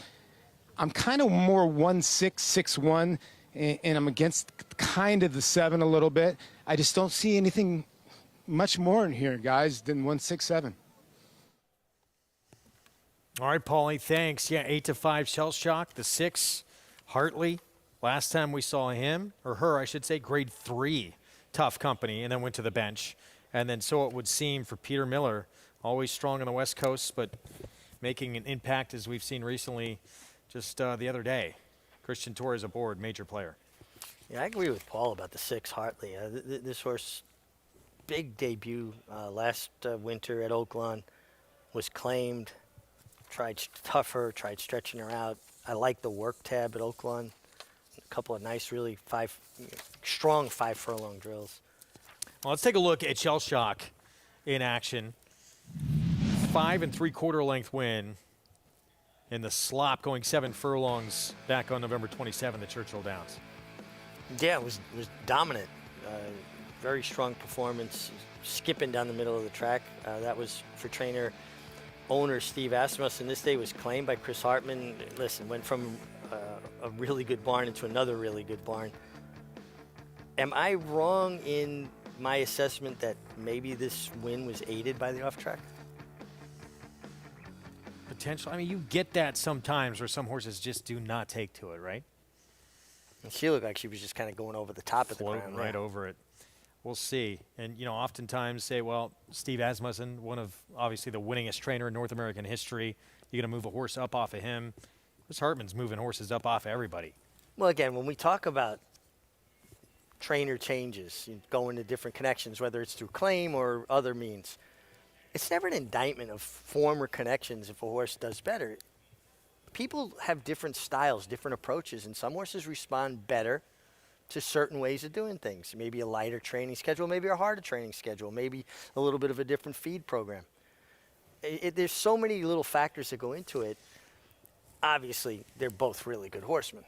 I'm kind of more 1-6, 6-1, and I'm against kind of the 7 a little bit. I just don't see anything much more in here, guys, than 1-6-7. All right, Paulie, thanks. Yeah, 8-5 Shell Shock, the 6 Hartley. Last time we saw him, or her, I should say, grade 3 tough company, and then went to the bench. And then so it would seem for Peter Miller, always strong on the West Coast, but making an impact as we've seen recently. Just the other day, Christian Torres aboard, major player. Yeah, I agree with Paul about the 6 Hartley. This horse, big debut last winter at Oaklawn, was claimed, tried tougher, tried stretching her out. I like the work tab at Oaklawn. A couple of nice, really strong 5 furlong drills. Well, let's take a look at Shell Shock in action. 5 3/4 length win in the slop, going 7 furlongs back on November 27th at Churchill Downs. Yeah, it was dominant. Very strong performance, skipping down the middle of the track. That was for owner Steve Asmussen. This day was claimed by Chris Hartman. Listen, went from a really good barn into another really good barn. Am I wrong in my assessment that maybe this win was aided by the off track? Potential. I mean, you get that sometimes where some horses just do not take to it, right? And she looked like she was just kind of going over the top of the Floating ground. right over it. We'll see. And, you know, oftentimes say, well, Steve Asmussen, one of obviously the winningest trainer in North American history, you're going to move a horse up off of him. Chris Hartman's moving horses up off of everybody. Well, again, when we talk about trainer changes, going to different connections, whether it's through claim or other means, it's never an indictment of former connections if a horse does better. People have different styles, different approaches, and some horses respond better to certain ways of doing things. Maybe a lighter training schedule, maybe a harder training schedule, maybe a little bit of a different feed program. There's so many little factors that go into it. Obviously, they're both really good horsemen.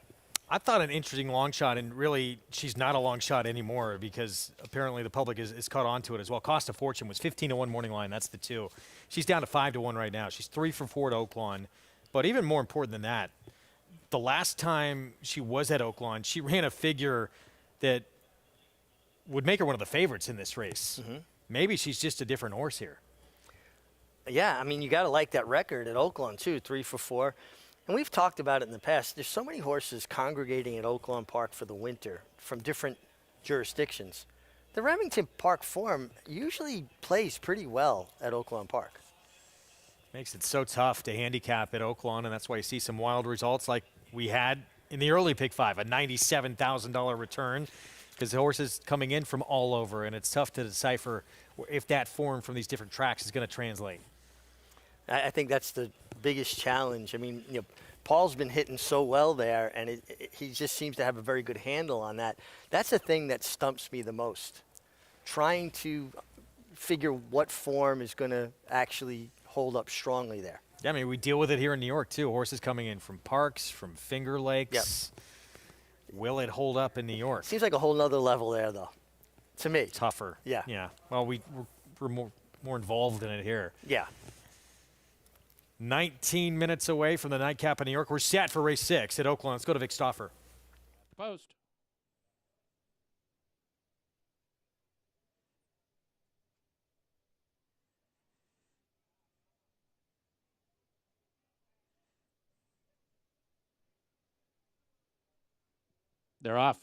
I thought an interesting long shot, and really she's not a long shot anymore because apparently the public is caught on to it as well. Cost of Fortune was 15-1 morning line. That's the 2. She's down to 5-1 right now. She's 3 for 4 at Oaklawn. But even more important than that, the last time she was at Oaklawn, she ran a figure that would make her one of the favorites in this race. Mm-hmm. Maybe she's just a different horse here. Yeah, I mean, you got to like that record at Oaklawn, too, 3 for 4. And we've talked about it in the past. There's so many horses congregating at Oaklawn Park for the winter from different jurisdictions. The Remington Park form usually plays pretty well at Oaklawn Park. Makes it so tough to handicap at Oaklawn, and that's why you see some wild results like we had in the early Pick 5, a $97,000 return, because the horses coming in from all over, and it's tough to decipher if that form from these different tracks is going to translate. I think that's the biggest challenge. I mean, Paul's been hitting so well there, and he just seems to have a very good handle on that. That's the thing that stumps me the most, trying to figure what form is going to actually hold up strongly there. Yeah, I mean, we deal with it here in New York, too. Horses coming in from Parks, from Finger Lakes. Yep. Will it hold up in New York? Seems like a whole nother level there, though, to me. Tougher. Yeah. Yeah. Well, we're more involved in it here. Yeah. 19 minutes away from the nightcap in New York. We're set for race 6 at Oaklawn. Let's go to Vic Stauffer. Post. They're off.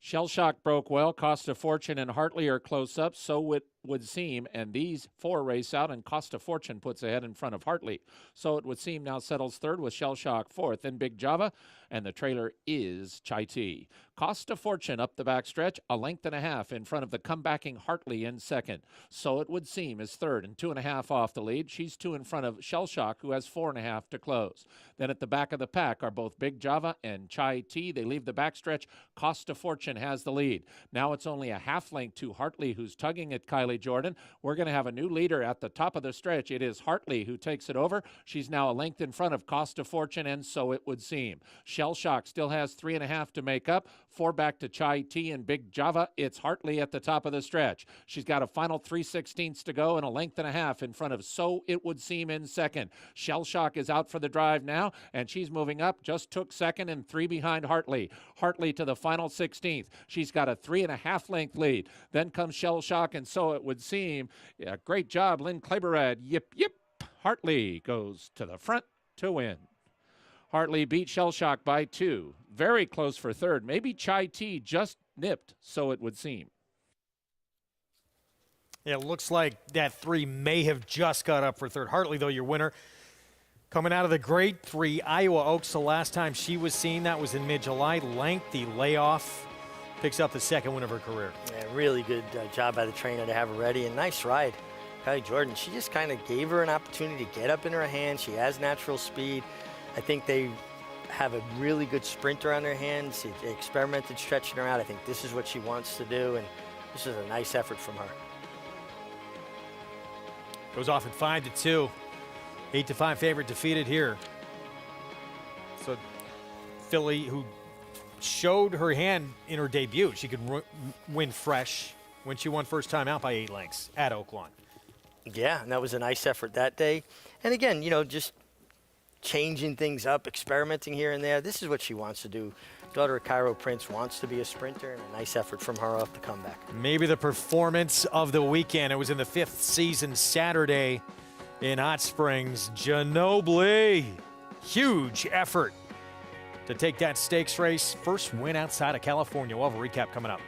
Shell Shock broke well. Cost of Fortune and Hartley are close up. So Would Seem, and these 4 race out, and Cost a Fortune puts ahead in front of Hartley. So It Would Seem now settles third with Shell Shock fourth, then Big Java, and the trailer is Chai Tea. Cost a Fortune up the backstretch, a length and a half in front of the comebacking Hartley in second. So It Would Seem is third and 2.5 off the lead. She's 2 in front of Shell Shock, who has 4.5 to close. Then at the back of the pack are both Big Java and Chai Tea. They leave the backstretch. Cost a Fortune has the lead. Now it's only a half length to Hartley, who's tugging at Kylie Jordan. We're going to have a new leader at the top of the stretch. It is Hartley who takes it over. She's now a length in front of Cost a Fortune, and So It Would Seem. Shell Shock still has 3.5 to make up. 4 back to Chai Tea and Big Java. It's Hartley at the top of the stretch. She's got a final 3/16 to go and a length and a half in front of So It Would Seem in second. Shell Shock is out for the drive now, and she's moving up. Just took second and 3 behind Hartley. Hartley to the final 16th. She's got a 3.5 length lead. Then comes Shell Shock and So It Would Seem. Yeah, great job, Lynn Kleberad. Yip, yip. Hartley goes to the front to win. Hartley beat Shell Shock by 2. Very close for third. Maybe Chai Tea just nipped So It Would Seem. Yeah, it looks like that 3 may have just got up for third. Hartley, though, your winner. Coming out of the grade 3, Iowa Oaks, the last time she was seen, that was in mid-July. Lengthy layoff. Picks up the second win of her career. Yeah, really good job by the trainer to have her ready, and nice ride. Kylie Jordan, she just kind of gave her an opportunity to get up in her hand. She has natural speed. I think they have a really good sprinter on their hands. They experimented stretching her out. I think this is what she wants to do, and this is a nice effort from her. Goes off at 5-2. 8-5 favorite defeated here. So Philly, who showed her hand in her debut, she could win fresh when she won first time out by 8 lengths at Oaklawn. Yeah, and that was a nice effort that day. And again, you know, just changing things up, experimenting here and there. This is what she wants to do. Daughter of Cairo Prince wants to be a sprinter, and a nice effort from her off the comeback. Maybe the performance of the weekend. It was in the 5th season Saturday in Hot Springs. Ginobili, huge effort to take that stakes race. First win outside of California. We'll have a recap coming up.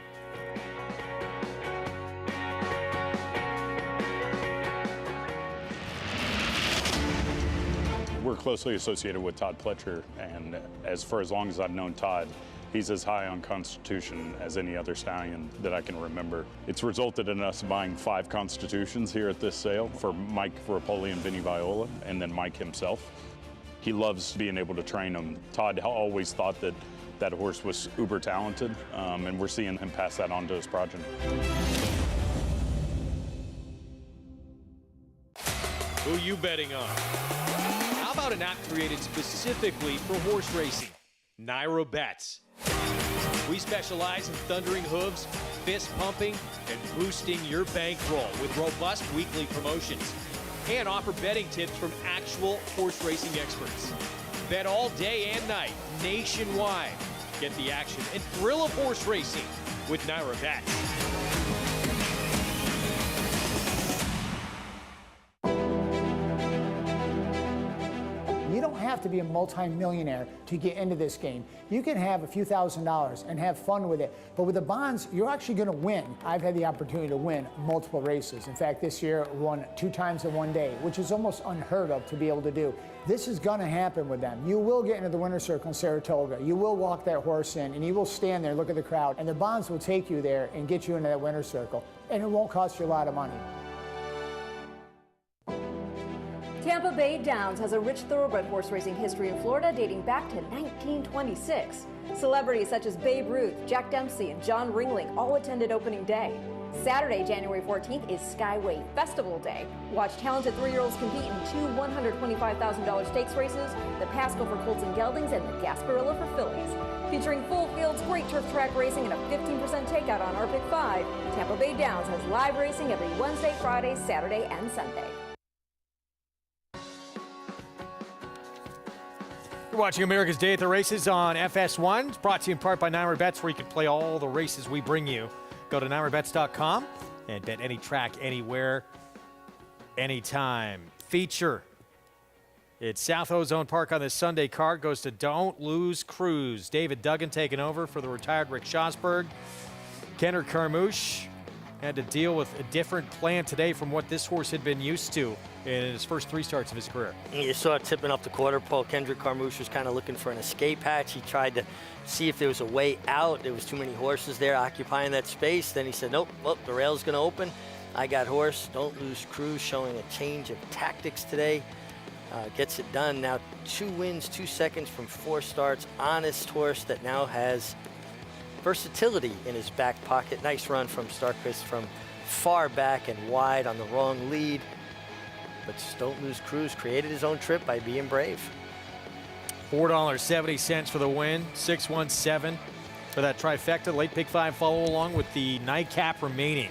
We're closely associated with Todd Pletcher, and for as long as I've known Todd, he's as high on Constitution as any other stallion that I can remember. It's resulted in us buying 5 Constitutions here at this sale for Mike Rapoli and Vinny Viola, and then Mike himself. He loves being able to train them. Todd always thought that that horse was uber talented, and we're seeing him pass that on to his progeny. Who you betting on? How about an app created specifically for horse racing? Naira Bets. We specialize in thundering hooves, fist pumping, and boosting your bankroll with robust weekly promotions. And offer betting tips from actual horse racing experts. Bet all day and night, nationwide. Get the action and thrill of horse racing with Naira Bets. You don't have to be a multi-millionaire to get into this game. You can have a few $1,000s and have fun with it. But with the bonds, you're actually going to win. I've had the opportunity to win multiple races. In fact, this year I won 2 times in one day, which is almost unheard of to be able to do. This is going to happen with them. You will get into the winner's circle in Saratoga. You will walk that horse in, and you will stand there, look at the crowd, and the bonds will take you there and get you into that winner's circle. And it won't cost you a lot of money. Tampa Bay Downs has a rich thoroughbred horse racing history in Florida dating back to 1926. Celebrities such as Babe Ruth, Jack Dempsey, and John Ringling all attended opening day. Saturday, January 14th is Skyway Festival Day. Watch talented 3-year-olds compete in 2 $125,000 stakes races, the Pasco for Colts and Geldings and the Gasparilla for fillies. Featuring full fields, great turf track racing, and a 15% takeout on RPIC 5, Tampa Bay Downs has live racing every Wednesday, Friday, Saturday, and Sunday. You're watching America's Day at the Races on FS1. It's brought to you in part by Naira Bets, where you can play all the races we bring you. Go to NairaBets.com and bet any track, anywhere, anytime. Feature. It's South Ozone Park on this Sunday card. Goes to Don't Lose Cruise. David Duggan taking over for the retired Rick Schosberg. Kenner Carmouche had to deal with a different plan today from what this horse had been used to in his first 3 starts of his career. You saw it tipping up the quarter pole. Kendrick Carmouche was kind of looking for an escape hatch. He tried to see if there was a way out. There was too many horses there occupying that space. Then he said, nope, well, the rail's going to open. I got horse. Don't Lose Cruise showing a change of tactics today. Gets it done. Now 2 wins, 2 seconds from 4 starts. Honest horse that now has versatility in his back pocket. Nice run from Starquist from far back and wide on the wrong lead. But Don't Lose Cruise created his own trip by being brave. $4.70 for the win, 6-1-7 for that trifecta. Late pick 5 follow along with the nightcap remaining.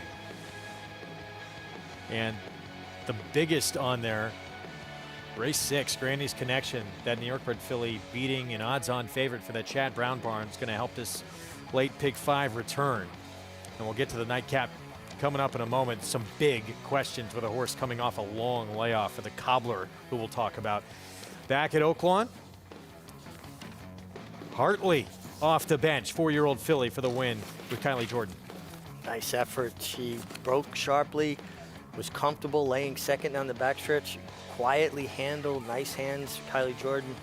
And the biggest on there, race 6, Granny's Connection, that New York bred filly beating an odds-on favorite for that Chad Brown barn is going to help this late pick 5 return. And we'll get to the nightcap coming up in a moment. Some big questions with a horse coming off a long layoff for the Cobbler, who we'll talk about. Back at Oaklawn, Hartley off the bench, 4-year-old filly for the win with Kylie Jordan. Nice effort. She broke sharply, was comfortable laying second down the backstretch, quietly handled, nice hands. Kylie Jordan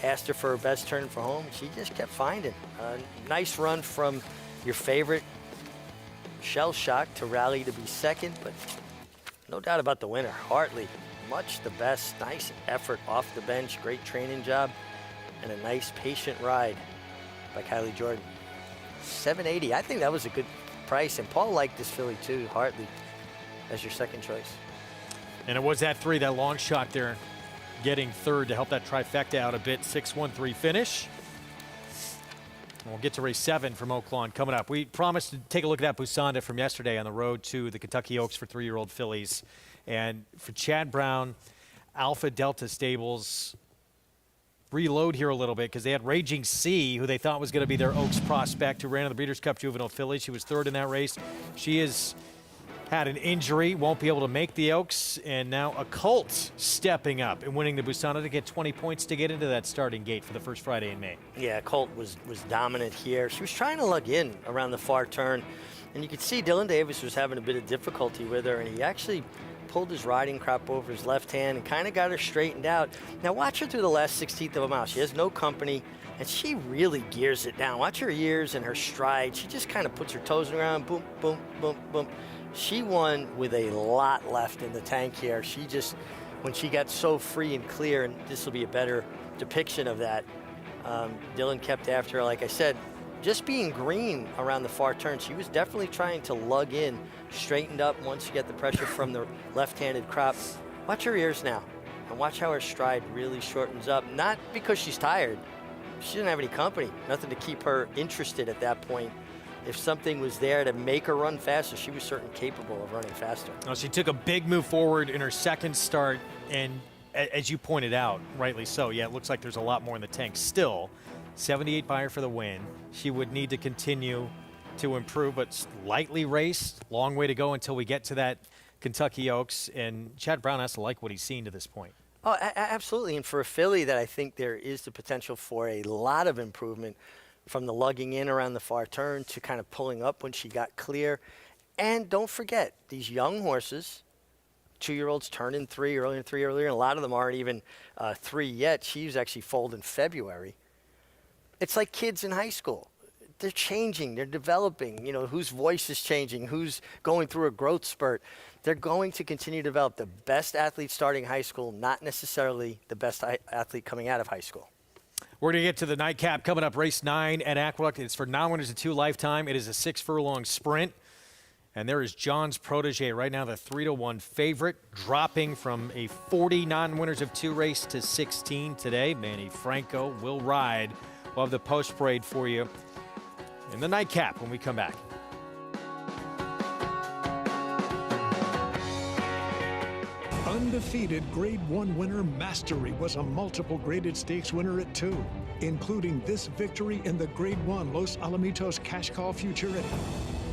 asked her for her best turn for home. She just kept finding. Nice run from your favorite, Shell Shock, to rally to be second, but no doubt about the winner. Hartley, much the best. Nice effort off the bench, great training job, and a nice patient ride by Kylie Jordan. $7.80, I think that was a good price, and Paul liked this filly too, Hartley, as your second choice. And it was that 3, that long shot there, getting third to help that trifecta out a bit. 6-1-3 finish. And we'll get to race 7 from Oaklawn coming up. We promised to take a look at that Busanda from yesterday on the road to the Kentucky Oaks for 3-year-old fillies. And for Chad Brown, Alpha Delta Stables reload here a little bit because they had Raging Sea, who they thought was going to be their Oaks prospect, who ran in the Breeders' Cup Juvenile Fillies. She was third in that race. She has had an injury, won't be able to make the Oaks, and now a Colt stepping up and winning the Busana to get 20 points to get into that starting gate for the first Friday in May. Yeah, Colt was dominant here. She was trying to lug in around the far turn, and you could see Dylan Davis was having a bit of difficulty with her, and he actually pulled his riding crop over his left hand and kind of got her straightened out. Now watch her through the last 16th of a mile. She has no company, and she really gears it down. Watch her ears and her stride. She just kind of puts her toes in the ground, boom, boom, boom, boom. She won with a lot left in the tank here. She just, when she got so free and clear, and this will be a better depiction of that, Dylan kept after her. Like I said, just being green around the far turn, she was definitely trying to lug in, straightened up once you get the pressure from the left-handed crop. Watch her ears now, and watch how her stride really shortens up. Not because she's tired. She didn't have any company, nothing to keep her interested at that point. If something was there to make her run faster, she was certainly capable of running faster. Well, she took a big move forward in her second start, and as you pointed out, rightly so, yeah, it looks like there's a lot more in the tank. Still, 78 by her for the win. She would need to continue to improve, but slightly raced. Long way to go until we get to that Kentucky Oaks, and Chad Brown has to like what he's seen to this point. Oh, absolutely, and for a filly that I think there is the potential for a lot of improvement, from the lugging in around the far turn to kind of pulling up when she got clear. And don't forget, these young horses, 2-year-olds turning 3 earlier, and a lot of them aren't even 3 yet. She was actually foaled in February. It's like kids in high school. They're changing, they're developing, you know, whose voice is changing, who's going through a growth spurt. They're going to continue to develop the best athlete starting high school, not necessarily the best athlete coming out of high school. We're going to get to the nightcap coming up, race 9 at Aqueduct. It's for non-winners of 2 lifetime. It is a 6-furlong sprint. And there is John's protege right now, the 3-1 favorite, dropping from a 40 non-winners of 2 race to 16 today. Manny Franco will ride. We'll have the post parade for you in the nightcap when we come back. Undefeated Grade 1 winner Mastery was a multiple graded stakes winner at 2, including this victory in the Grade 1 Los Alamitos Cash Call Futurity.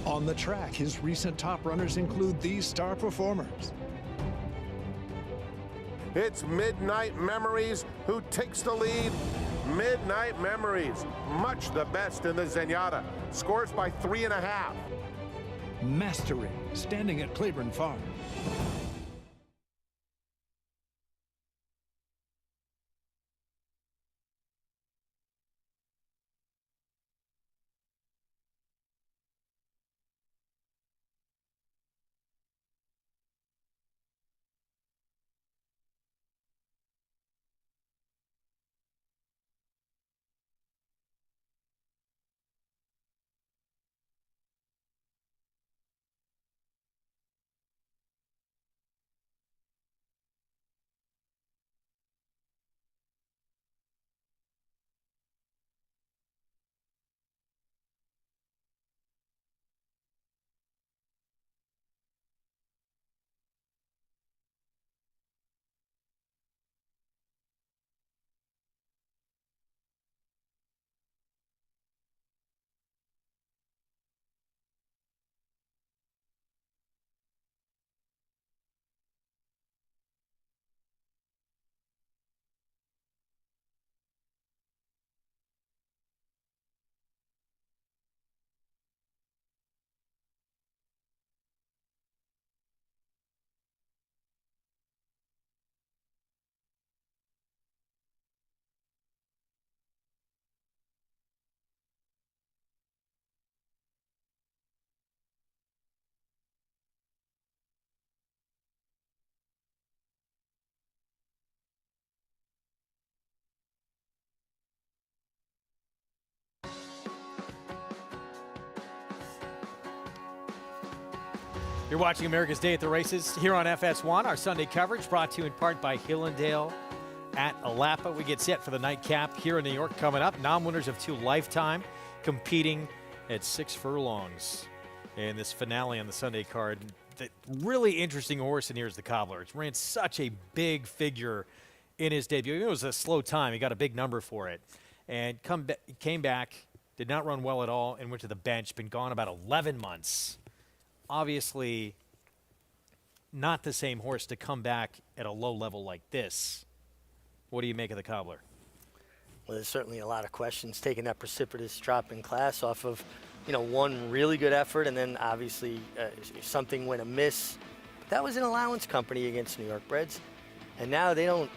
On the track, his recent top runners include these star performers. It's Midnight Memories who takes the lead. Midnight Memories, much the best in the Zenyatta. Scores by 3.5. Mastery, standing at Claiborne Farm. You're watching America's Day at the Races here on FS1. Our Sunday coverage brought to you in part by Hillendale at Alapa. We get set for the nightcap here in New York coming up. Non-winners of 2 Lifetime competing at 6 furlongs in this finale on the Sunday card. The really interesting horse in here is the Cobbler. It ran such a big figure in his debut. It was a slow time. He got a big number for it. And came back, did not run well at all, and went to the bench. Been gone about 11 months. Obviously, not the same horse to come back at a low level like this. What do you make of the Cobbler? Well, there's certainly a lot of questions taking that precipitous drop in class off of, one really good effort, and then obviously something went amiss. But that was an allowance company against New York Breds, and now they don't,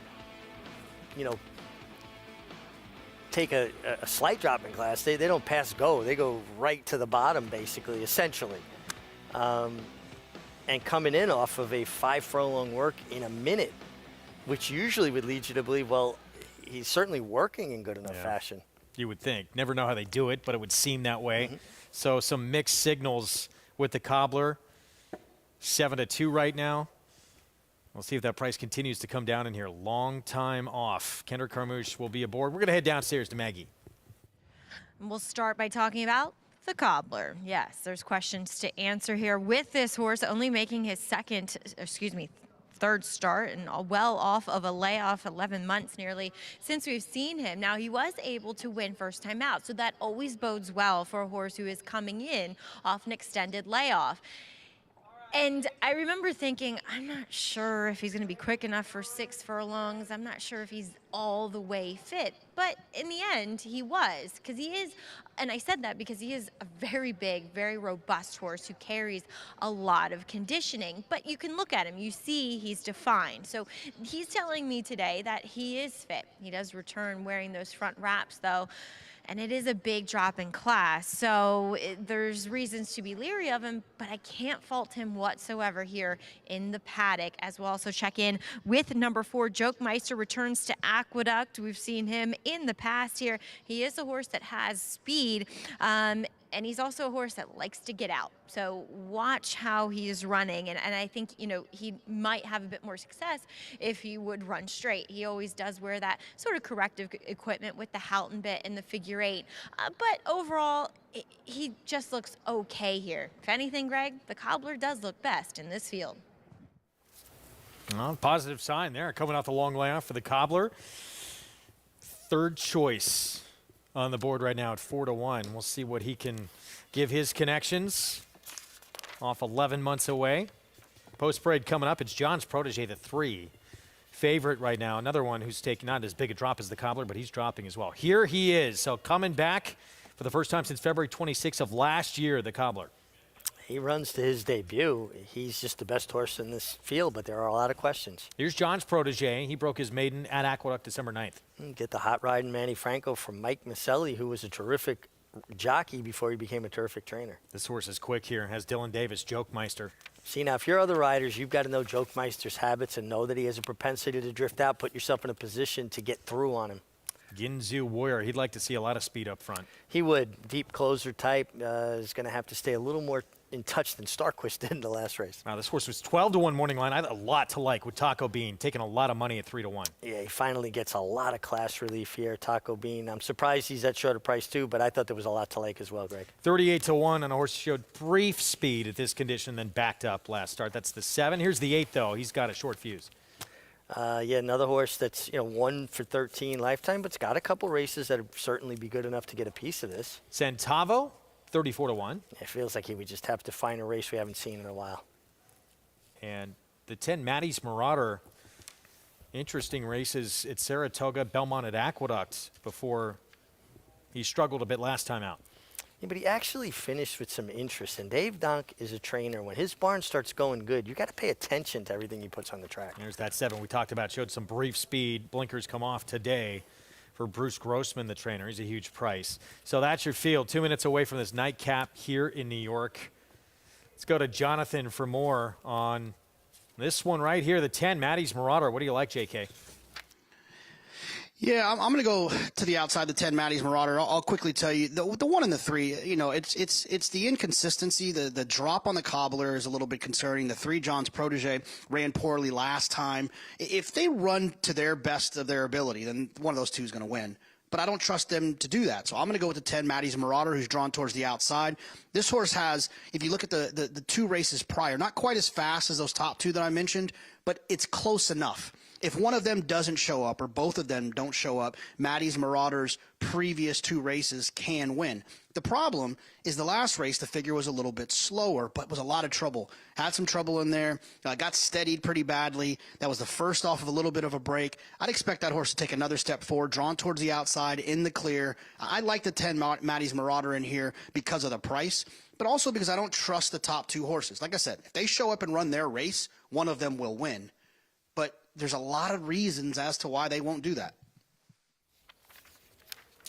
take a slight drop in class. They don't pass go. They go right to the bottom, basically, essentially. And coming in off of a 5 furlong work in a minute, which usually would lead you to believe, well, he's certainly working in good enough fashion. You would think. Never know how they do it, but it would seem that way. Mm-hmm. So some mixed signals with the Cobbler. 7-2 right now. We'll see if that price continues to come down in here. Long time off. Kendrick Carmouche will be aboard. We're going to head downstairs to Maggie. We'll start by talking about the Cobbler. Yes, there's questions to answer here with this horse only making his third start and well off of a layoff, 11 months nearly since we've seen him. Now, he was able to win first time out, so that always bodes well for a horse who is coming in off an extended layoff. And I remember thinking, I'm not sure if he's going to be quick enough for 6 furlongs. I'm not sure if he's all the way fit. But in the end, he was, because he is, and I said that because he is a very big, very robust horse who carries a lot of conditioning. But you can look at him. You see he's defined. So he's telling me today that he is fit. He does return wearing those front wraps, though. And it is a big drop in class, so there's reasons to be leery of him, but I can't fault him whatsoever here in the paddock. As we'll also check in with number 4, Jokemeister returns to Aqueduct. We've seen him in the past here. He is a horse that has speed, and he's also a horse that likes to get out. So watch how he is running. And I think, he might have a bit more success if he would run straight. He always does wear that sort of corrective equipment with the Houghton bit and the figure 8. But overall, he just looks okay here. If anything, Greg, the Cobbler does look best in this field. Well, positive sign there. Coming off the long layoff for the Cobbler. Third choice on the board right now at 4-1. We'll see what he can give his connections. Off 11 months away. Post-parade coming up. It's John's protege, the 3 favorite right now. Another one who's taking not as big a drop as the Cobbler, but he's dropping as well. Here he is. So coming back for the first time since February 26th of last year, the Cobbler. he runs to his debut. He's just the best horse in this field, but there are a lot of questions. Here's John's protege. He broke his maiden at Aqueduct December 9th. Get the hot ride in Manny Franco from Mike Maselli, who was a terrific jockey before he became a terrific trainer. This horse is quick here. Has Dylan Davis, Jokemeister. See, now, if you're other riders, you've got to know Jokemeister's habits and know that he has a propensity to drift out. Put yourself in a position to get through on him. Ginzu Warrior, he'd like to see a lot of speed up front. He would. Deep closer type is going to have to stay a little more in touch than Starquist did in the last race. Wow, this horse was 12-1 morning line. I had a lot to like with Taco Bean, taking a lot of money at 3-1. Yeah, he finally gets a lot of class relief here, Taco Bean. I'm surprised he's at shorter price too, but I thought there was a lot to like as well, Greg. 38-1 on a horse showed brief speed at this condition, then backed up last start. That's the 7. Here's the 8, though. He's got a short fuse. Yeah, another horse that's 1 for 13 lifetime, but's got a couple races that'd certainly be good enough to get a piece of this. Centavo, 34-1. It feels like he would just have to find a race we haven't seen in a while. And the 10 Maddie's Marauder, interesting races at Saratoga, Belmont at Aqueduct before he struggled a bit last time out. Yeah, but he actually finished with some interest, and Dave Donk is a trainer. When his barn starts going good, you got to pay attention to everything he puts on the track. There's that 7 we talked about, showed some brief speed. Blinkers come off today for Bruce Grossman, the trainer. He's a huge price. So that's your field. 2 minutes away from this nightcap here in New York. Let's go to Jonathan for more on this one right here, the 10 Maddie's Marauder. What do you like, JK? Yeah, I'm going to go to the outside, the 10 Maddie's Marauder. I'll quickly tell you, the 1 and the 3, it's the inconsistency. The drop on the cobbler is a little bit concerning. The 3, John's protege, ran poorly last time. If they run to their best of their ability, then one of those 2 is going to win. But I don't trust them to do that. So I'm going to go with the 10 Maddie's Marauder, who's drawn towards the outside. This horse has, if you look at the 2 races prior, not quite as fast as those top 2 that I mentioned, but it's close enough. If one of them doesn't show up or both of them don't show up, Maddie's Marauder's previous 2 races can win. The problem is the last race, the figure was a little bit slower, but was a lot of trouble. Had some trouble in there, got steadied pretty badly. That was the first off of a little bit of a break. I'd expect that horse to take another step forward, drawn towards the outside, in the clear. I like the 10 Maddie's Marauder in here because of the price, but also because I don't trust the top 2 horses. Like I said, if they show up and run their race, one of them will win. But there's a lot of reasons as to why they won't do that.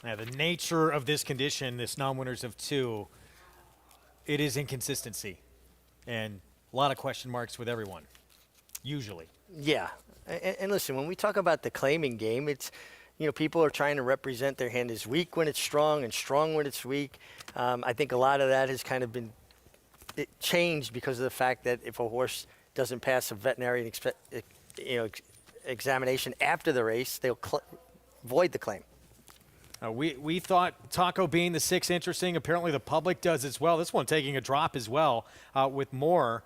Yeah, the nature of this condition, this non-winners of 2, it is inconsistency. And a lot of question marks with everyone, usually. Yeah. And listen, when we talk about the claiming game, it's, people are trying to represent their hand as weak when it's strong and strong when it's weak. I think a lot of that has kind of been changed because of the fact that if a horse doesn't pass a veterinary examination after the race, they'll void the claim. We thought Taco Bean, the 6, interesting. Apparently the public does as well. This one taking a drop as well with more.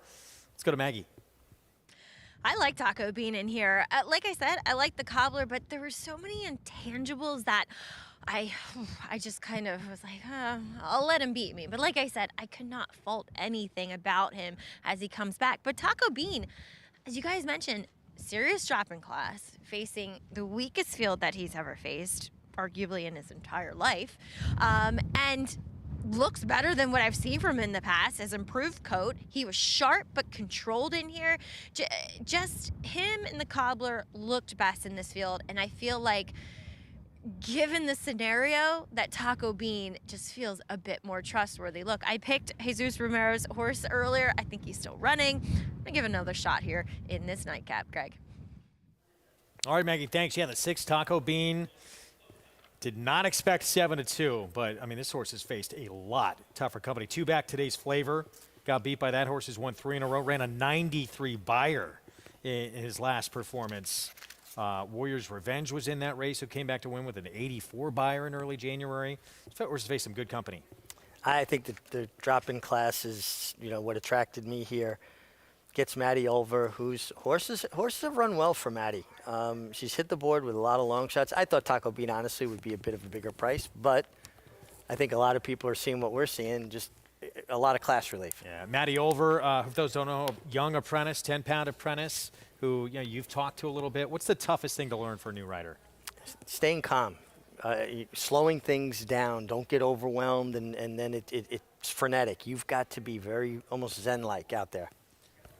Let's go to Maggie. I like Taco Bean in here. Like I said, I like the cobbler, but there were so many intangibles that I just kind of was like, I'll let him beat me. But like I said, I could not fault anything about him as he comes back. But Taco Bean, as you guys mentioned, serious drop in class, facing the weakest field that he's ever faced, arguably in his entire life, and looks better than what I've seen from him in the past. Has improved coat. He was sharp but controlled in here. Just him and the cobbler looked best in this field, and I feel like given the scenario, that Taco Bean just feels a bit more trustworthy. Look, I picked Jesus Romero's horse earlier. I think he's still running. I'm gonna give another shot here in this nightcap, Greg. All right, Maggie, thanks. Yeah, the 6 Taco Bean. Did not expect 7-2, but, I mean, this horse has faced a lot tougher company. 2 back today's Flavor. Got beat by that horse, has won 3 in a row. Ran a 93 buyer in his last performance. Warriors Revenge was in that race, who came back to win with an 84 buyer in early January. This horse has faced some good company. I think that the drop-in class is, what attracted me here. Gets Maddie over, whose horses have run well for Maddie. She's hit the board with a lot of long shots. I thought Taco Bean, honestly, would be a bit of a bigger price, but I think a lot of people are seeing what we're seeing, just a lot of class relief. Yeah, Maddie Olver, for those who don't know, young apprentice, 10-pound apprentice, who you've talked to a little bit. What's the toughest thing to learn for a new rider? Staying calm. slowing things down. Don't get overwhelmed, and then it's frenetic. You've got to be very almost zen-like out there.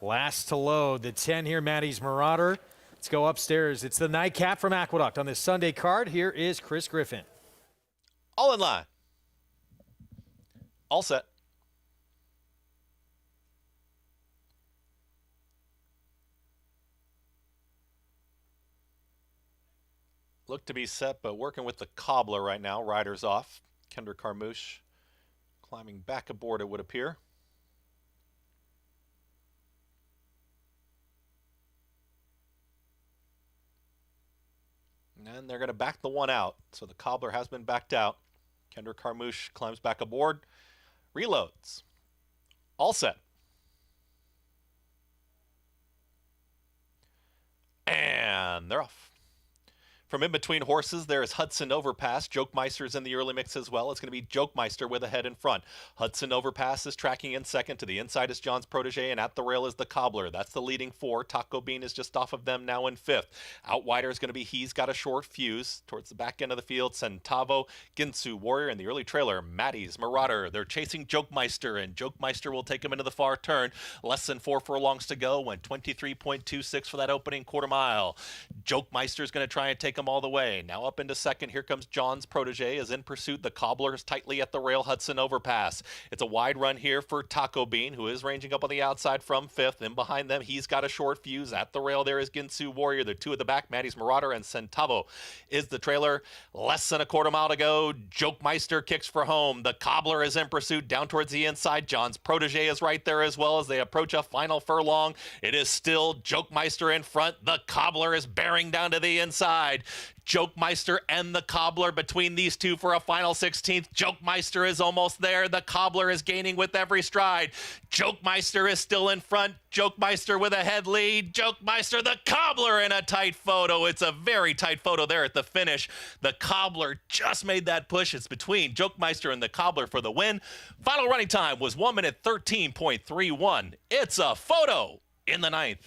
Last to load, the 10 here, Maddie's Marauder. Let's go upstairs. It's the nightcap from Aqueduct on this Sunday card. Here is Chris Griffin. All in line. All set. Look to be set, but working with the cobbler right now. Riders off. Kendra Carmouche climbing back aboard, it would appear. And they're going to back the one out. So the cobbler has been backed out. Kendra Carmouche climbs back aboard. Reloads. All set. And they're off. From in between horses, there is Hudson Overpass. Jokemeister's in the early mix as well. It's going to be Jokemeister with a head in front. Hudson Overpass is tracking in second. To the inside is John's Protege, and at the rail is the Cobbler. That's the leading four. Taco Bean is just off of them now in fifth. Outwider is going to be He's Got a Short Fuse. Towards the back end of the field, Centavo, Ginsu Warrior, and the early trailer, Maddie's Marauder. They're chasing Jokemeister, and Jokemeister will take him into the far turn. Less than 4 furlongs to go. Went 23.26 for that opening quarter mile. Jokemeister is going to try and take him all the way. Now up into second. Here comes John's Protege is in pursuit. The Cobbler is tightly at the rail. Hudson Overpass. It's a wide run here for Taco Bean, who is ranging up on the outside from fifth. And behind them, He's Got a Short Fuse. At the rail, there is Ginsu Warrior. The two at the back, Maddie's Marauder and Centavo is the trailer. Less than a quarter mile to go. Jokemeister kicks for home. The Cobbler is in pursuit down towards the inside. John's Protege is right there as well as they approach a final furlong. It is still Jokemeister in front. The Cobbler is bearing down to the inside. Jokemeister and the Cobbler between these two for a final 16th. Jokemeister is almost there. The Cobbler is gaining with every stride. Jokemeister is still in front. Jokemeister with a head lead. Jokemeister, the Cobbler in a tight photo. It's a very tight photo there at the finish. The Cobbler just made that push. It's between Jokemeister and the Cobbler for the win. Final running time was 1 minute 13.31. It's a photo in the 9th.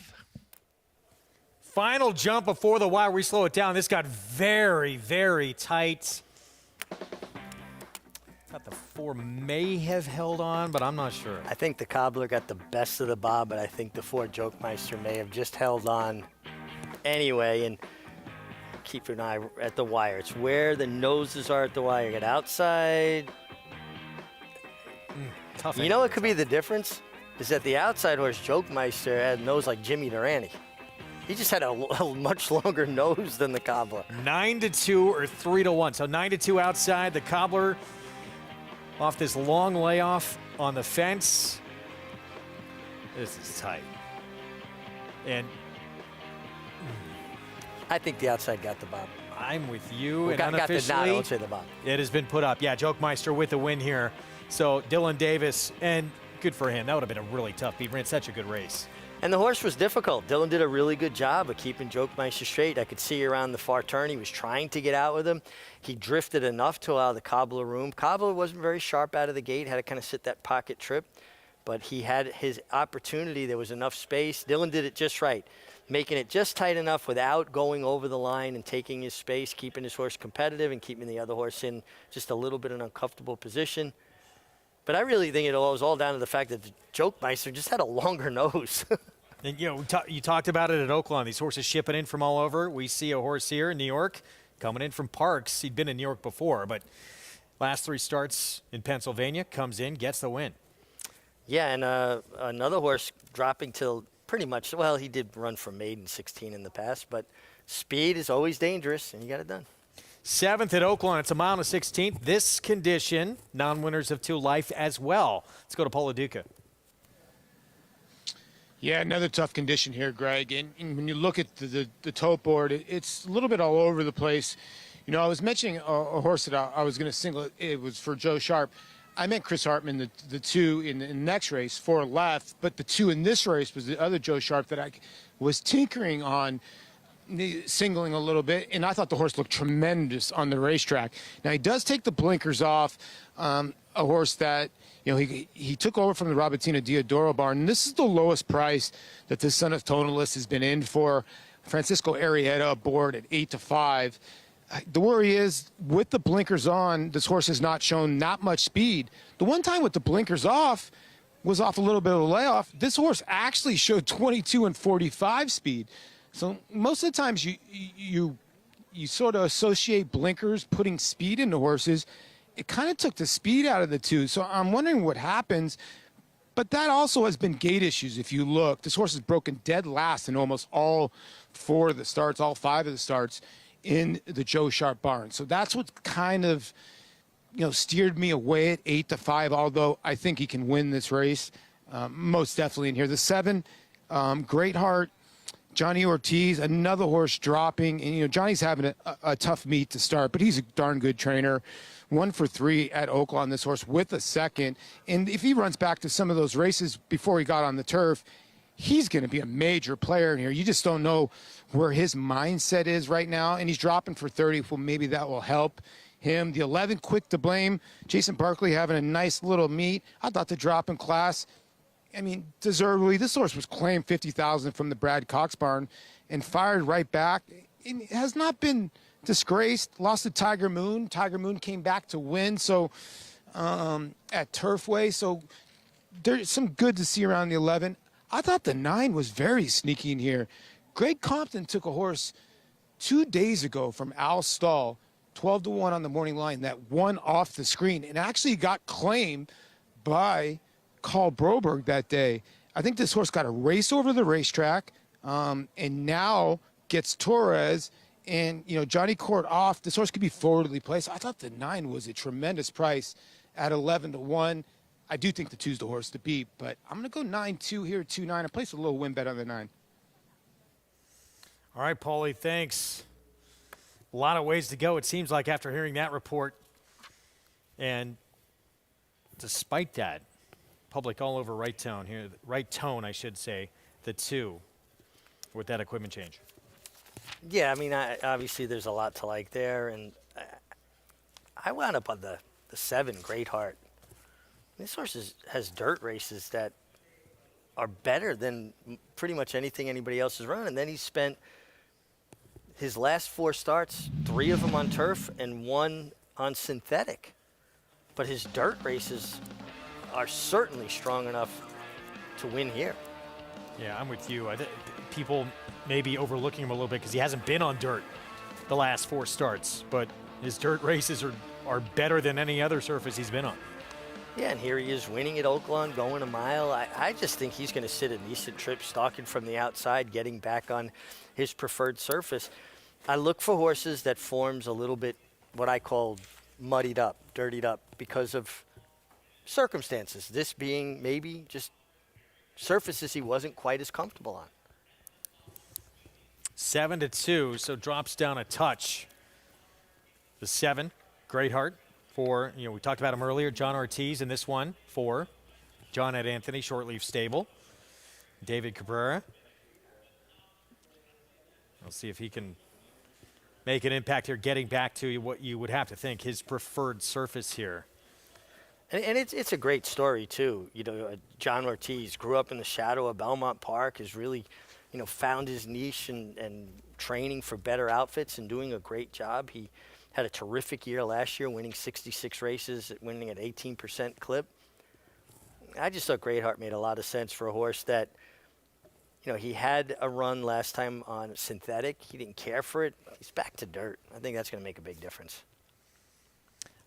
Final jump before the wire. We slow it down. This got very, very tight. Thought the 4 may have held on, but I'm not sure. I think the Cobbler got the best of the bob, but I think the 4 Jokemeister may have just held on anyway. And keep an eye at the wire. It's where the noses are at the wire. Get outside. Tough. You know what could be the difference? Is that the outside horse, Jokemeister, had a nose like Jimmy Durante. He just had a much longer nose than the Cobbler. 9-2 or 3-1. So 9-2 outside. The Cobbler off this long layoff on the fence. This is tight. And I think the outside got the bob. I'm with you. Well, and got the unofficially, nod, I would say the bob. It has been put up. Yeah, Jokemeister with the win here. So Dylan Davis, and good for him. That would have been a really tough beat. Ran such a good race. And the horse was difficult. Dylan did a really good job of keeping Jokemeister straight. I could see around the far turn. He was trying to get out with him. He drifted enough to allow the Cobbler room. Cobbler wasn't very sharp out of the gate, had to kind of sit that pocket trip. But he had his opportunity. There was enough space. Dylan did it just right, making it just tight enough without going over the line and taking his space, keeping his horse competitive and keeping the other horse in just a little bit of an uncomfortable position. But I really think it was all down to the fact that the Jokemeister just had a longer nose. And, you know, you talked about it at Oaklawn. These horses shipping in from all over. We see a horse here in New York coming in from Parks. He'd been in New York before, but last 3 starts in Pennsylvania, comes in, gets the win. Yeah, and another horse dropping to pretty much, well, he did run from maiden 16 in the past, but speed is always dangerous, and you got it done. 7th at Oaklawn. It's a mile and a 16th. This condition, non-winners of 2 life as well. Let's go to Paula Duca. Yeah, another tough condition here, Greg. And when you look at the tote board, it's a little bit all over the place. You know, I was mentioning a horse that I was going to single. It was for Joe Sharp. I meant Chris Hartman, the 2 in the next race, 4 left. But the 2 in this race was the other Joe Sharp that I was tinkering on, singling a little bit. And I thought the horse looked tremendous on the racetrack. Now, he does take the blinkers off. A horse that, you know, he took over from the Robertina Diodoro barn. And this is the lowest price that the Son of Tonalist has been in for. Francisco Arrieta aboard at 8-5. The worry is, with the blinkers on, this horse has not shown that much speed. The one time with the blinkers off was off a little bit of a layoff. This horse actually showed 22 and 45 speed. So most of the times you sort of associate blinkers putting speed into horses. It kind of took the speed out of the two. So I'm wondering what happens. But that also has been gate issues. If you look, this horse has broken dead last in almost all 4 of the starts, all 5 of the starts in the Joe Sharp barn. So that's what kind of, steered me away at 8-5, although I think he can win this race, most definitely in here. The 7, Great Heart, Johnny Ortiz, another horse dropping. And, Johnny's having a tough meet to start, but he's a darn good trainer. 1 for 3 at Oaklawn, this horse, with a second. And if he runs back to some of those races before he got on the turf, he's going to be a major player in here. You just don't know where his mindset is right now. And he's dropping for 30. Well, maybe that will help him. The 11, Quick to Blame. Jason Barkley having a nice little meet. I thought the drop in class, deservedly. This horse was claimed $50,000 from the Brad Cox barn and fired right back. It has not been disgraced. Lost to Tiger Moon. Tiger Moon came back to win. So at Turfway. So there's some good to see around the 11. I thought the 9 was very sneaky in here. Greg Compton took a horse 2 days ago from Al Stall, 12-1 on the morning line, that won off the screen and actually got claimed by Carl Broberg that day. I think this horse got a race over the racetrack and now gets Torres and, Johnny Court off. This horse could be forwardly placed. I thought the 9 was a tremendous price at 11-1. I do think the 2's the horse to beat, but I'm going to go 9-2 here, 2-9. I placed a little win bet on the 9. All right, Paulie, thanks. A lot of ways to go, it seems like, after hearing that report. And despite that, public all over right tone here, right tone, I should say, the 2 with that equipment change. Yeah, obviously there's a lot to like there, and I wound up on the 7, Great Heart. This horse has dirt races that are better than pretty much anything anybody else has run. And then he spent his last 4 starts, 3 of them on turf and 1 on synthetic. But his dirt races are certainly strong enough to win here. Yeah, I'm with you. I think people may be overlooking him a little bit because he hasn't been on dirt the last 4 starts. But his dirt races are better than any other surface he's been on. Yeah, and here he is winning at Oaklawn, going a mile. I just think he's going to sit a decent trip, stalking from the outside, getting back on his preferred surface. I look for horses that forms a little bit what I call muddied up, dirtied up, because of circumstances. This being maybe just surfaces he wasn't quite as comfortable on. 7-2, so drops down a touch. The 7, Great Heart. For, we talked about him earlier, John Ortiz in this one. 4, John Ed Anthony, Shortleaf Stable. David Cabrera. We'll see if he can make an impact here, getting back to what you would have to think his preferred surface here. And it's a great story, too. John Ortiz grew up in the shadow of Belmont Park, has really, found his niche and training for better outfits and doing a great job. He had a terrific year last year, winning 66 races, winning at 18% clip. I just thought Great Heart made a lot of sense for a horse that, he had a run last time on synthetic. He didn't care for it. He's back to dirt. I think that's going to make a big difference.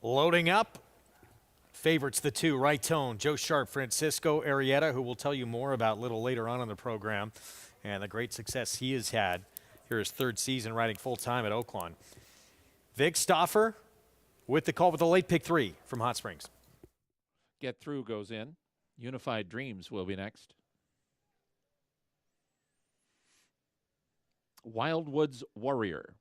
Loading up. Favorites the 2, Right Tone, Joe Sharp, Francisco Arrieta, who we'll tell you more about a little later on in the program, and the great success he has had here his 3rd season riding full-time at Oaklawn. Vic Stauffer with the call with the late pick 3 from Hot Springs. Get Through goes in. Unified Dreams will be next. Wildwood's Warrior.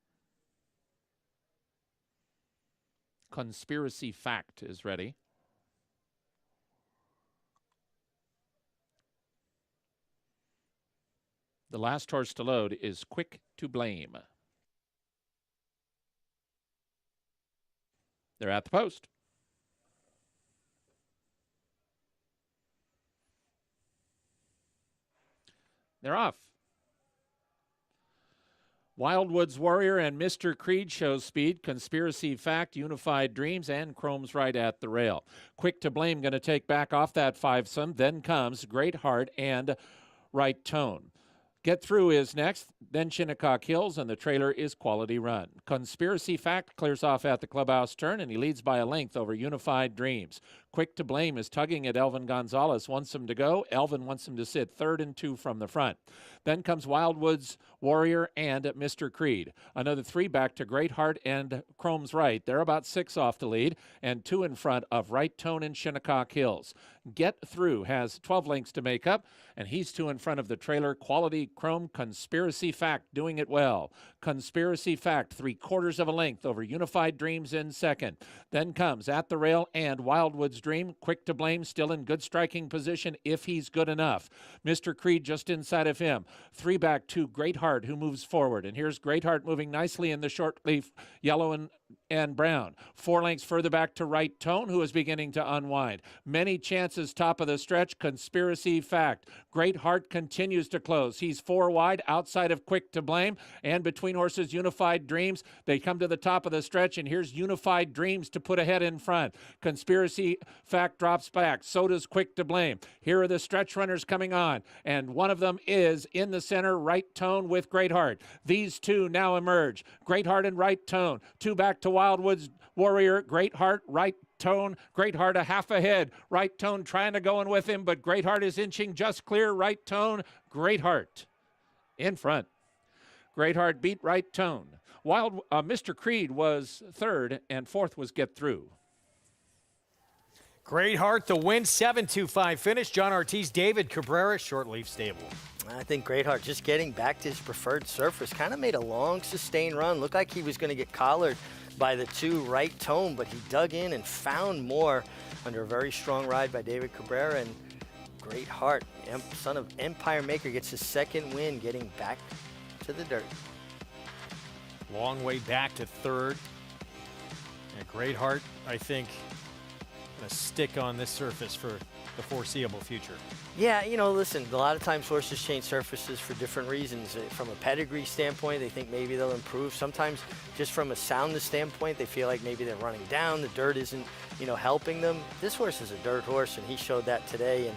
Conspiracy Fact is ready. The last horse to load is Quick to Blame. They're at the post. They're off. Wildwoods Warrior and Mr. Creed shows speed. Conspiracy Fact, Unified Dreams, and Chrome's right at the rail. Quick to Blame going to take back off that fivesome. Then comes Great Heart and Right Tone. Get Through is next, then Shinnecock Hills, and the trailer is Quality Run. Conspiracy Fact clears off at the clubhouse turn, and he leads by a length over Unified Dreams. Quick to Blame is tugging at Elvin Gonzalez, wants him to go. Elvin wants him to sit 3rd and 2 from the front. Then comes Wildwoods Warrior and Mr. Creed. Another 3 back to Great Heart and Chrome's Right. They're about 6 off the lead, and 2 in front of Right Tone and Shinnecock Hills. Get Through has 12 lengths to make up, and he's 2 in front of the trailer Quality Chrome. Conspiracy Fact doing it well. Conspiracy Fact 3/4 of a length over Unified Dreams in second. Then comes At the Rail and Wildwoods Dream. Quick to Blame still in good striking position if he's good enough. Mr. Creed just inside of him. 3 back to Great Heart, who moves forward. And here's Great Heart moving nicely in the short leaf yellow and brown. 4 lengths further back to Right Tone, who is beginning to unwind. Many chances top of the stretch. Conspiracy Fact. Great Heart continues to close. He's 4 wide outside of Quick to Blame, and between horses Unified Dreams. They come to the top of the stretch, and here's Unified Dreams to put ahead in front. Conspiracy Fact drops back. So does Quick to Blame. Here are the stretch runners coming on, and one of them is in the center, Right Tone with Great Heart. These 2 now emerge. Great Heart and Right Tone. 2 back to Wildwoods Warrior. Great Heart, Right Tone. Great Heart a half ahead. Right Tone trying to go in with him, but Great Heart is inching just clear. Right Tone, Great Heart in front. Great Heart beat Right Tone. Mr. Creed was 3rd, and 4th was Get Through. Great Heart, the win, 7-2-5 finish. John Ortiz, David Cabrera, Short Leaf Stable. I think Great Heart just getting back to his preferred surface, kind of made a long, sustained run. Looked like he was going to get collared by the 2 Right Tone, but he dug in and found more under a very strong ride by David Cabrera. And Great Heart, son of Empire Maker, gets his 2nd win, getting back to the dirt. Long way back to 3rd. And Great Heart, I think, going to stick on this surface for the foreseeable future. Yeah, you know, listen, a lot of times horses change surfaces for different reasons. From a pedigree standpoint, they think maybe they'll improve. Sometimes just from a soundness standpoint, they feel like maybe they're running down. The dirt isn't, helping them. This horse is a dirt horse, and he showed that today and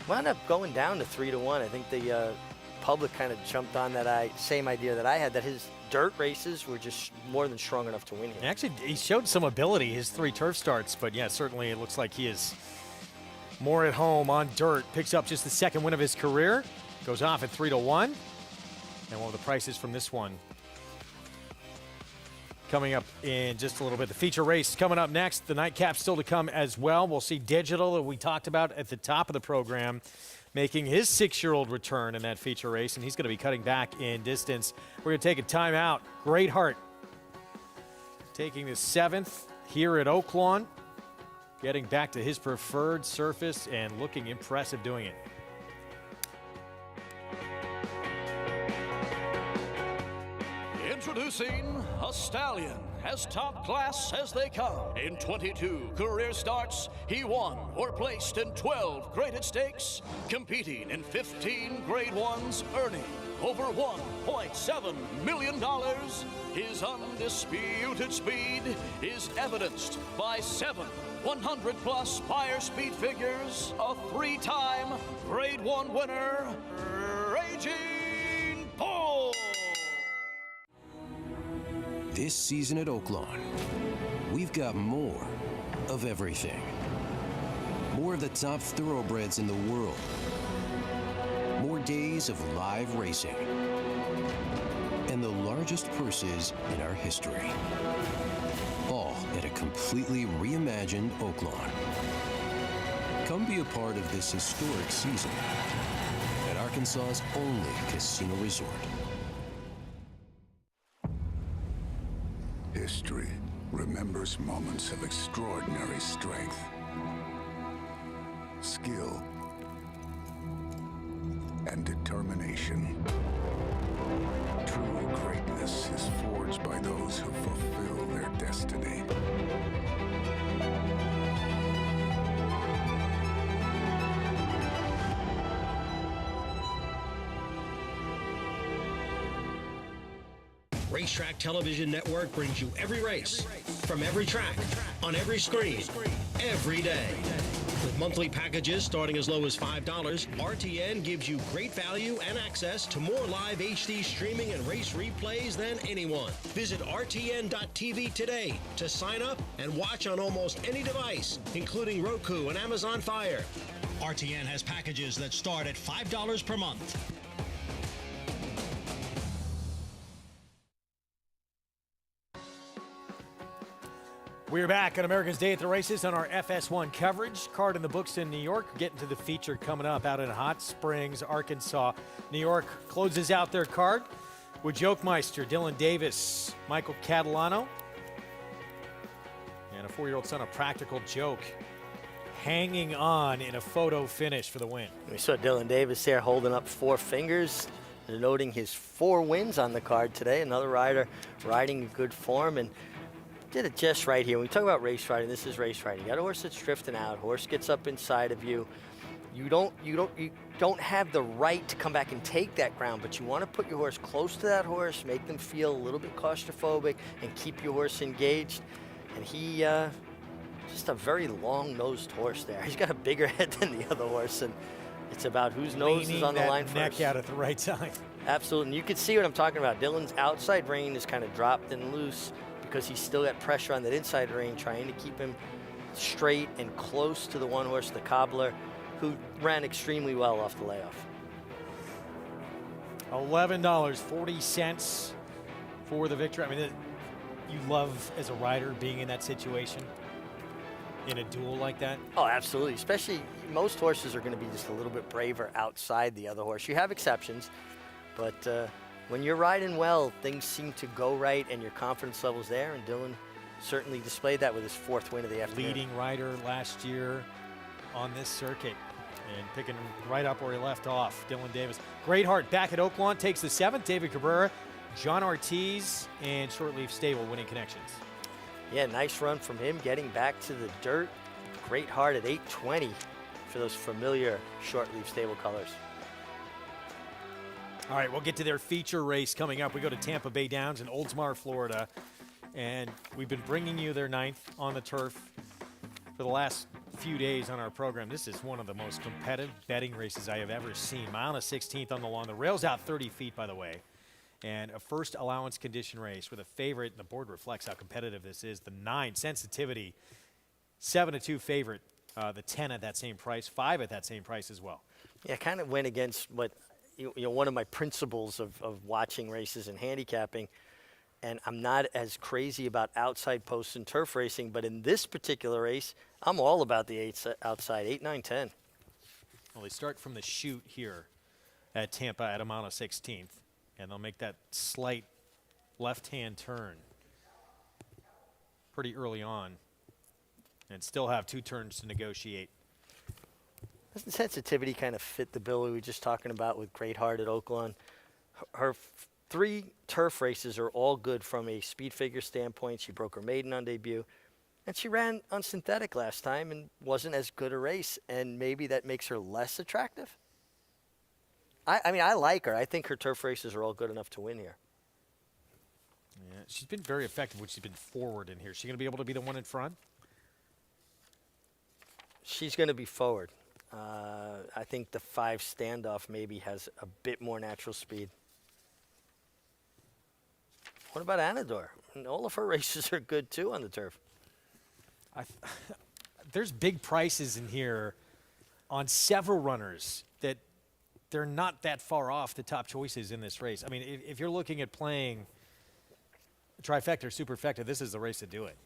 wound up going down to 3-1. I think the public kind of jumped on that same idea that I had, that his dirt races were just more than strong enough to win here. Actually, he showed some ability, his 3 turf starts, but yeah, certainly it looks like he is more at home on dirt. Picks up just the 2nd win of his career. Goes off at 3-1. And one of the prices from this one coming up in just a little bit. The feature race coming up next. The nightcap still to come as well. We'll see Digital, that we talked about at the top of the program, making his 6-year-old return in that feature race, and he's going to be cutting back in distance. We're going to take a timeout. Great Heart taking the 7th here at Oaklawn, getting back to his preferred surface and looking impressive doing it. Introducing a stallion, as top class as they come. In 22 career starts, he won or placed in 12 graded stakes, competing in 15 grade ones, earning over $1.7 million. His undisputed speed is evidenced by 7 100-plus Spire speed figures, a 3-time Grade 1 winner, Raging Bull. This season at Oaklawn, we've got more of everything. More of the top thoroughbreds in the world. More days of live racing. And the largest purses in our history. All at a completely reimagined Oaklawn. Come be a part of this historic season at Arkansas's only casino resort. History remembers moments of extraordinary strength, skill, and determination. True greatness is forged by those who fulfill their destiny. Racetrack Television Network brings you every race, from every track, on every screen, every day. With monthly packages starting as low as $5, RTN gives you great value and access to more live HD streaming and race replays than anyone. Visit RTN.tv today to sign up and watch on almost any device, including Roku and Amazon Fire. RTN has packages that start at $5 per month. We're back on America's Day at the Races on our FS1 coverage. Card in the books in New York. Getting to the feature coming up out in Hot Springs, Arkansas. New York closes out their card with Jokemeister, Dylan Davis, Michael Catalano, and a 4-year-old son of Practical Joke hanging on in a photo finish for the win. We saw Dylan Davis there holding up 4 fingers, denoting his 4 wins on the card today. Another rider riding in good form and did it just right here. When we talk about race riding, this is race riding. You got a horse that's drifting out. Horse gets up inside of you. You don't have the right to come back and take that ground, but you want to put your horse close to that horse, make them feel a little bit claustrophobic, and keep your horse engaged. And he, just a very long-nosed horse there. He's got a bigger head than the other horse, and it's about whose nose is on the line first. Neck out at the right time. Absolutely, and you can see what I'm talking about. Dylan's outside rein is kind of dropped and loose, because he's still got pressure on that inside rein, trying to keep him straight and close to the one horse, the Cobbler, who ran extremely well off the layoff. $11.40 for the victory. I mean, you love, as a rider, being in that situation, in a duel like that? Oh, absolutely. Especially, most horses are going to be just a little bit braver outside the other horse. You have exceptions, but when you're riding well, things seem to go right and your confidence level's there, and Dylan certainly displayed that with his 4th win of the afternoon. Leading rider last year on this circuit and picking right up where he left off, Dylan Davis. Greatheart back at Oaklawn takes the 7th. David Cabrera, John Ortiz, and Shortleaf Stable winning connections. Yeah, nice run from him getting back to the dirt. Greatheart at 8:20 for those familiar Shortleaf Stable colors. All right, we'll get to their feature race coming up. We go to Tampa Bay Downs in Oldsmar, Florida, and we've been bringing you their 9th on the turf for the last few days on our program. This is one of the most competitive betting races I have ever seen. Mile and a 16th on the lawn. The rail's out 30 feet, by the way, and a first allowance condition race with a favorite, and the board reflects how competitive this is. The 9 sensitivity, 7-2 favorite, the 10 at that same price, 5 at that same price as well. Yeah, kind of went against what one of my principles of watching races and handicapping, and I'm not as crazy about outside posts and turf racing, but in this particular race, I'm all about the 8s outside, 8, 9, 10. Well, they start from the chute here at Tampa at a mile and a 16th, and they'll make that slight left-hand turn pretty early on and still have 2 turns to negotiate. Doesn't sensitivity kind of fit the bill we were just talking about with Greatheart at Oaklawn? Her 3 turf races are all good from a speed figure standpoint. She broke her maiden on debut, and she ran on synthetic last time and wasn't as good a race, and maybe that makes her less attractive. I mean, I like her. I think her turf races are all good enough to win here. Yeah, she's been very effective when she's been forward in here. Is she going to be able to be the one in front? She's going to be forward. I think the 5 standoff maybe has a bit more natural speed. What about Anador? And all of her races are good too on the turf. There's big prices in here on several runners that they're not that far off the top choices in this race. I mean, if you're looking at playing trifecta or superfecta, this is the race to do it.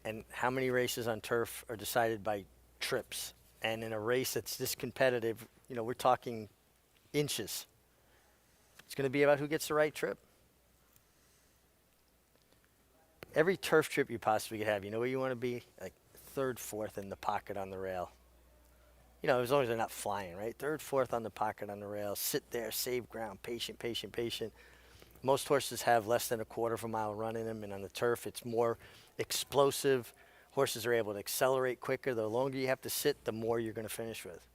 And how many races on turf are decided by trips? And in a race that's this competitive, we're talking inches. It's going to be about who gets the right trip. Every turf trip you possibly could have, you know where you want to be? Like 3rd, 4th in the pocket on the rail. As long as they're not flying, right? 3rd, 4th on the pocket on the rail. Sit there, save ground, patient, patient, patient. Most horses have less than a 1/4 of a mile run in them, and on the turf, it's more explosive. Horses are able to accelerate quicker. The longer you have to sit, the more you're going to finish with.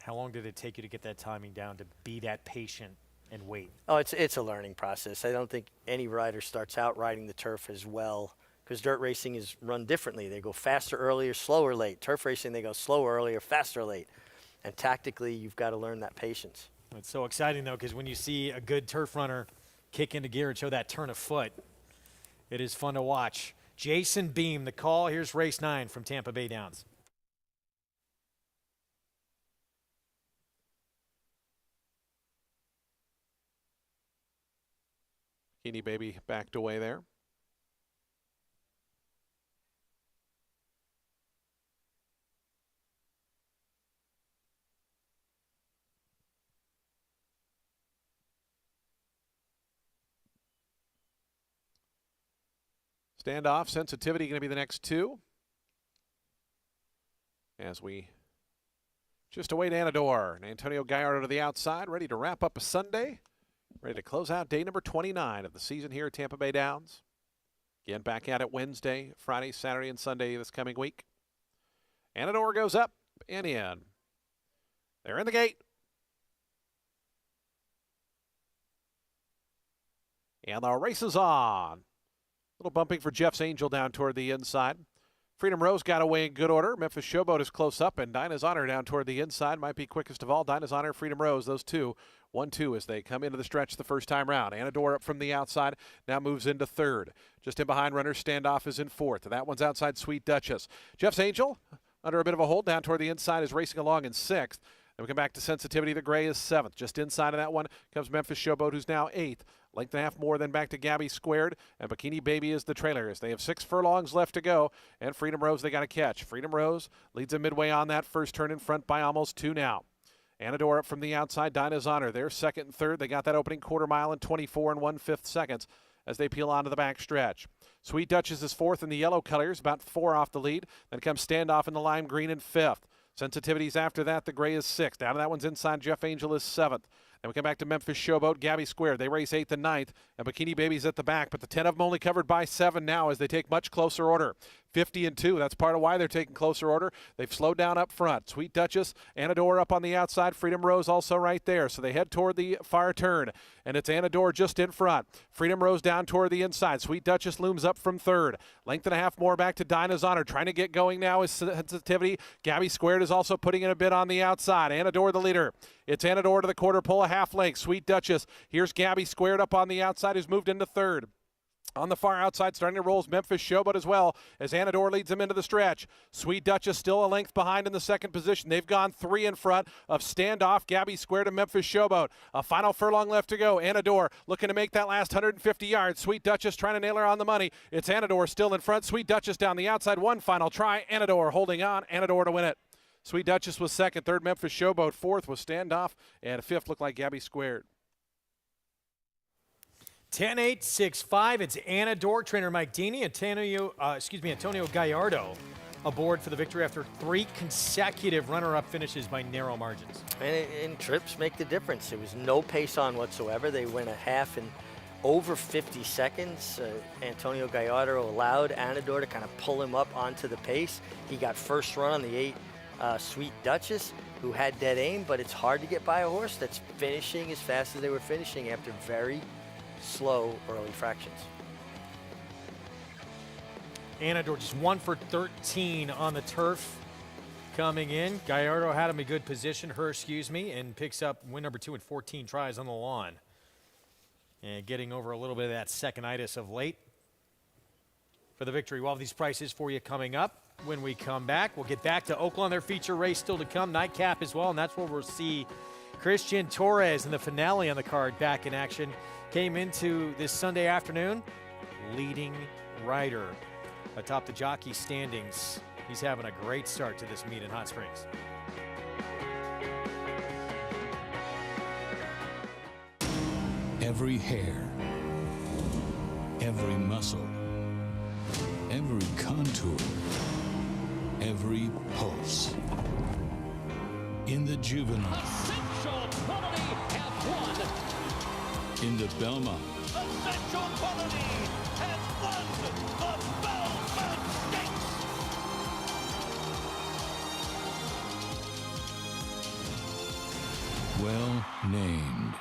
How long did it take you to get that timing down to be that patient and wait? Oh, it's a learning process. I don't think any rider starts out riding the turf as well, because dirt racing is run differently. They go faster earlier, slower late. Turf racing, they go slower earlier, faster late. And tactically, you've got to learn that patience. It's so exciting, though, because when you see a good turf runner kick into gear and show that turn of foot, it is fun to watch. Jason Beam, the call. Here's race 9 from Tampa Bay Downs. Bikini Baby backed away there. Standoff, Sensitivity going to be the next 2. As we just await Anador and Antonio Gallardo to the outside, ready to wrap up a Sunday. Ready to close out day number 29 of the season here at Tampa Bay Downs. Again, back at it Wednesday, Friday, Saturday, and Sunday this coming week. Anador goes up and in. They're in the gate. And the race is on. Little bumping for Jeff's Angel down toward the inside. Freedom Rose got away in good order. Memphis Showboat is close up, and Dinah's Honor down toward the inside. Might be quickest of all. Dinah's Honor, Freedom Rose, those two. 1-2 as they come into the stretch the first time round. Anador up from the outside, now moves into third. Just in behind runners, Standoff is in fourth. That one's outside Sweet Duchess. Jeff's Angel, under a bit of a hold down toward the inside, is racing along in sixth. Then we come back to Sensitivity. The Gray is seventh. Just inside of that one comes Memphis Showboat, who's now eighth. Length and a half more, then back to Gabby Squared, and Bikini Baby is the trailer as they have 6 furlongs left to go, and Freedom Rose they got to catch. Freedom Rose leads them midway on that first turn in front by almost 2 now. Anador up from the outside, Dinah's Honor. They're second and third. They got that opening quarter mile in 24 1/5 seconds as they peel onto the back stretch. Sweet Duchess is fourth in the yellow colors, about 4 off the lead. Then comes Standoff in the lime green in fifth. Sensitivity's after that. The Gray is sixth. Down to that one's inside. Jeff Angel is seventh. Then we come back to Memphis Showboat, Gabby Squared. They race 8th and 9th, and Bikini Baby's at the back, but the 10 of them only covered by 7 now as they take much closer order. 50 and 2, that's part of why they're taking closer order. They've slowed down up front. Sweet Duchess, Anador up on the outside, Freedom Rose also right there. So they head toward the far turn, and it's Anador just in front. Freedom Rose down toward the inside. Sweet Duchess looms up from third. Length and a half more back to Dinah's Honor. Trying to get going now is Sensitivity. Gabby Squared is also putting in a bit on the outside. Anador the leader. It's Anador to the quarter pole, a half length. Sweet Duchess. Here's Gabby Squared up on the outside, who's moved into third. On the far outside, starting to roll is Memphis Showboat as well, as Anador leads him into the stretch. Sweet Duchess still a length behind in the second position. They've gone 3 in front of Standoff, Gabby Squared, and Memphis Showboat. A final furlong left to go. Anador looking to make that last 150 yards. Sweet Duchess trying to nail her on the money. It's Anador still in front. Sweet Duchess down the outside. One final try. Anador holding on. Anador to win it. Sweet Duchess was second. Third, Memphis Showboat. Fourth was Standoff. And fifth looked like Gabby Squared. 10-8, 6-5. It's Anador, trainer Mike Deeney, Antonio Gallardo aboard for the victory after 3 consecutive runner-up finishes by narrow margins. And trips make the difference. There was no pace on whatsoever. They went a half in over 50 seconds. Antonio Gallardo allowed Anador to kind of pull him up onto the pace. He got first run on the 8 Sweet Duchess, who had dead aim, but it's hard to get by a horse that's finishing as fast as they were finishing after very slow early fractions. Anador just 1 for 13 on the turf coming in. Gallardo had him in good position, and picks up win number 2 in 14 tries on the lawn. And getting over a little bit of that second-itis of late for the victory. We'll have these prices for you coming up. When we come back, we'll get back to Oaklawn. Their feature race still to come, nightcap as well, and that's where we'll see Christian Torres in the finale on the card back in action. Came into this Sunday afternoon leading rider atop the jockey standings. He's having a great start to this meet in Hot Springs. Every hair, every muscle, every contour, every pulse. In the juvenile. Essential Quality have won. In the Belmont. Essential Quality has won the Belmont Stakes. Well named.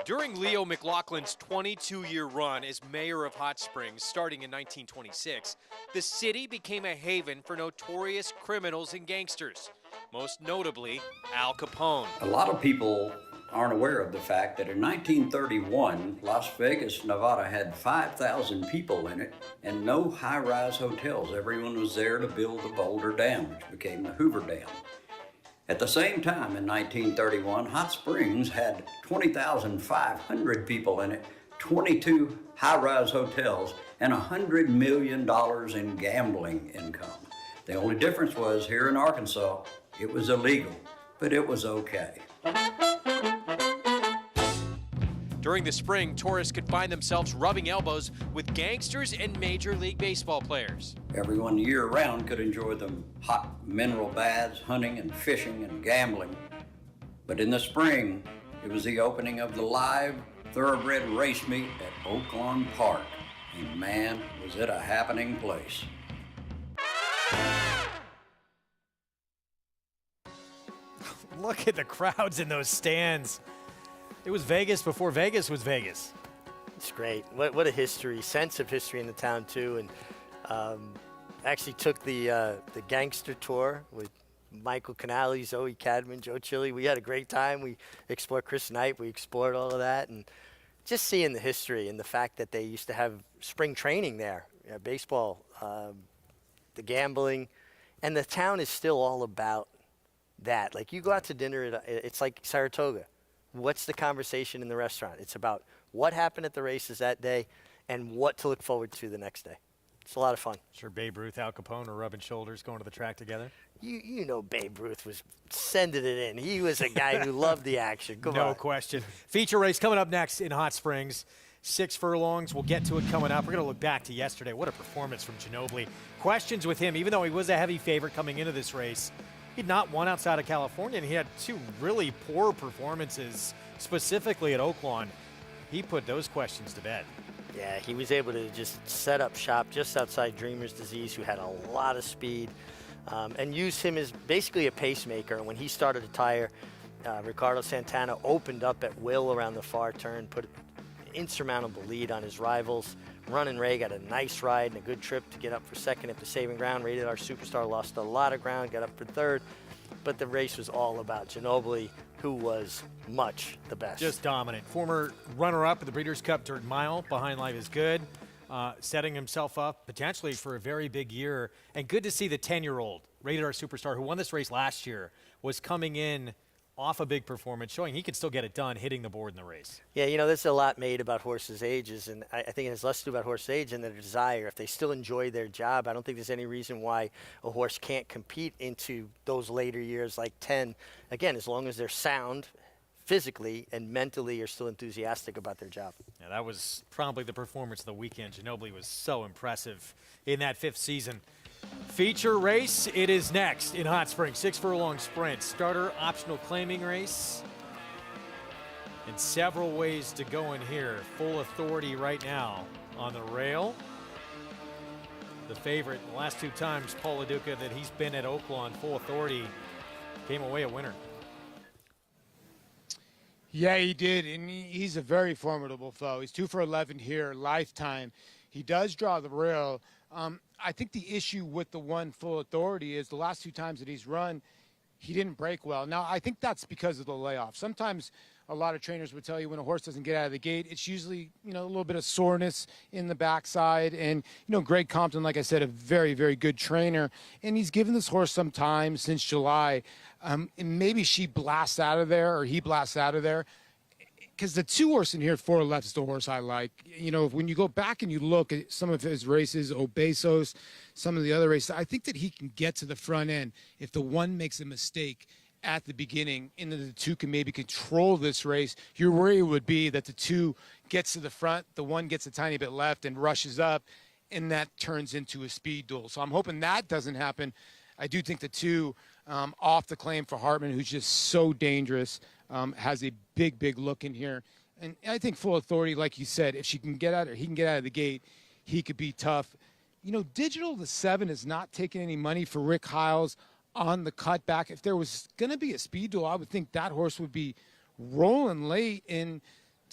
During Leo McLaughlin's 22-year run as mayor of Hot Springs, starting in 1926, the city became a haven for notorious criminals and gangsters, most notably Al Capone. A lot of people aren't aware of the fact that in 1931, Las Vegas, Nevada had 5,000 people in it and no high-rise hotels. Everyone was there to build the Boulder Dam, which became the Hoover Dam. At the same time, in 1931, Hot Springs had 20,500 people in it, 22 high-rise hotels, and $100 million in gambling income. The only difference was here in Arkansas, it was illegal, but it was okay. During the spring, tourists could find themselves rubbing elbows with gangsters and Major League Baseball players. Everyone year-round could enjoy the hot mineral baths, hunting and fishing and gambling. But in the spring, it was the opening of the live thoroughbred race meet at Oaklawn Park. And man, was it a happening place. Look at the crowds in those stands. It was Vegas before Vegas was Vegas. It's great. What a history, sense of history in the town too. And actually took the gangster tour with Michael Canali, Zoe Cadman, Joe Chile. We had a great time. We explored Chris Knight. We explored all of that, and just seeing the history and the fact that they used to have spring training there, baseball, the gambling, and the town is still all about that. Like you go out to dinner, it's like Saratoga. What's the conversation in the restaurant? It's about what happened at the races that day and what to look forward to the next day. It's a lot of fun. Sure, Babe Ruth, Al Capone are rubbing shoulders going to the track together. You know Babe Ruth was sending it in. He was a guy who loved the action. Come on. No question. Feature race coming up next in Hot Springs. 6 furlongs. We'll get to it coming up. We're going to look back to yesterday. What a performance from Ginobili. Questions with him, even though he was a heavy favorite coming into this race. He'd not won outside of California, and he had 2 really poor performances, specifically at Oaklawn. He put those questions to bed. Yeah, he was able to just set up shop just outside Dreamer's Disease, who had a lot of speed, and used him as basically a pacemaker. When he started to tire, Ricardo Santana opened up at will around the far turn, put an insurmountable lead on his rivals. Running Ray got a nice ride and a good trip to get up for second at the saving ground. Rated R Superstar lost a lot of ground, got up for third. But the race was all about Ginobili, who was much the best. Just dominant. Former runner-up at the Breeders' Cup Dirt Mile behind Life is Good, setting himself up potentially for a very big year. And good to see the 10-year-old Rated R Superstar, who won this race last year, was coming in off a big performance, showing he could still get it done, hitting the board in the race. Yeah, you know, there's a lot made about horses' ages, and I think it has less to do about horse age and their desire. If they still enjoy their job, I don't think there's any reason why a horse can't compete into those later years like 10. Again, as long as they're sound physically and mentally are still enthusiastic about their job. Yeah, that was probably the performance of the weekend. Ginobili was so impressive in that 5th season. Feature race, it is next in Hot Springs. 6 furlong sprint, starter optional claiming race. And several ways to go in here. Full Authority right now on the rail. The favorite the last 2 times, Paul LaDuca, that he's been at Oaklawn, Full Authority came away a winner. Yeah, he did, and he's a very formidable foe. He's 2 for 11 here, lifetime. He does draw the rail. I think the issue with the one Full Authority is the last 2 times that he's run, he didn't break well. Now, I think that's because of the layoff. Sometimes a lot of trainers would tell you when a horse doesn't get out of the gate, it's usually, you know, a little bit of soreness in the backside. And, you know, Greg Compton, like I said, a very, very good trainer. And he's given this horse some time since July. And maybe she blasts out of there or he blasts out of there. Because the 2 horse in here, 4 Left, is the horse I like. You know, when you go back and you look at some of his races, Obesos, some of the other races, I think that he can get to the front end. If the 1 makes a mistake at the beginning and the 2 can maybe control this race, your worry would be that the 2 gets to the front, the 1 gets a tiny bit left and rushes up, and that turns into a speed duel. So I'm hoping that doesn't happen. I do think the 2 off the claim for Hartman, who's just so dangerous, has a big, big look in here. And I think Full Authority, like you said, if she can get out or he can get out of the gate, he could be tough. You know, Digital the 7 is not taking any money for Rick Hiles on the cutback. If there was going to be a speed duel, I would think that horse would be rolling late. And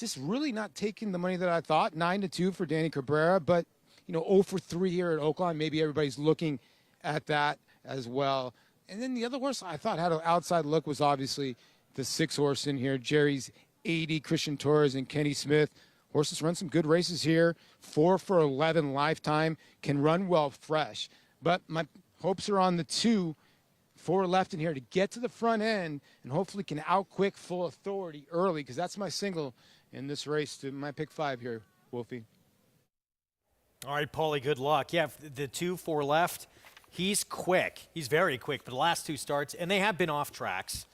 just really not taking the money that I thought. 9-2 for Danny Cabrera, but 0 for 3 here at Oaklawn. Maybe everybody's looking at that as well. And then the other horse I thought had an outside look was obviously the 6 horse in here, Jerry's 80, Christian Torres and Kenny Smith. Horses run some good races here. 4 for 11 lifetime, can run well fresh. But my hopes are on the 2, 4 left in here to get to the front end and hopefully can outquick Full Authority early, because that's my single in this race to my pick 5 here, Wolfie. All right, Paulie, good luck. Yeah, the 2, 4 left. He's quick. He's very quick, but the last 2 starts, and they have been off tracks.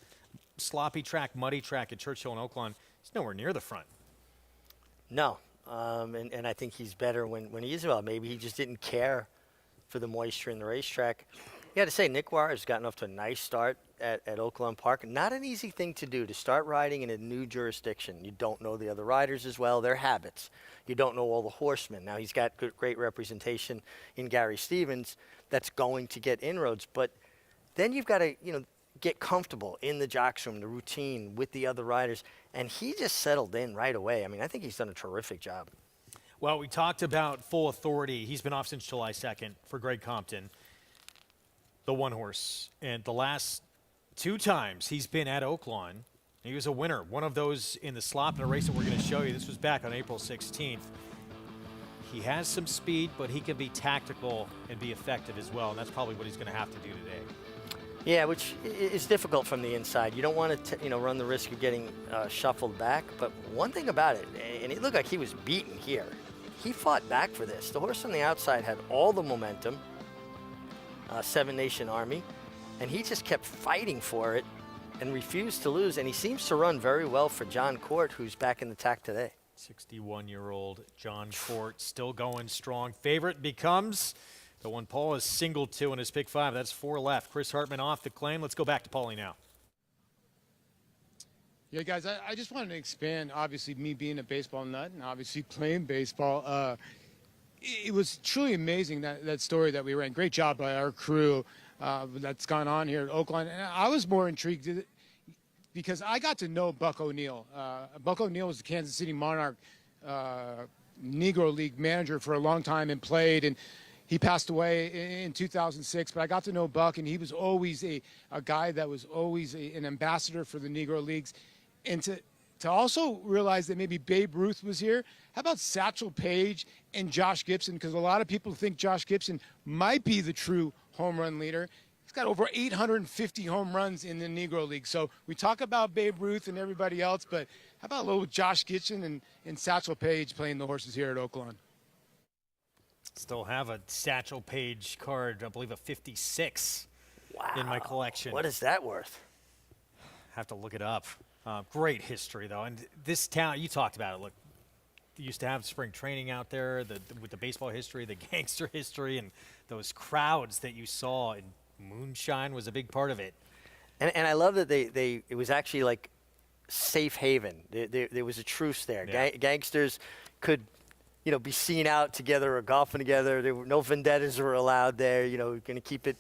Sloppy track, muddy track at Churchill and Oaklawn. He's nowhere near the front. No, and I think he's better when he is well. Maybe he just didn't care for the moisture in the racetrack. You got to say, Nick Warr has gotten off to a nice start at Oaklawn Park. Not an easy thing to do, to start riding in a new jurisdiction. You don't know the other riders as well, their habits. You don't know all the horsemen. Now, he's got great representation in Gary Stevens that's going to get inroads. But then you've got to, get comfortable in the jocks room, the routine with the other riders. And he just settled in right away. I mean, I think he's done a terrific job. Well, we talked about Full Authority. He's been off since July 2nd for Greg Compton, the 1 horse. And the last 2 times he's been at Oaklawn, he was a winner. One of those in the slop in a race that we're going to show you. This was back on April 16th. He has some speed, but he can be tactical and be effective as well. And that's probably what he's going to have to do today. Yeah, which is difficult from the inside. You don't want to, run the risk of getting shuffled back. But one thing about it, and it looked like he was beaten here. He fought back for this. The horse on the outside had all the momentum, 7 Nation Army, and he just kept fighting for it and refused to lose. And he seems to run very well for John Court, who's back in the tack today. 61-year-old John Court still going strong. Favorite becomes the one Paul is single to in his pick 5. That's 4 left. Chris Hartman off the claim. Let's go back to Paulie now. Yeah, guys, I just wanted to expand, obviously, me being a baseball nut and obviously playing baseball. It was truly amazing, that story that we ran. Great job by our crew that's gone on here at Oaklawn. And I was more intrigued because I got to know Buck O'Neil. Buck O'Neil was the Kansas City Monarch Negro League manager for a long time and played, and he passed away in 2006, but I got to know Buck, and he was always a guy that was always an ambassador for the Negro Leagues. And to also realize that maybe Babe Ruth was here, how about Satchel Paige and Josh Gibson? Because a lot of people think Josh Gibson might be the true home run leader. He's got over 850 home runs in the Negro League. So we talk about Babe Ruth and everybody else, but how about a little Josh Gibson and Satchel Paige playing the horses here at Oaklawn? Still have a Satchel Paige card, I believe a 56 in my collection. What is that worth? Have to look it up. Great history, though. And this town, you talked about it. Look, you used to have spring training out there with the baseball history, the gangster history, and those crowds that you saw. And moonshine was a big part of it. And I love that it was actually like safe haven. There was a truce there. Yeah. Gangsters could be seen out together or golfing together. There were no vendettas were allowed there. Going to keep it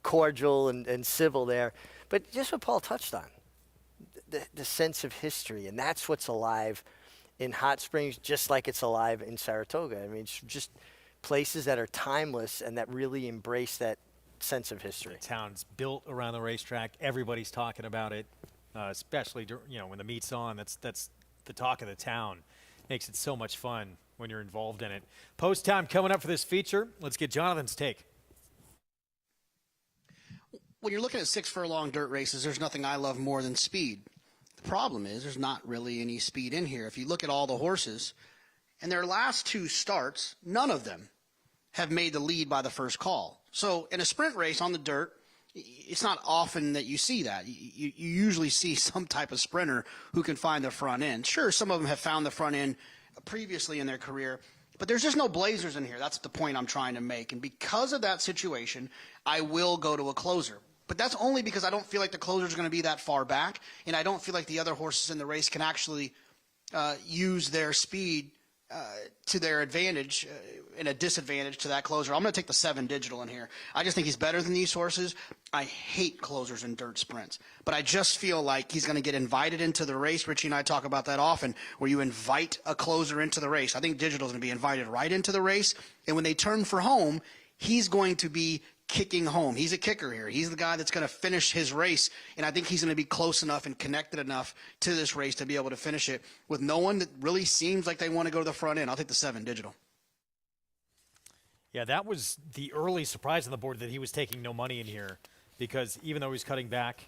cordial and civil there. But just what Paul touched on, the sense of history, and that's what's alive in Hot Springs, just like it's alive in Saratoga. I mean, it's just places that are timeless and that really embrace that sense of history. The town's built around the racetrack. Everybody's talking about it, especially when the meet's on. That's the talk of the town. Makes it so much fun when you're involved in it. Post time coming up for this feature. Let's get Jonathan's take. When you're looking at 6 furlong dirt races, there's nothing I love more than speed. The problem is there's not really any speed in here. If you look at all the horses, in their last 2 starts, none of them have made the lead by the first call. So in a sprint race on the dirt, it's not often that you see that. You usually see some type of sprinter who can find the front end. Sure, some of them have found the front end previously in their career, but there's just no blazers in here. That's the point I'm trying to make. And because of that situation, I will go to a closer. But that's only because I don't feel like the closer is going to be that far back, and I don't feel like the other horses in the race can actually use their speed to their advantage and a disadvantage to that closer. I'm going to take the 7 Digital in here. I just think he's better than these horses. I hate closers in dirt sprints, but I just feel like he's going to get invited into the race. Richie and I talk about that often, where you invite a closer into the race. I think Digital's going to be invited right into the race, and when they turn for home, he's going to be kicking home. He's a kicker here. He's the guy that's going to finish his race, and I think he's going to be close enough and connected enough to this race to be able to finish it with no one that really seems like they want to go to the front end. I'll take the 7 Digital. Yeah, that was the early surprise on the board that he was taking no money in here, because even though he's cutting back,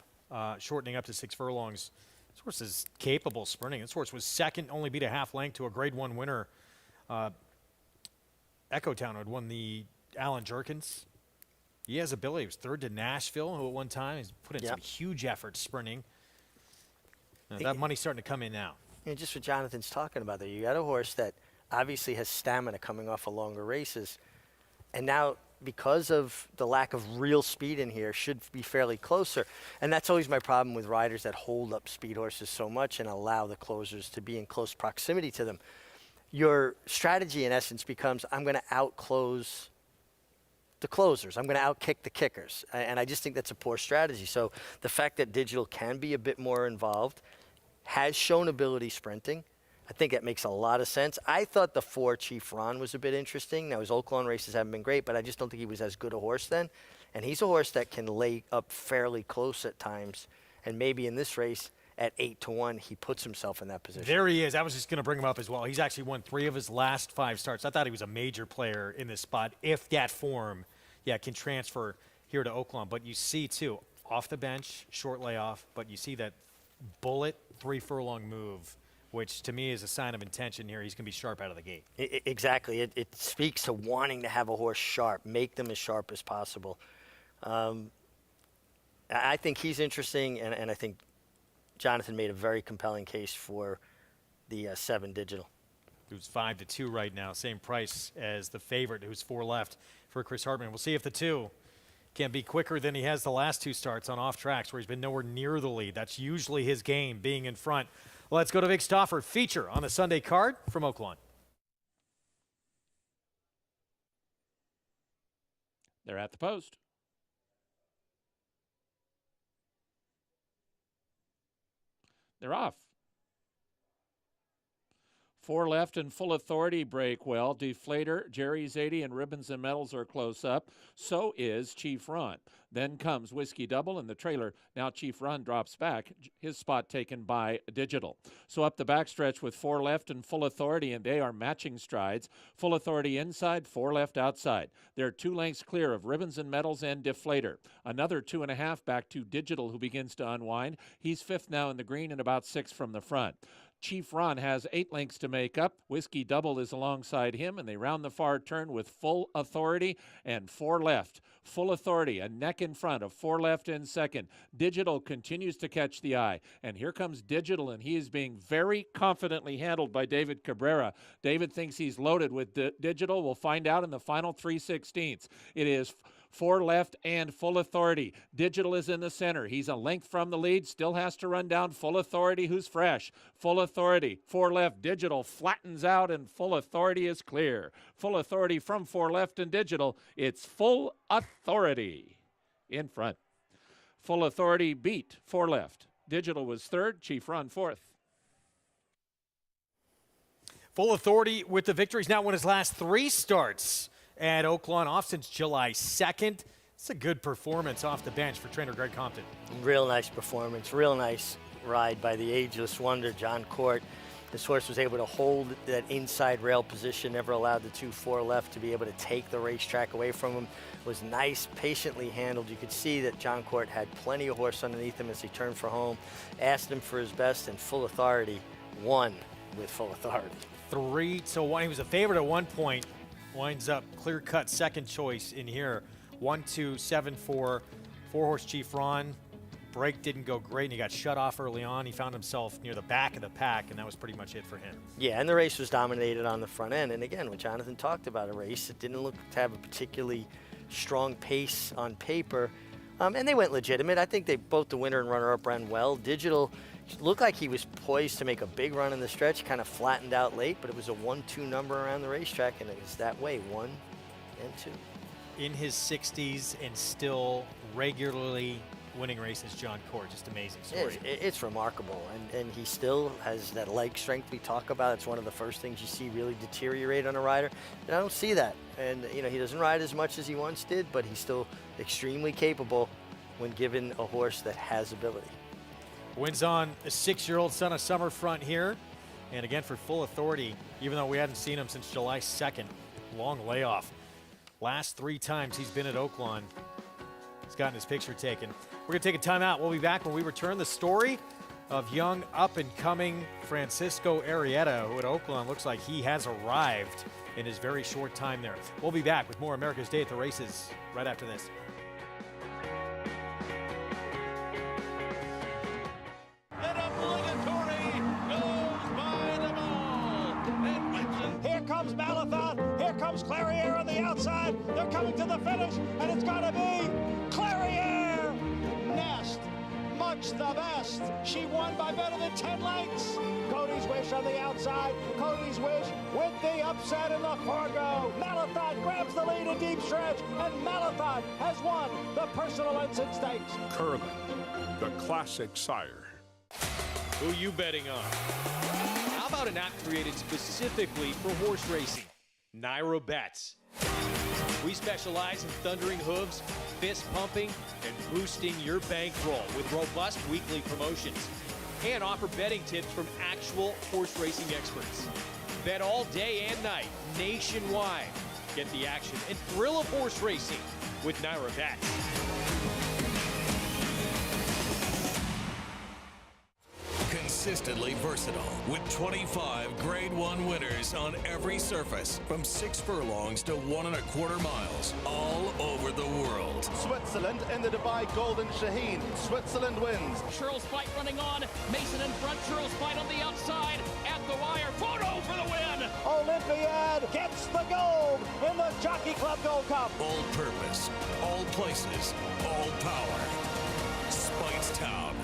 shortening up to 6 furlongs, this horse is capable of sprinting. This horse was second, only beat a half length to a Grade 1 winner. Echo Town had won the Alan Jerkins. He has ability. He was third to Nashville, who at one time he's put in some huge efforts sprinting. Now, that money's starting to come in now. You know, just what Jonathan's talking about there. You got a horse that obviously has stamina coming off of longer races. And now, because of the lack of real speed in here, should be fairly closer. And that's always my problem with riders that hold up speed horses so much and allow the closers to be in close proximity to them. Your strategy, in essence, becomes, I'm going to outclose the closers. I'm going to outkick the kickers. And I just think that's a poor strategy. So the fact that Digital can be a bit more involved, has shown ability sprinting, I think that makes a lot of sense. I thought the 4 Chief Ron was a bit interesting. Now, his Oaklawn races haven't been great, but I just don't think he was as good a horse then. And he's a horse that can lay up fairly close at times. And maybe in this race, at 8-1, he puts himself in that position. There he is. I was just going to bring him up as well. He's actually won 3 of his last 5 starts. I thought he was a major player in this spot if that form, can transfer here to Oaklawn. But you see, too, off the bench, short layoff, but you see that bullet 3 furlong move, which to me is a sign of intention here. He's going to be sharp out of the gate. Exactly. It speaks to wanting to have a horse sharp, make them as sharp as possible. I think he's interesting, and I think Jonathan made a very compelling case for the 7 Digital. Who's 5-2 right now, same price as the favorite, who's 4 left for Chris Hartman. We'll see if the 2 can be quicker than he has the last 2 starts on off tracks where he's been nowhere near the lead. That's usually his game, being in front. Let's go to Vic Stauffer, feature on the Sunday card from Oaklawn. They're at the post. They're off. 4 left and Full Authority break well. Deflator, Jerry Zadie, and Ribbons and Medals are close up. So is Chief Ron. Then comes Whiskey Double in the trailer. Now Chief Ron drops back. His spot taken by Digital. So up the backstretch with 4 left and Full Authority, and they are matching strides. Full Authority inside, 4 left outside. They're 2 lengths clear of Ribbons and Medals and Deflator. Another 2.5 back to Digital, who begins to unwind. He's 5th now in the green and about 6 from the front. Chief Ron has 8 lengths to make up. Whiskey Double is alongside him, and they round the far turn with Full Authority and 4 left. Full Authority, a neck in front of 4 left in second. Digital continues to catch the eye. And here comes Digital, and he is being very confidently handled by David Cabrera. David thinks he's loaded with Digital. We'll find out in the final 3/16. It is 4 left and Full Authority. Digital is in the center. He's a length from the lead. Still has to run down Full Authority, who's fresh. Full Authority, 4 left. Digital flattens out, and Full Authority is clear. Full Authority from 4 left and Digital. It's Full Authority in front. Full Authority beat 4 left. Digital was 3rd. Chief Ron 4th. Full Authority with the victory. He's now won his last 3 starts at Oaklawn, off since July 2nd. It's a good performance off the bench for trainer Greg Compton. Real nice performance, real nice ride by the ageless wonder, John Court. This horse was able to hold that inside rail position, never allowed the 2-4 left to be able to take the racetrack away from him. Was nice, patiently handled. You could see that John Court had plenty of horse underneath him as he turned for home, asked him for his best, and Full Authority won with Full Authority. 3-1. He was a favorite at one point. Winds up clear-cut second choice in here. 1-2-7-4. 4-horse Chief Ron. Break didn't go great, and he got shut off early on. He found himself near the back of the pack, and that was pretty much it for him. Yeah, and the race was dominated on the front end. And again, when Jonathan talked about a race, it didn't look to have a particularly strong pace on paper. And they went legitimate. I think both the winner and runner-up ran well. Digital Looked like he was poised to make a big run in the stretch, kind of flattened out late, but it was a 1-2 number around the racetrack, and it was that way, 1 and 2. In his 60s and still regularly winning races, John Court. Just amazing story. It's remarkable, and he still has that leg strength we talk about. It's one of the first things you see really deteriorate on a rider, and I don't see that. And he doesn't ride as much as he once did, but he's still extremely capable when given a horse that has ability. Wins on a 6-year-old son of Summerfront here, and again for Full Authority, even though we hadn't seen him since July 2nd. Long layoff. Last 3 times he's been at Oaklawn, he's gotten his picture taken. We're going to take a timeout. We'll be back when we return. The story of young up-and-coming Francisco Arrieta, who at Oaklawn looks like he has arrived in his very short time there. We'll be back with more America's Day at the Races right after this. Here comes Malathaat. Here comes Clairiere on the outside. They're coming to the finish, and it's going to be Clairiere. Nest, much the best. She won by better than 10 lengths. Cody's Wish on the outside. Cody's Wish with the upset in the Fargo. Malathaat grabs the lead in deep stretch, and Malathaat has won the Personal Ensign Stakes. Curlin, the classic sire. Who you betting on? How about an app created specifically for horse racing? Nairo Bets. We specialize in thundering hooves, fist pumping, and boosting your bankroll with robust weekly promotions. And offer betting tips from actual horse racing experts. Bet all day and night, nationwide. Get the action and thrill of horse racing with Nairo Bets. Consistently versatile with 25 Grade 1 winners on every surface from 6 furlongs to 1 1/4 miles all over the world. Switzerland in the Dubai Golden Shaheen. Switzerland wins. Churls Fight running on. Mason in front. Churls Fight on the outside. At the wire. Photo for the win. Olympiad gets the gold in the Jockey Club Gold Cup. All purpose, all places, all power. Speightstown.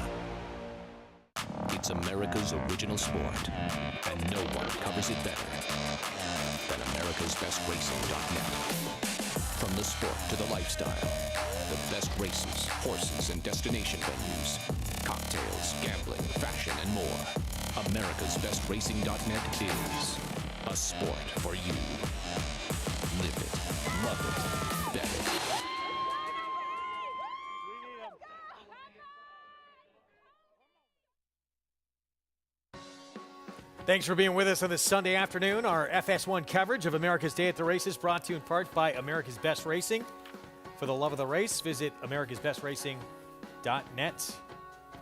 It's America's original sport, and no one covers it better than America'sBestRacing.net. From the sport to the lifestyle, the best races, horses, and destination venues, cocktails, gambling, fashion, and more. America'sBestRacing.net is a sport for you. Live it, love it, bet it. Thanks for being with us on this Sunday afternoon. Our FS1 coverage of America's Day at the Races brought to you in part by America's Best Racing. For the love of the race, visit americasbestracing.net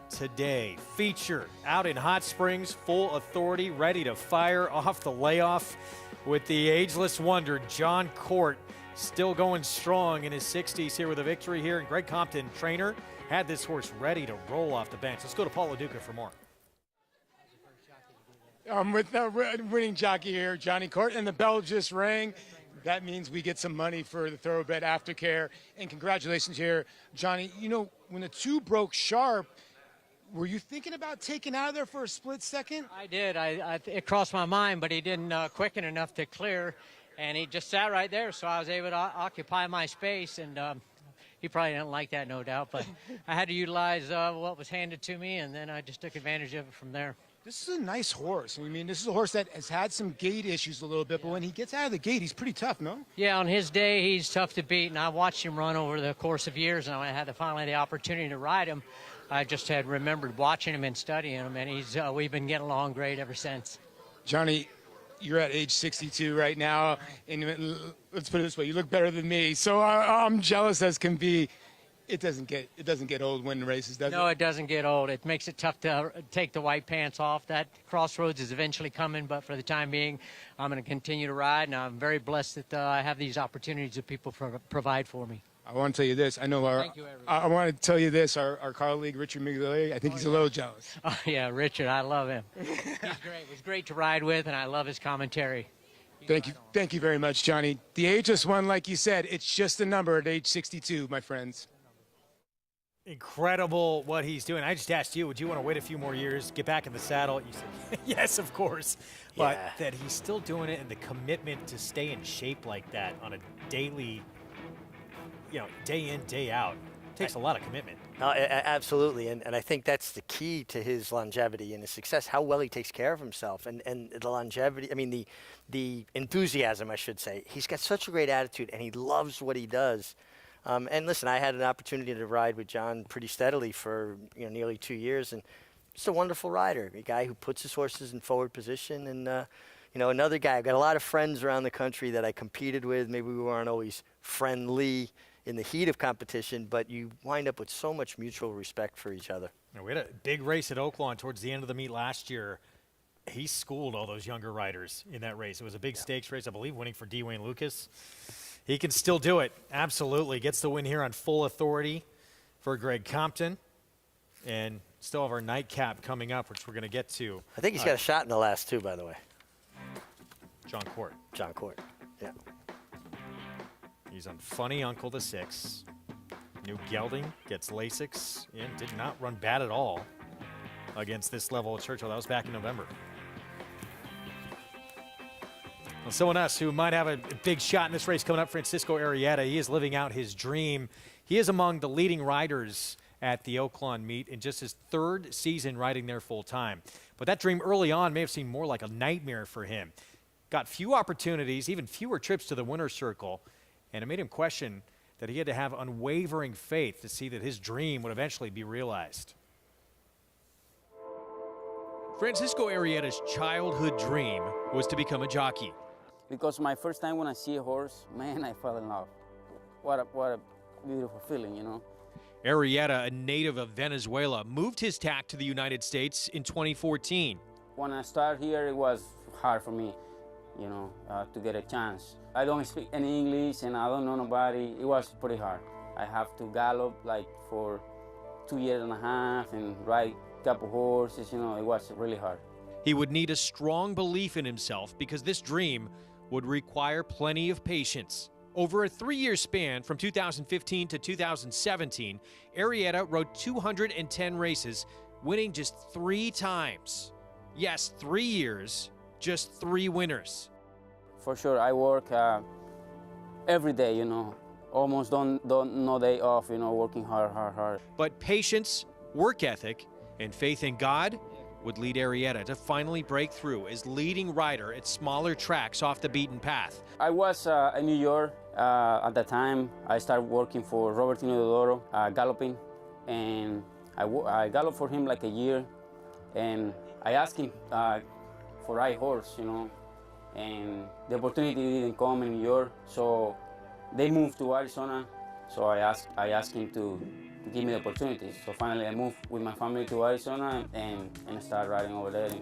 today. Feature out in Hot Springs, Full Authority, ready to fire off the layoff with the ageless wonder, John Court, still going strong in his 60s here with a victory here. And Greg Compton, trainer, had this horse ready to roll off the bench. Let's go to Paul LaDuca for more. I'm with the winning jockey here, Johnny Court, and the bell just rang. That means we get some money for the Thoroughbred Aftercare. And congratulations here, Johnny. You know, when the 2 broke sharp, were you thinking about taking out of there for a split second? I did. It crossed my mind, but he didn't quicken enough to clear, and he just sat right there, so I was able to occupy my space, and he probably didn't like that, no doubt, but I had to utilize what was handed to me, and then I just took advantage of it from there. This is a nice horse. I mean, this is a horse that has had some gait issues a little bit, but when he gets out of the gate, he's pretty tough, no? Yeah, on his day, he's tough to beat, and I watched him run over the course of years, and I had finally the opportunity to ride him. I just had remembered watching him and studying him, and we've been getting along great ever since. Johnny, you're at age 62 right now, and let's put it this way, you look better than me, so I'm jealous as can be. It doesn't get old winning races, does it? No, it doesn't get old. It makes it tough to take the white pants off. That crossroads is eventually coming, but for the time being, I'm going to continue to ride, and I'm very blessed that I have these opportunities that people provide for me. I want to tell you this. I know I want to tell you this. Our colleague Richard Miglieri, I think he's a little jealous. Oh yeah, Richard, I love him. He's great. He's great to ride with, and I love his commentary. Thank you very much, Johnny. The ageless one, like you said, it's just a number at age 62, my friends. Incredible what he's doing. I just asked you, would you want to wait a few more years, get back in the saddle? You said, yes, of course. But Yeah. that he's still doing it, and the commitment to stay in shape like that on a daily, day in, day out, takes a lot of commitment. No, absolutely, and I think that's the key to his longevity and his success, how well he takes care of himself, and the longevity, I mean, the enthusiasm, I should say. He's got such a great attitude, and he loves what he does. And listen, I had an opportunity to ride with John pretty steadily for nearly 2 years, and just a wonderful rider, a guy who puts his horses in forward position, and another guy. I've got a lot of friends around the country that I competed with. Maybe we weren't always friendly in the heat of competition, but you wind up with so much mutual respect for each other. We had a big race at Oaklawn towards the end of the meet last year. He schooled all those younger riders in that race. It was a big stakes race, I believe, winning for D. Wayne Lucas. He can still do it, absolutely. Gets the win here on full authority for Greg Compton. And still have our nightcap coming up, which we're going to get to. I think he's got a shot in the last two, by the way. John Court. John Court, yeah. He's on Funny Uncle the 6. New gelding gets Lasix and did not run bad at all against this level of Churchill. That was back in November. Well, someone else who might have a big shot in this race coming up, Francisco Arrieta. He is living out his dream. He is among the leading riders at the Oaklawn meet in just his 3rd season riding there full time. But that dream early on may have seemed more like a nightmare for him. Got few opportunities, even fewer trips to the winner's circle, and it made him question that he had to have unwavering faith to see that his dream would eventually be realized. Francisco Arrieta's childhood dream was to become a jockey. Because my first time when I see a horse, man, I fell in love. What a beautiful feeling, Arrieta, a native of Venezuela, moved his tack to the United States in 2014. When I started here, it was hard for me, to get a chance. I don't speak any English and I don't know nobody. It was pretty hard. I have to gallop like for 2.5 years and ride a couple horses, it was really hard. He would need a strong belief in himself because this dream would require plenty of patience. Over a 3-year span from 2015 to 2017, Arrieta rode 210 races, winning just 3 times. Yes, 3 years, just 3 winners. For sure, I work every day, almost don't no day off, working hard. But patience, work ethic, and faith in God would lead Arrieta to finally break through as leading rider at smaller tracks off the beaten path. I was in New York at the time. I started working for Robertino Deodoro, galloping, and I galloped for him like a year, and I asked him for ride horse, and the opportunity didn't come in New York, so they moved to Arizona. So I asked him to give me the opportunity. So finally I moved with my family to Arizona and started riding over there. And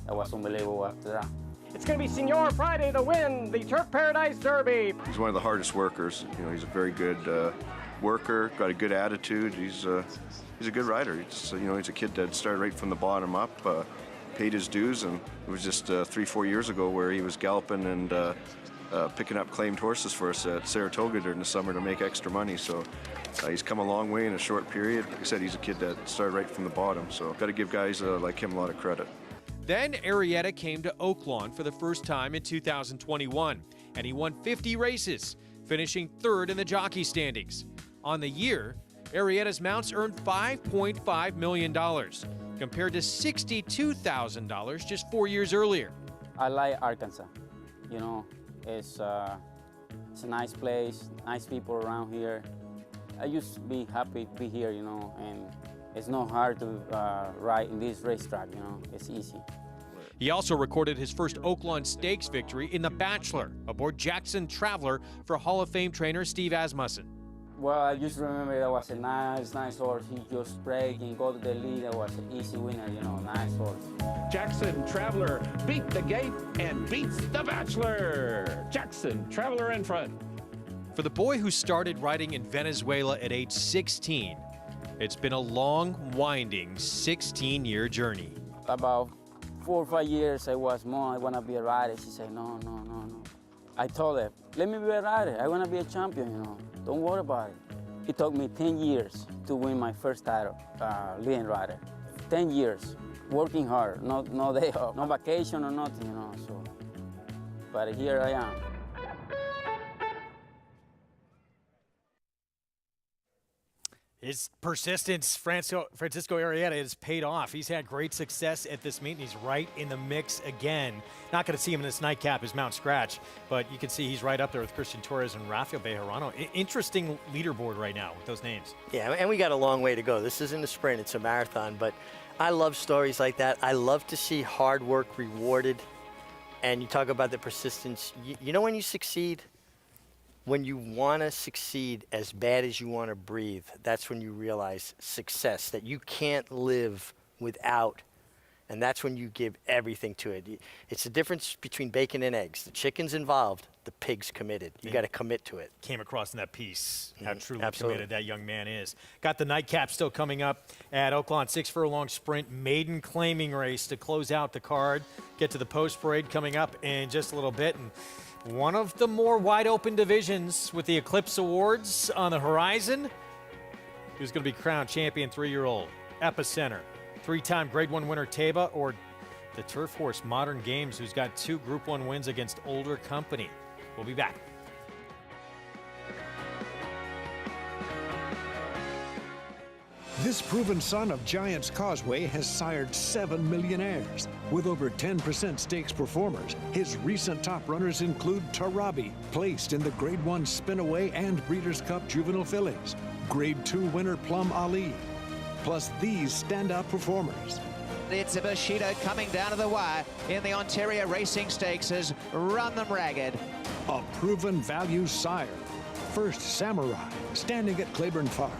that was unbelievable after that. It's going to be Senor Friday to win the Turf Paradise Derby. He's one of the hardest workers. He's a very good worker, got a good attitude. He's a good rider. He's a kid that started right from the bottom up, paid his dues, and it was just 3-4 years ago where he was galloping and picking up claimed horses for us at Saratoga during the summer to make extra money. So he's come a long way in a short period. Like I said, he's a kid that started right from the bottom. So got to give guys like him a lot of credit. Then Arrieta came to Oaklawn for the first time in 2021, and he won 50 races, finishing 3rd in the jockey standings. On the year, Arrieta's mounts earned $5.5 million, compared to $62,000 just 4 years earlier. I like Arkansas. It's a nice place, nice people around here. I used to be happy to be here, and it's not hard to ride in this racetrack, it's easy. He also recorded his first Oaklawn Stakes victory in The Bachelor aboard Jackson Traveler for Hall of Fame trainer Steve Asmussen. Well, I just remember that was a nice horse. He just break and go to the lead. That was an easy winner, nice horse. Jackson Traveler beat the gate and beats the Bachelor. Jackson Traveler in front. For the boy who started riding in Venezuela at age 16, it's been a long, winding 16-year journey. About 4 or 5 years, I was, Mom, I want to be a rider. She said, no. I told her, let me be a rider. I want to be a champion, Don't worry about it. It took me 10 years to win my first title, leading rider. 10 years, working hard, no day off, no vacation or nothing, you know. So, but here I am. His persistence, Francisco Arrieta, has paid off. He's had great success at this meet, and he's right in the mix again. Not going to see him in this nightcap, his Mount Scratch, but you can see he's right up there with Christian Torres and Rafael Bejarano. Interesting leaderboard right now with those names. Yeah, and we got a long way to go. This isn't a sprint, it's a marathon, but I love stories like that. I love to see hard work rewarded, and you talk about the persistence. You know when you succeed? When you want to succeed as bad as you want to breathe, that's when you realize success, that you can't live without, and that's when you give everything to it. It's the difference between bacon and eggs. The chicken's involved, the pig's committed. You got to commit to it. Came across in that piece how truly Absolutely. committed that young man is. Got the nightcap still coming up at Oaklawn, 6 furlong sprint, maiden claiming race to close out the card. Get to the post parade coming up in just a little bit. And one of the more wide open divisions with the Eclipse Awards on the horizon. Who's going to be crowned champion 3-year-old? Epicenter. 3-time Grade 1 winner Teba, or the Turf Horse Modern Games, who's got 2 Group 1 wins against older company. We'll be back. This proven son of Giants Causeway has sired 7 millionaires. With over 10% stakes performers, his recent top runners include Tarabi, placed in the Grade 1 Spinaway and Breeders' Cup Juvenile Fillies, Grade 2 winner Plum Ali, plus these standout performers. It's a Bushido coming down to the wire in the Ontario Racing Stakes has run them ragged. A proven value sire, First Samurai, standing at Claiborne Farm.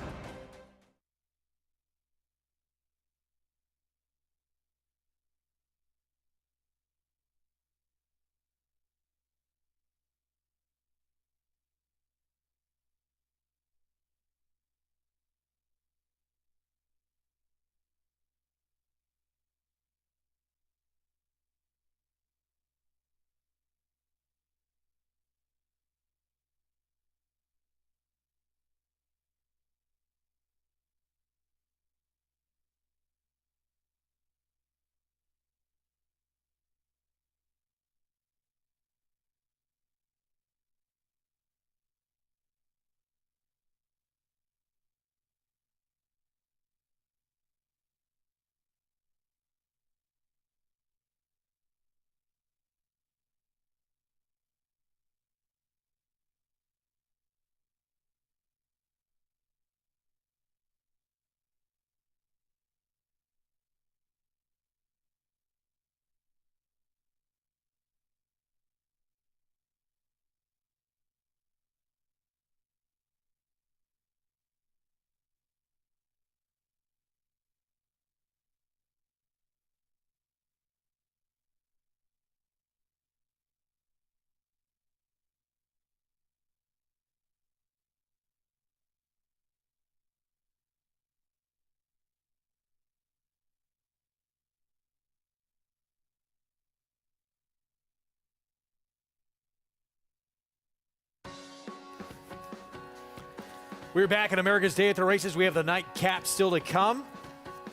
We're back on America's Day at the Races. We have the nightcap still to come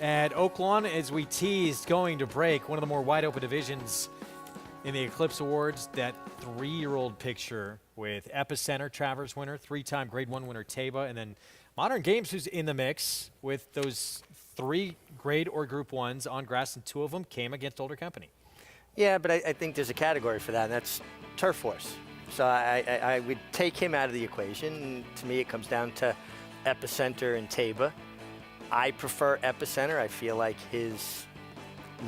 at Oaklawn, as we teased going to break. One of the more wide open divisions in the Eclipse Awards, that 3-year-old picture with Epicenter, Travers winner, 3-time Grade 1 winner Teba, and then Modern Games, who's in the mix with those 3 grade or Group 1s on grass, and 2 of them came against older company. Yeah, but I think there's a category for that, and that's Turf Horse. So I would take him out of the equation. And to me, it comes down to Epicenter and Teba. I prefer Epicenter. I feel like his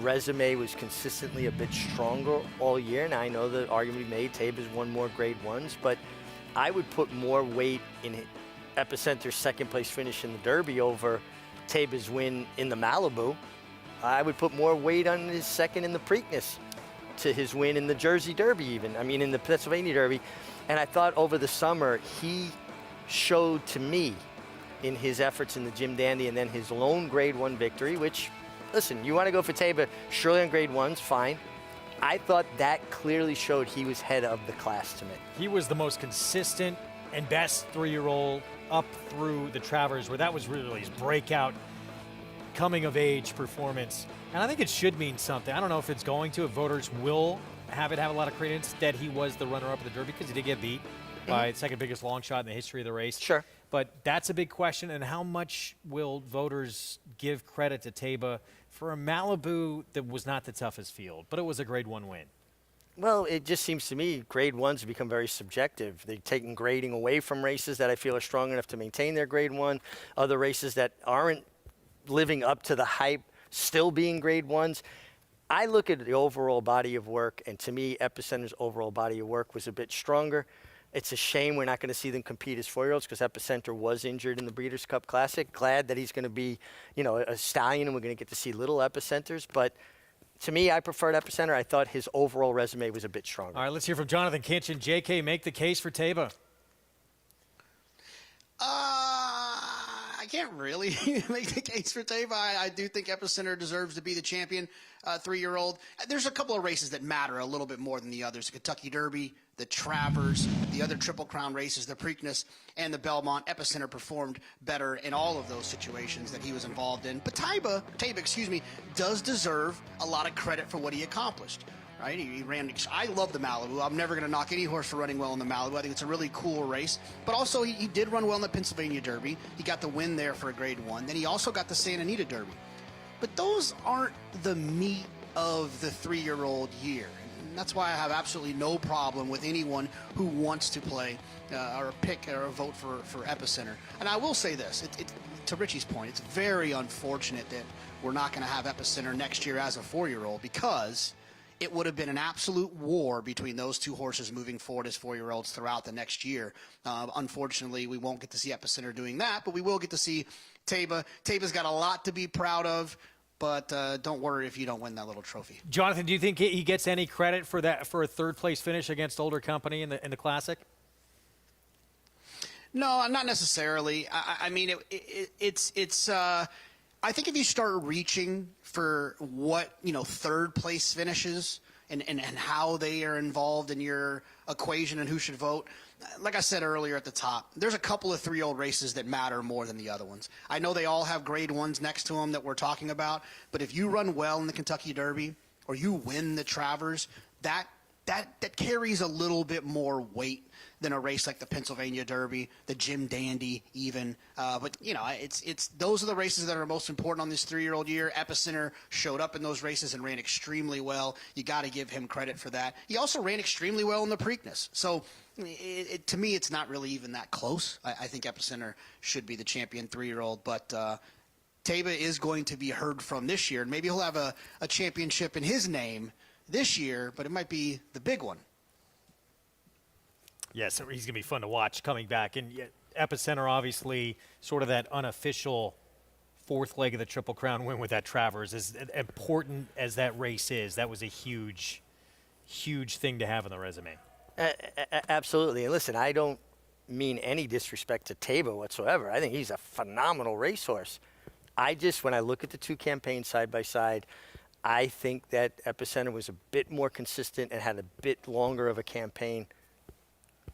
resume was consistently a bit stronger all year. Now, I know the argument we made, Teba's won more Grade 1s, but I would put more weight in Epicenter's second-place finish in the Derby over Teba's win in the Malibu. I would put more weight on his second in the Preakness to his win in the Jersey Derby even. I mean, in the Pennsylvania Derby. And I thought over the summer, he showed to me in his efforts in the Jim Dandy and then his lone Grade 1 victory, which, listen, you want to go for Teba, surely on Grade 1s, fine. I thought that clearly showed he was head of the class to me. He was the most consistent and best 3-year-old up through the Travers, where that was really his breakout coming-of-age performance. And I think it should mean something. I don't know if it's going to, if voters will have it have a lot of credence that he was the runner-up of the Derby, because he did get beat by the second biggest long shot in the history of the race. Sure. But that's a big question, and how much will voters give credit to Taiba for a Malibu that was not the toughest field, but it was a Grade 1 win? Well, it just seems to me Grade 1s have become very subjective. They've taken grading away from races that I feel are strong enough to maintain their Grade 1. Other races that aren't living up to the hype still being Grade 1s. I look at the overall body of work, and to me, Epicenter's overall body of work was a bit stronger. It's a shame we're not going to see them compete as 4-year-olds because Epicenter was injured in the Breeders' Cup Classic. Glad that he's going to be, a stallion, and we're going to get to see little Epicenters. But to me, I preferred Epicenter. I thought his overall resume was a bit stronger. All right, let's hear from Jonathan Kinchen. JK, make the case for Taiba. I can't really make the case for Taiba. I do think Epicenter deserves to be the champion 3-year-old. There's a couple of races that matter a little bit more than the others. The Kentucky Derby, the Travers, the other Triple Crown races, the Preakness, and the Belmont. Epicenter performed better in all of those situations that he was involved in. But Taiba, does deserve a lot of credit for what he accomplished. Right? He ran. I love the Malibu. I'm never going to knock any horse for running well in the Malibu. I think it's a really cool race. But also, he did run well in the Pennsylvania Derby. He got the win there for a Grade 1. Then he also got the Santa Anita Derby. But those aren't the meat of the 3-year-old year. And that's why I have absolutely no problem with anyone who wants to play or pick or vote for Epicenter. And I will say this. To Richie's point, it's very unfortunate that we're not going to have Epicenter next year as a 4-year-old, because it would have been an absolute war between those two horses moving forward as 4-year-olds throughout the next year. Unfortunately, we won't get to see Epicenter doing that, but we will get to see Taiba. Taiba's got a lot to be proud of, but don't worry if you don't win that little trophy. Jonathan, do you think he gets any credit for that, for a third-place finish against older company in the Classic? No, not necessarily. I mean, it's. I think if you start reaching for what, third place finishes and how they are involved in your equation and who should vote, like I said earlier at the top, there's a couple of 3-year-old races that matter more than the other ones. I know they all have Grade 1s next to them that we're talking about, but if you run well in the Kentucky Derby or you win the Travers, that carries a little bit more weight than a race like the Pennsylvania Derby, the Jim Dandy even. But, it's those are the races that are most important on this 3-year-old year. Epicenter showed up in those races and ran extremely well. You got to give him credit for that. He also ran extremely well in the Preakness. So to me, it's not really even that close. I think Epicenter should be the champion 3-year-old. But Taiba is going to be heard from this year, and maybe he'll have a championship in his name this year, but it might be the big one. Yes, so he's going to be fun to watch coming back. And yet, Epicenter, obviously, sort of that unofficial fourth leg of the Triple Crown win with that Travers. As important as that race is, that was a huge, huge thing to have on the resume. Absolutely. And listen, I don't mean any disrespect to Taiba whatsoever. I think he's a phenomenal racehorse. When I look at the two campaigns side by side, I think that Epicenter was a bit more consistent and had a bit longer of a campaign.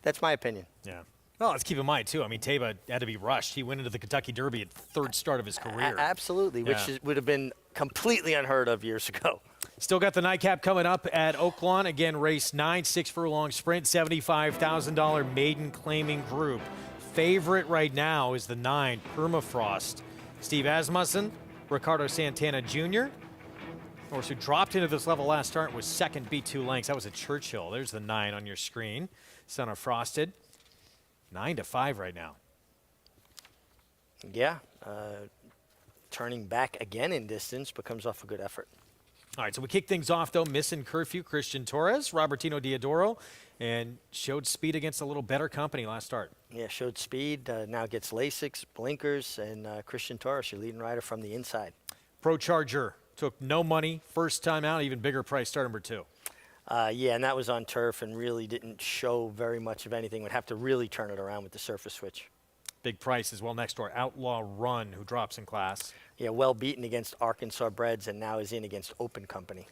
That's my opinion. Yeah. Well, let's keep in mind, too. I mean, Taiba had to be rushed. He went into the Kentucky Derby at third start of his career. Absolutely, which would have been completely unheard of years ago. Still got the nightcap coming up at Oaklawn. Again, race 9, 6-furlong sprint, $75,000 maiden claiming group. Favorite right now is the 9, Permafrost. Steve Asmussen, Ricardo Santana Jr., horse who dropped into this level last start, was second, beat 2 lengths. That was a Churchill. There's the 9 on your screen. Son of Frosted. 9-5 right now. Yeah. Turning back again in distance, but comes off a good effort. All right, so we kick things off, though. Missing curfew, Christian Torres, Robertino Diodoro, and showed speed against a little better company last start. Yeah, showed speed. Now gets Lasix, blinkers, and Christian Torres, your leading rider from the inside. Pro Charger took no money. First time out, even bigger price, start number 2. Yeah, and that was on turf and really didn't show very much of anything. Would have to really turn it around with the surface switch. Big price as well next door. Outlaw Run, who drops in class. Yeah, well beaten against Arkansas Breds and now is in against Open Company.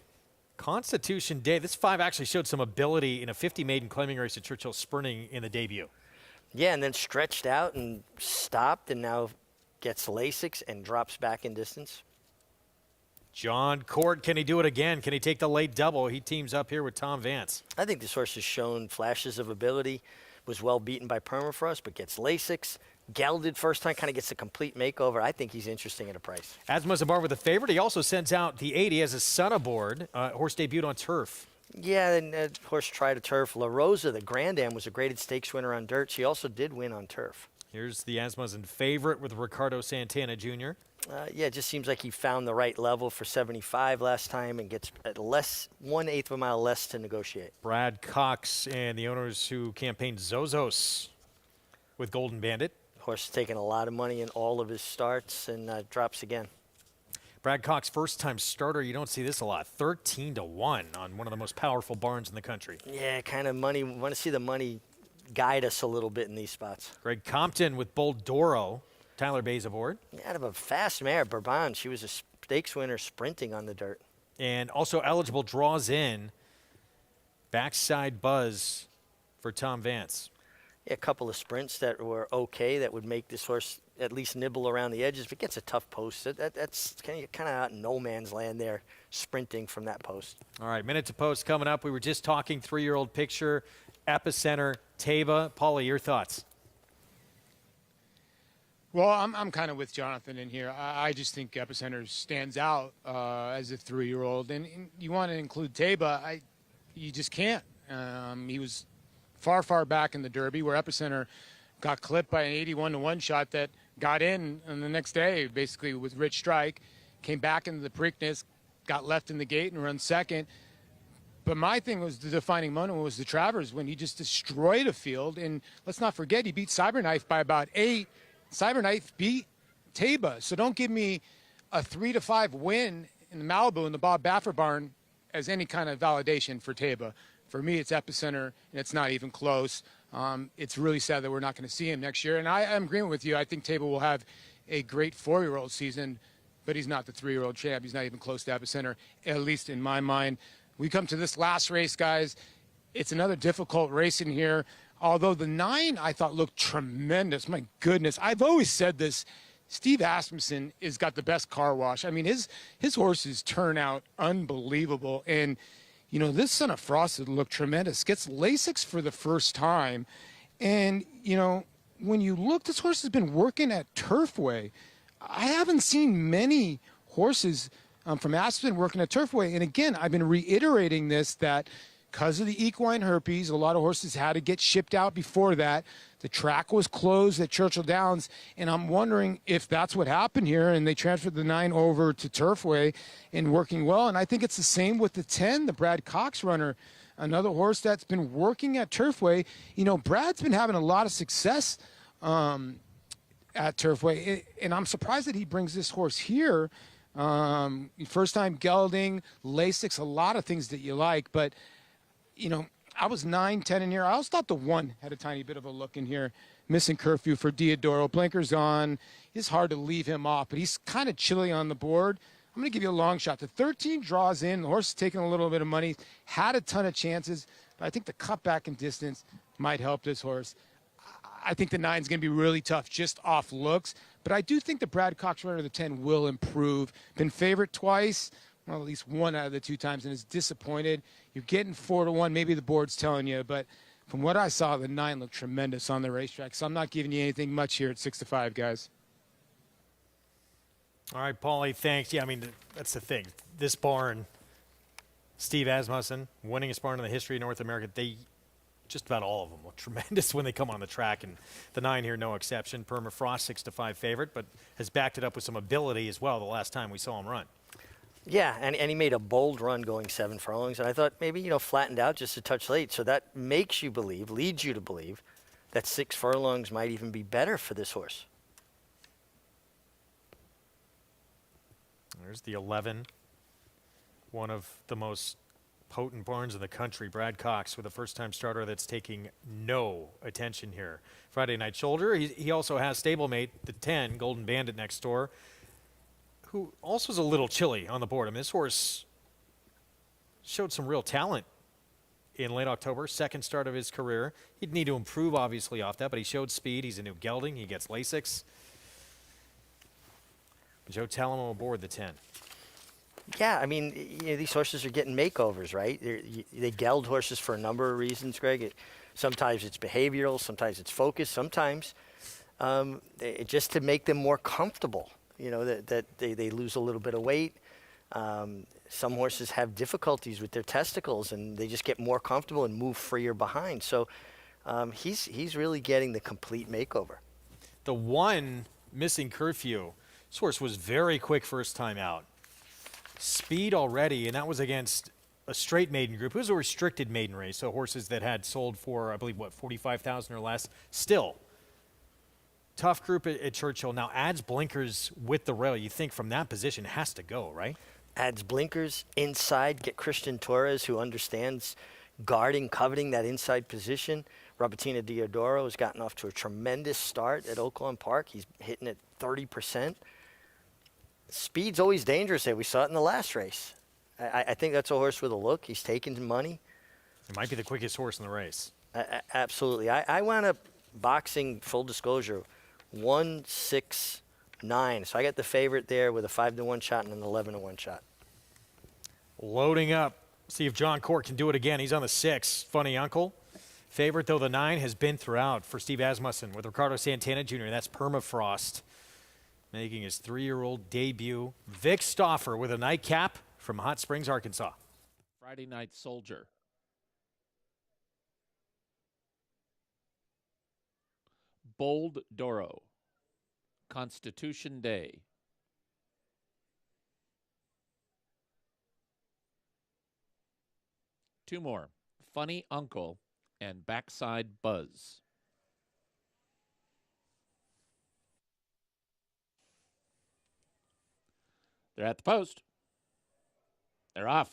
Constitution Day. This 5 actually showed some ability in a 50 maiden claiming race at Churchill sprinting in the debut. Yeah, and then stretched out and stopped, and now gets Lasix and drops back in distance. John Court, can he do it again? Can he take the late double? He teams up here with Tom Vance. I think this horse has shown flashes of ability, was well beaten by Permafrost, but gets Lasix. Gelded first time, kind of gets a complete makeover. I think he's interesting at a price. Asmus aboard with the favorite. He also sends out the 80 as his son aboard. Horse debuted on turf. Yeah, and horse tried a turf. La Rosa, the Grand Am, was a graded stakes winner on dirt. She also did win on turf. Here's the Asmussen favorite with Ricardo Santana Jr. Yeah, it just seems like he found the right level for 75 last time and gets at less, 1/8 of a mile less to negotiate. Brad Cox and the owners who campaigned Zozos with Golden Bandit. Horse taking a lot of money in all of his starts and drops again. Brad Cox, first-time starter. You don't see this a lot. 13-1 on one of the most powerful barns in the country. Yeah, kind of money. We want to see the money guide us a little bit in these spots. Greg Compton with Boldoro. Tyler Bays aboard. Out of a fast mare, Bourbon. She was a stakes winner sprinting on the dirt. And also eligible draws in Backside Buzz for Tom Vance. Yeah, a couple of sprints that were okay that would make this horse at least nibble around the edges. If it gets a tough post, that's kind of out in no man's land there, sprinting from that post. All right, minute to post coming up. We were just talking 3-year-old picture, Epicenter, Taiba. Paulie, your thoughts? Well, I'm kind of with Jonathan in here. I just think Epicenter stands out as a 3-year-old. And you want to include Taiba, you just can't. He was far back in the Derby where Epicenter got clipped by an 81-1 shot that got in on the next day, basically with Rich Strike, came back into the Preakness, got left in the gate and run second. But my thing was the defining moment was the Travers when he just destroyed a field. And let's not forget, he beat Cyberknife by about 8. Cyberknife beat Taiba. So don't give me a 3-5 win in the Malibu in the Bob Baffert barn as any kind of validation for Taiba. For me, it's Epicenter, and it's not even close. It's really sad that we're not going to see him next year. And I'm agreeing with you. I think Taiba will have a great 4-year-old season, but he's not the 3-year-old champ. He's not even close to Epicenter, at least in my mind. We come to this last race, guys. It's another difficult race in here. Although the 9, I thought, looked tremendous. My goodness. I've always said this. Steve Asmussen has got the best car wash. I mean, his horses turn out unbelievable. And, you know, this Son of Frosted looked tremendous. Gets Lasix for the first time. And, you know, when you look, this horse has been working at Turfway. I haven't seen many horses from Aspen working at Turfway. And, again, I've been reiterating this, that because of the equine herpes, a lot of horses had to get shipped out before that. The track was closed at Churchill Downs, and I'm wondering if that's what happened here, and they transferred the 9 over to Turfway and working well. And I think it's the same with the 10, the Brad Cox runner, another horse that's been working at Turfway. You know, Brad's been having a lot of success at Turfway, and I'm surprised that he brings this horse here. First time gelding, Lasix, a lot of things that you like, but you know, I was 9-10 in here. I also thought the 1 had a tiny bit of a look in here. Missing curfew for Diodoro. Blinkers on. It's hard to leave him off, but he's kind of chilly on the board. I'm going to give you a long shot. The 13 draws in. The horse is taking a little bit of money. Had a ton of chances, but I think the cutback in distance might help this horse. I think the 9 is going to be really tough just off looks, but I do think the Brad Cox runner of the 10 will improve. Been favorite twice. Well, at least 1 out of the 2 times, and is disappointed. You're getting 4-1. Maybe the board's telling you, but from what I saw, the 9 looked tremendous on the racetrack. So I'm not giving you anything much here at 6-5, guys. All right, Paulie, thanks. Yeah, I mean, that's the thing. This barn, Steve Asmussen, winningest barn in the history of North America, just about all of them look tremendous when they come on the track, and the 9 here, no exception. Permafrost, 6-5 favorite, but has backed it up with some ability as well the last time we saw him run. Yeah, and he made a bold run going 7 furlongs, and I thought maybe, you know, flattened out just a touch late. So that makes you believe, leads you to believe, that 6 furlongs might even be better for this horse. There's the 11, one of the most potent barns in the country, Brad Cox, with a first-time starter that's taking no attention here. Friday Night Shoulder. He also has stablemate, the 10, Golden Bandit next door, who also is a little chilly on the board. I mean, this horse showed some real talent in late October, second start of his career. He'd need to improve, obviously, off that, but he showed speed. He's a new gelding. He gets Lasix. Joe Talamo aboard the 10. Yeah, I mean, these horses are getting makeovers, right? They geld horses for a number of reasons, Greg. Sometimes it's behavioral, sometimes it's focus, sometimes just to make them more comfortable, that they lose a little bit of weight. Some horses have difficulties with their testicles, and they just get more comfortable and move freer behind. So he's really getting the complete makeover. The one Missing Curfew, this horse was very quick first time out. Speed already, and that was against a straight maiden group. It was a restricted maiden race, so horses that had sold for, I believe, what, 45,000 or less. Still, tough group at Churchill. Now adds blinkers with the rail. You think from that position has to go, right? Adds blinkers inside, get Christian Torres, who understands guarding, coveting that inside position. Robertino Diodoro has gotten off to a tremendous start at Oaklawn Park. He's hitting at 30%. Speed's always dangerous there. We saw it in the last race. I think that's a horse with a look. He's taking money. It might be the quickest horse in the race. Absolutely. I wound up boxing, full disclosure, 1-6-9. So I got the favorite there with a 5-1 shot and an 11-1 shot. Loading up. See if John Court can do it again. He's on the 6. Funny Uncle. Favorite, though, the 9 has been throughout for Steve Asmussen with Ricardo Santana Jr. That's Permafrost making his 3-year-old debut. Vic Stauffer with a nightcap from Hot Springs, Arkansas. Friday Night Soldier. Bold Doro. Constitution Day. Two more. Funny Uncle and Backside Buzz. They're at the post. They're off.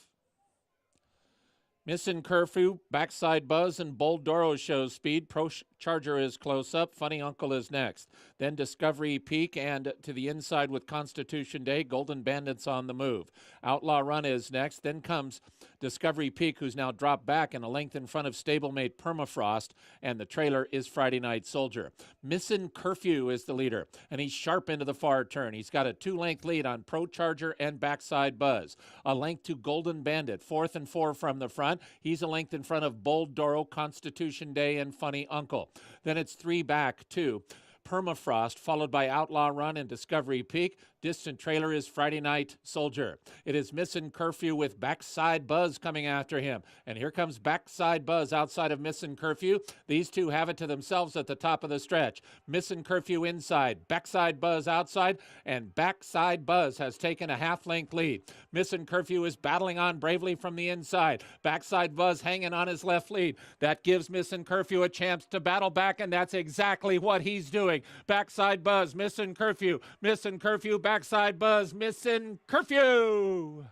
Missin' Curfew, Backside Buzz, and Bold Doro shows speed. Pro Charger is close up. Funny Uncle is next. Then Discovery Peak, and to the inside with Constitution Day. Golden Bandits on the move. Outlaw Run is next. Then comes Discovery Peak, who's now dropped back and a length in front of stablemate Permafrost, and the trailer is Friday Night Soldier. Missin' Curfew is the leader, and he's sharp into the far turn. He's got a 2-length lead on Pro Charger and Backside Buzz. A length to Golden Bandit, 4th and 4 from the front. He's a length in front of Bold Doro, Constitution Day, and Funny Uncle. Then it's 3 back to Permafrost, followed by Outlaw Run and Discovery Peak. Distant trailer is Friday Night Soldier. It is Missin' Curfew with Backside Buzz coming after him. And here comes Backside Buzz outside of Missin' Curfew. These two have it to themselves at the top of the stretch. Missin' Curfew inside, Backside Buzz outside, and Backside Buzz has taken a half-length lead. Missin' Curfew is battling on bravely from the inside. Backside Buzz hanging on his left lead. That gives Missin' Curfew a chance to battle back, and that's exactly what he's doing. Backside Buzz, Missin' Curfew, Missin' Curfew, Backside Buzz, Missin' Curfew.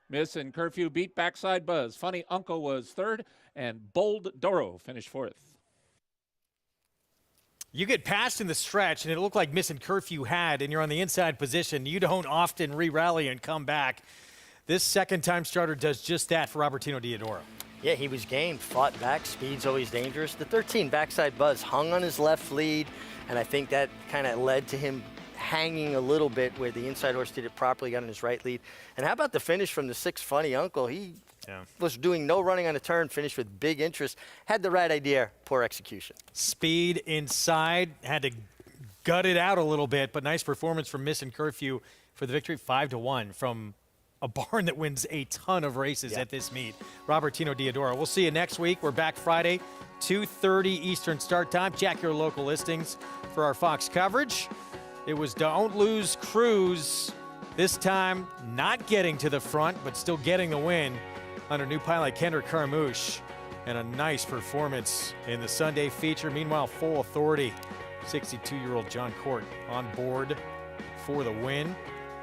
Missin' Curfew beat Backside Buzz. Funny Uncle was 3rd, and Bold Doro finished 4th. You get past in the stretch, and it looked like Missin' Curfew had, and you're on the inside position. You don't often re-rally and come back. This second-time starter does just that for Robertino Diodoro. Yeah, he was game, fought back. Speed's always dangerous. The 13, Backside Buzz, hung on his left lead, and I think that kind of led to him hanging a little bit where the inside horse did it properly, got on his right lead. And how about the finish from the 6, Funny Uncle? He was doing no running on a turn, finished with big interest, had the right idea, poor execution. Speed inside, had to gut it out a little bit, but nice performance from Missin' Curfew for the victory, 5-1 from a barn that wins a ton of races at this meet. Robertino Diodoro. We'll see you next week. We're back Friday, 2:30 Eastern start time. Check your local listings for our Fox coverage. It was Don't Lose Cruz, this time not getting to the front, but still getting the win under new pilot Kendrick Carmouche. And a nice performance in the Sunday feature. Meanwhile, Full Authority, 62-year-old John Court on board for the win.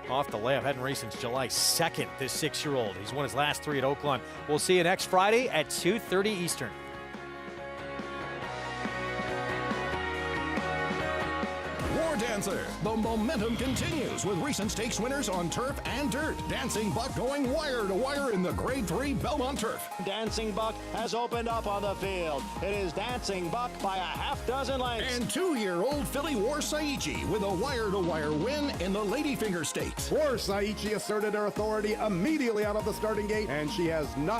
Off the layup, hadn't raced since July 2nd, this 6-year-old. He's won his last 3 at Oaklawn. We'll see you next Friday at 2:30 Eastern. Dancer. The momentum continues with recent stakes winners on turf and dirt. Dancing Buck going wire to wire in the Grade 3 Belmont Turf. Dancing Buck has opened up on the field. It is Dancing Buck by a half dozen lengths. And 2-year-old filly War Saichi with a wire-to-wire win in the Ladyfinger Stakes. War Saichi asserted her authority immediately out of the starting gate, and she has not